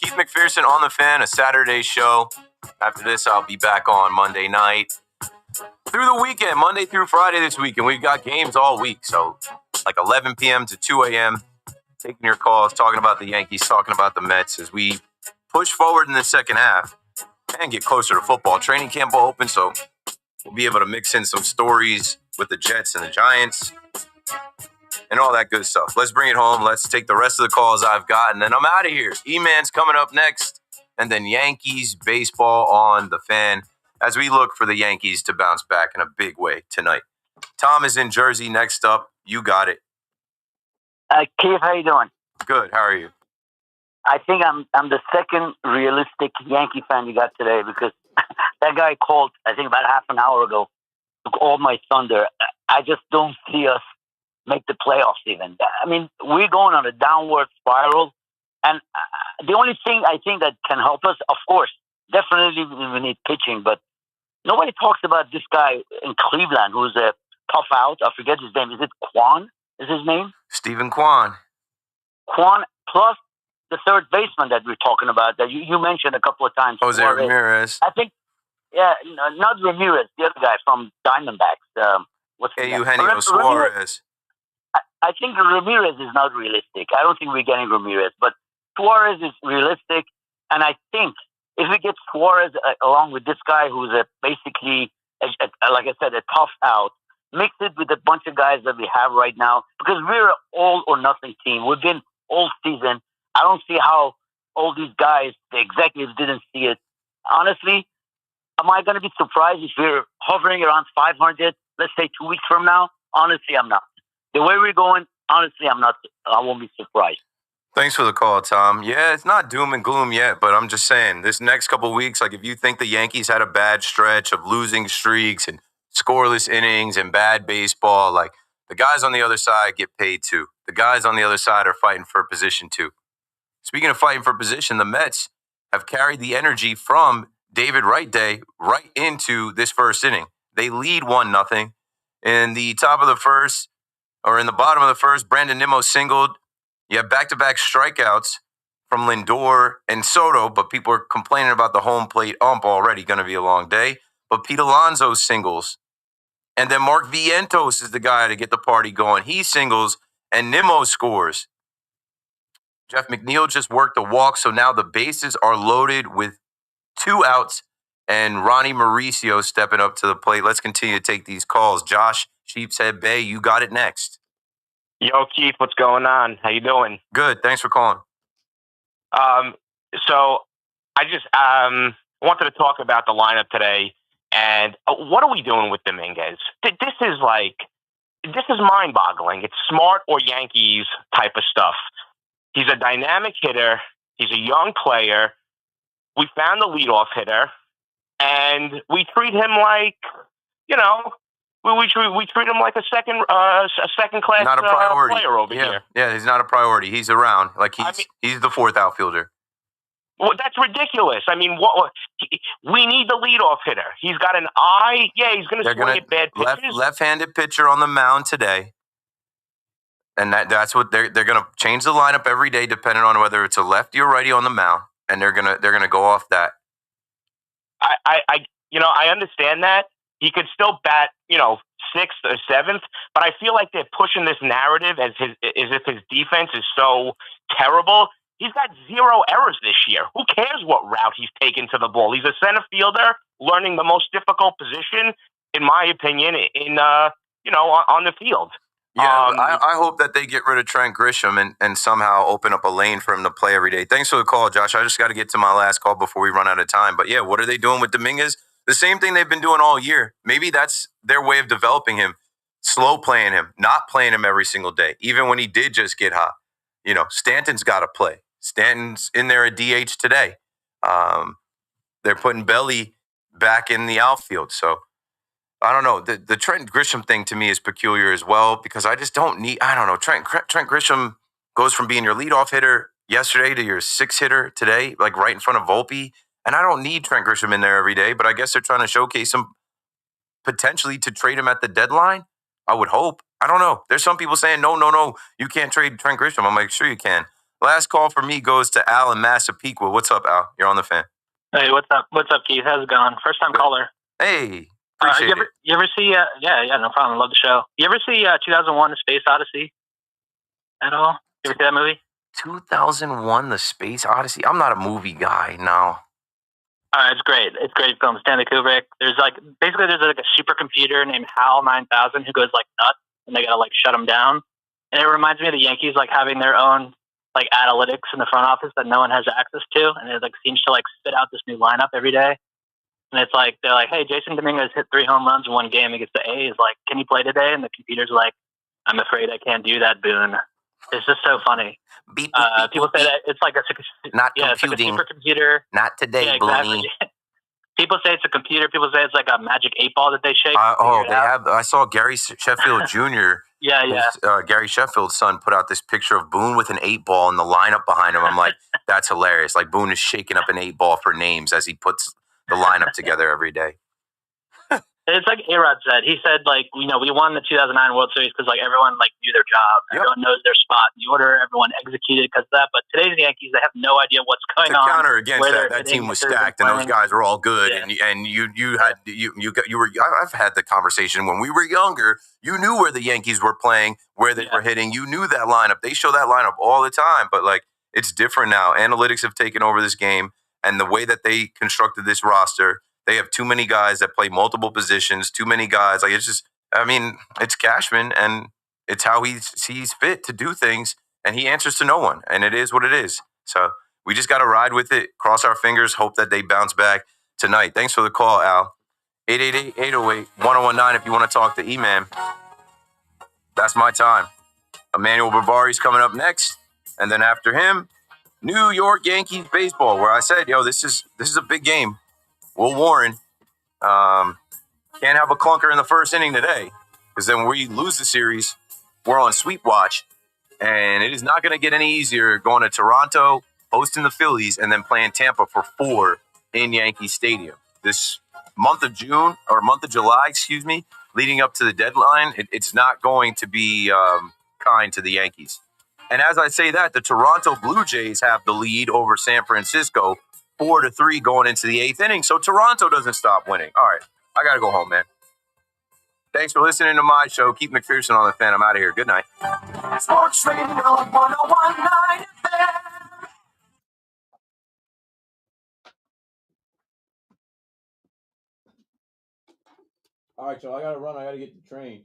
Keith McPherson on the Fan, a Saturday show. After this, I'll be back on Monday night. Through the weekend, Monday through Friday this week, and we've got games all week. So, like 11 p.m. to 2 a.m., taking your calls, talking about the Yankees, talking about the Mets as we push forward in the second half and get closer to football. Training camp will open, so we'll be able to mix in some stories with the Jets and the Giants and all that good stuff. Let's bring it home. Let's take the rest of the calls I've got, and then I'm out of here. E-Man's coming up next, and then Yankees baseball on the Fan as we look for the Yankees to bounce back in a big way tonight. Tom is in Jersey next up. You got it. Keith, how you doing? Good. How are you? I think I'm the second realistic Yankee fan you got today because that guy called, I think, about half an hour ago, took all my thunder. I just don't see us make the playoffs even. I mean, we're going on a downward spiral. And the only thing I think that can help us, of course, definitely we need pitching, but nobody talks about this guy in Cleveland who's a tough out. I forget his name. Is it Kwan? Is his name? Stephen Kwan. Kwan plus the third baseman that we're talking about that you mentioned a couple of times. Jose Ramirez. I think, yeah, not Ramirez, the other guy from Diamondbacks. What's his name? Eugenio Suarez. I think Ramirez is not realistic. I don't think we're getting Ramirez, but Suarez is realistic. And I think if we get Suarez along with this guy who's basically, like I said, a tough out, mix it with a bunch of guys that we have right now, because we're an all or nothing team. We've been all season. I don't see how all these guys, the executives, didn't see it. Honestly, am I going to be surprised if we're hovering around 500, let's say 2 weeks from now? Honestly, I'm not. The way we're going, honestly, I'm not. I won't be surprised. Thanks for the call, Tom. Yeah, it's not doom and gloom yet, but I'm just saying, this next couple of weeks, like if you think the Yankees had a bad stretch of losing streaks and scoreless innings and bad baseball, like the guys on the other side get paid too. The guys on the other side are fighting for position too. Speaking of fighting for position, the Mets have carried the energy from David Wright Day right into this first inning. They lead 1-0. In the top of the first, or in the bottom of the first, Brandon Nimmo singled. You have back-to-back strikeouts from Lindor and Soto, but people are complaining about the home plate ump already. Going to be a long day. But Pete Alonso singles. And then Mark Vientos is the guy to get the party going. He singles, and Nimmo scores. Jeff McNeil just worked a walk, so now the bases are loaded with 2 outs, and Ronnie Mauricio stepping up to the plate. Let's continue to take these calls. Josh, Sheepshead Bay, you got it next. Yo, Keith, what's going on? How you doing? Good. Thanks for calling. So I just wanted to talk about the lineup today, and what are we doing with Dominguez? This is mind-boggling. It's smart or Yankees type of stuff. He's a dynamic hitter. He's a young player. We found the leadoff hitter, and we treat him like, we treat him like a second class not a priority. Player over here. Yeah, he's not a priority. He's around. Like he's the fourth outfielder. Well, that's ridiculous. I mean, we need the leadoff hitter. He's got an eye. Yeah, he's going to swing at bad pitches. Left-handed pitcher on the mound today. And that's what they're going to change the lineup every day, depending on whether it's a lefty or righty on the mound, and they're gonna go off that. I understand that he could still bat, 6th or 7th, but I feel like they're pushing this narrative as if his defense is so terrible. He's got 0 errors this year. Who cares what route he's taken to the ball? He's a center fielder learning the most difficult position, in my opinion, on the field. Yeah, I hope that they get rid of Trent Grisham and somehow open up a lane for him to play every day. Thanks for the call, Josh. I just got to get to my last call before we run out of time. But yeah, what are they doing with Dominguez? The same thing they've been doing all year. Maybe that's their way of developing him. Slow playing him, not playing him every single day, even when he did just get hot. Stanton's got to play. Stanton's in there at DH today. They're putting Belly back in the outfield. So I don't know. The Trent Grisham thing to me is peculiar as well because I just don't need. I don't know. Trent Grisham goes from being your leadoff hitter yesterday to your 6th hitter today, like right in front of Volpe. And I don't need Trent Grisham in there every day, but I guess they're trying to showcase him potentially to trade him at the deadline. I would hope. I don't know. There's some people saying, no, you can't trade Trent Grisham. I'm like, sure you can. Last call for me goes to Al in Massapequa. What's up, Al? You're on the fan. Hey, what's up? What's up, Keith? How's it going? First time caller. Hey. You ever see? Yeah, no problem. Love the show. You ever see 2001: The Space Odyssey? At all? You ever see that movie? 2001: The Space Odyssey. I'm not a movie guy. No. It's great. It's great film. Stanley Kubrick. There's like a supercomputer named HAL 9000 who goes like nuts, and they gotta like shut him down. And it reminds me of the Yankees like having their own like analytics in the front office that no one has access to, and it like seems to like spit out this new lineup every day. And it's like, they're like, hey, Jason Dominguez hit 3 home runs in one game against the A's. Like, can you play today? And the computer's like, I'm afraid I can't do that, Boone. It's just so funny. Beep, people say that it's like a not it's like a computing. supercomputer. Not today, Yeah, exactly. People say it's a computer. People say it's like a magic 8-ball that they shake. They have. I saw Gary Sheffield Jr. Gary Sheffield's son put out this picture of Boone with an 8-ball and the lineup behind him. I'm like, that's hilarious. Like Boone is shaking up an 8-ball for names as he puts the lineup together every day. It's like A-Rod said. He said, like, we won the 2009 World Series because, like, everyone, like, knew their job. Yep. Everyone knows their spot in the order. Everyone executed because of that. But today's Yankees, they have no idea what's going on. To counter against that team was stacked, and those guys were all good. Yeah. And you were. I've had the conversation when we were younger. You knew where the Yankees were playing, where they were hitting. You knew that lineup. They show that lineup all the time. But like, it's different now. Analytics have taken over this game, and the way that they constructed this roster. They have too many guys that play multiple positions, too many guys. Like, it's just, I mean, it's Cashman, and it's how he sees fit to do things, and he answers to no one, and it is what it is. So we just got to ride with it, cross our fingers, hope that they bounce back tonight. Thanks for the call, Al. 888-808-1019 if you want to talk to E-Man. That's my time. Emmanuel Bavari's coming up next, and then after him, New York Yankees baseball, where I said, this is a big game. Will Warren can't have a clunker in the first inning today, because then when we lose the series, we're on sweep watch, and it is not going to get any easier going to Toronto, hosting the Phillies, and then playing Tampa for 4 in Yankee Stadium. This month of July, leading up to the deadline, it's not going to be kind to the Yankees. And as I say that, the Toronto Blue Jays have the lead over San Francisco, 4-3 going into the 8th inning. So Toronto doesn't stop winning. All right, I got to go home, man. Thanks for listening to my show. Keith McPherson on the Fan. I'm out of here. Good night. Sports Radio 1019. All right, y'all. I got to run. I got to get the train.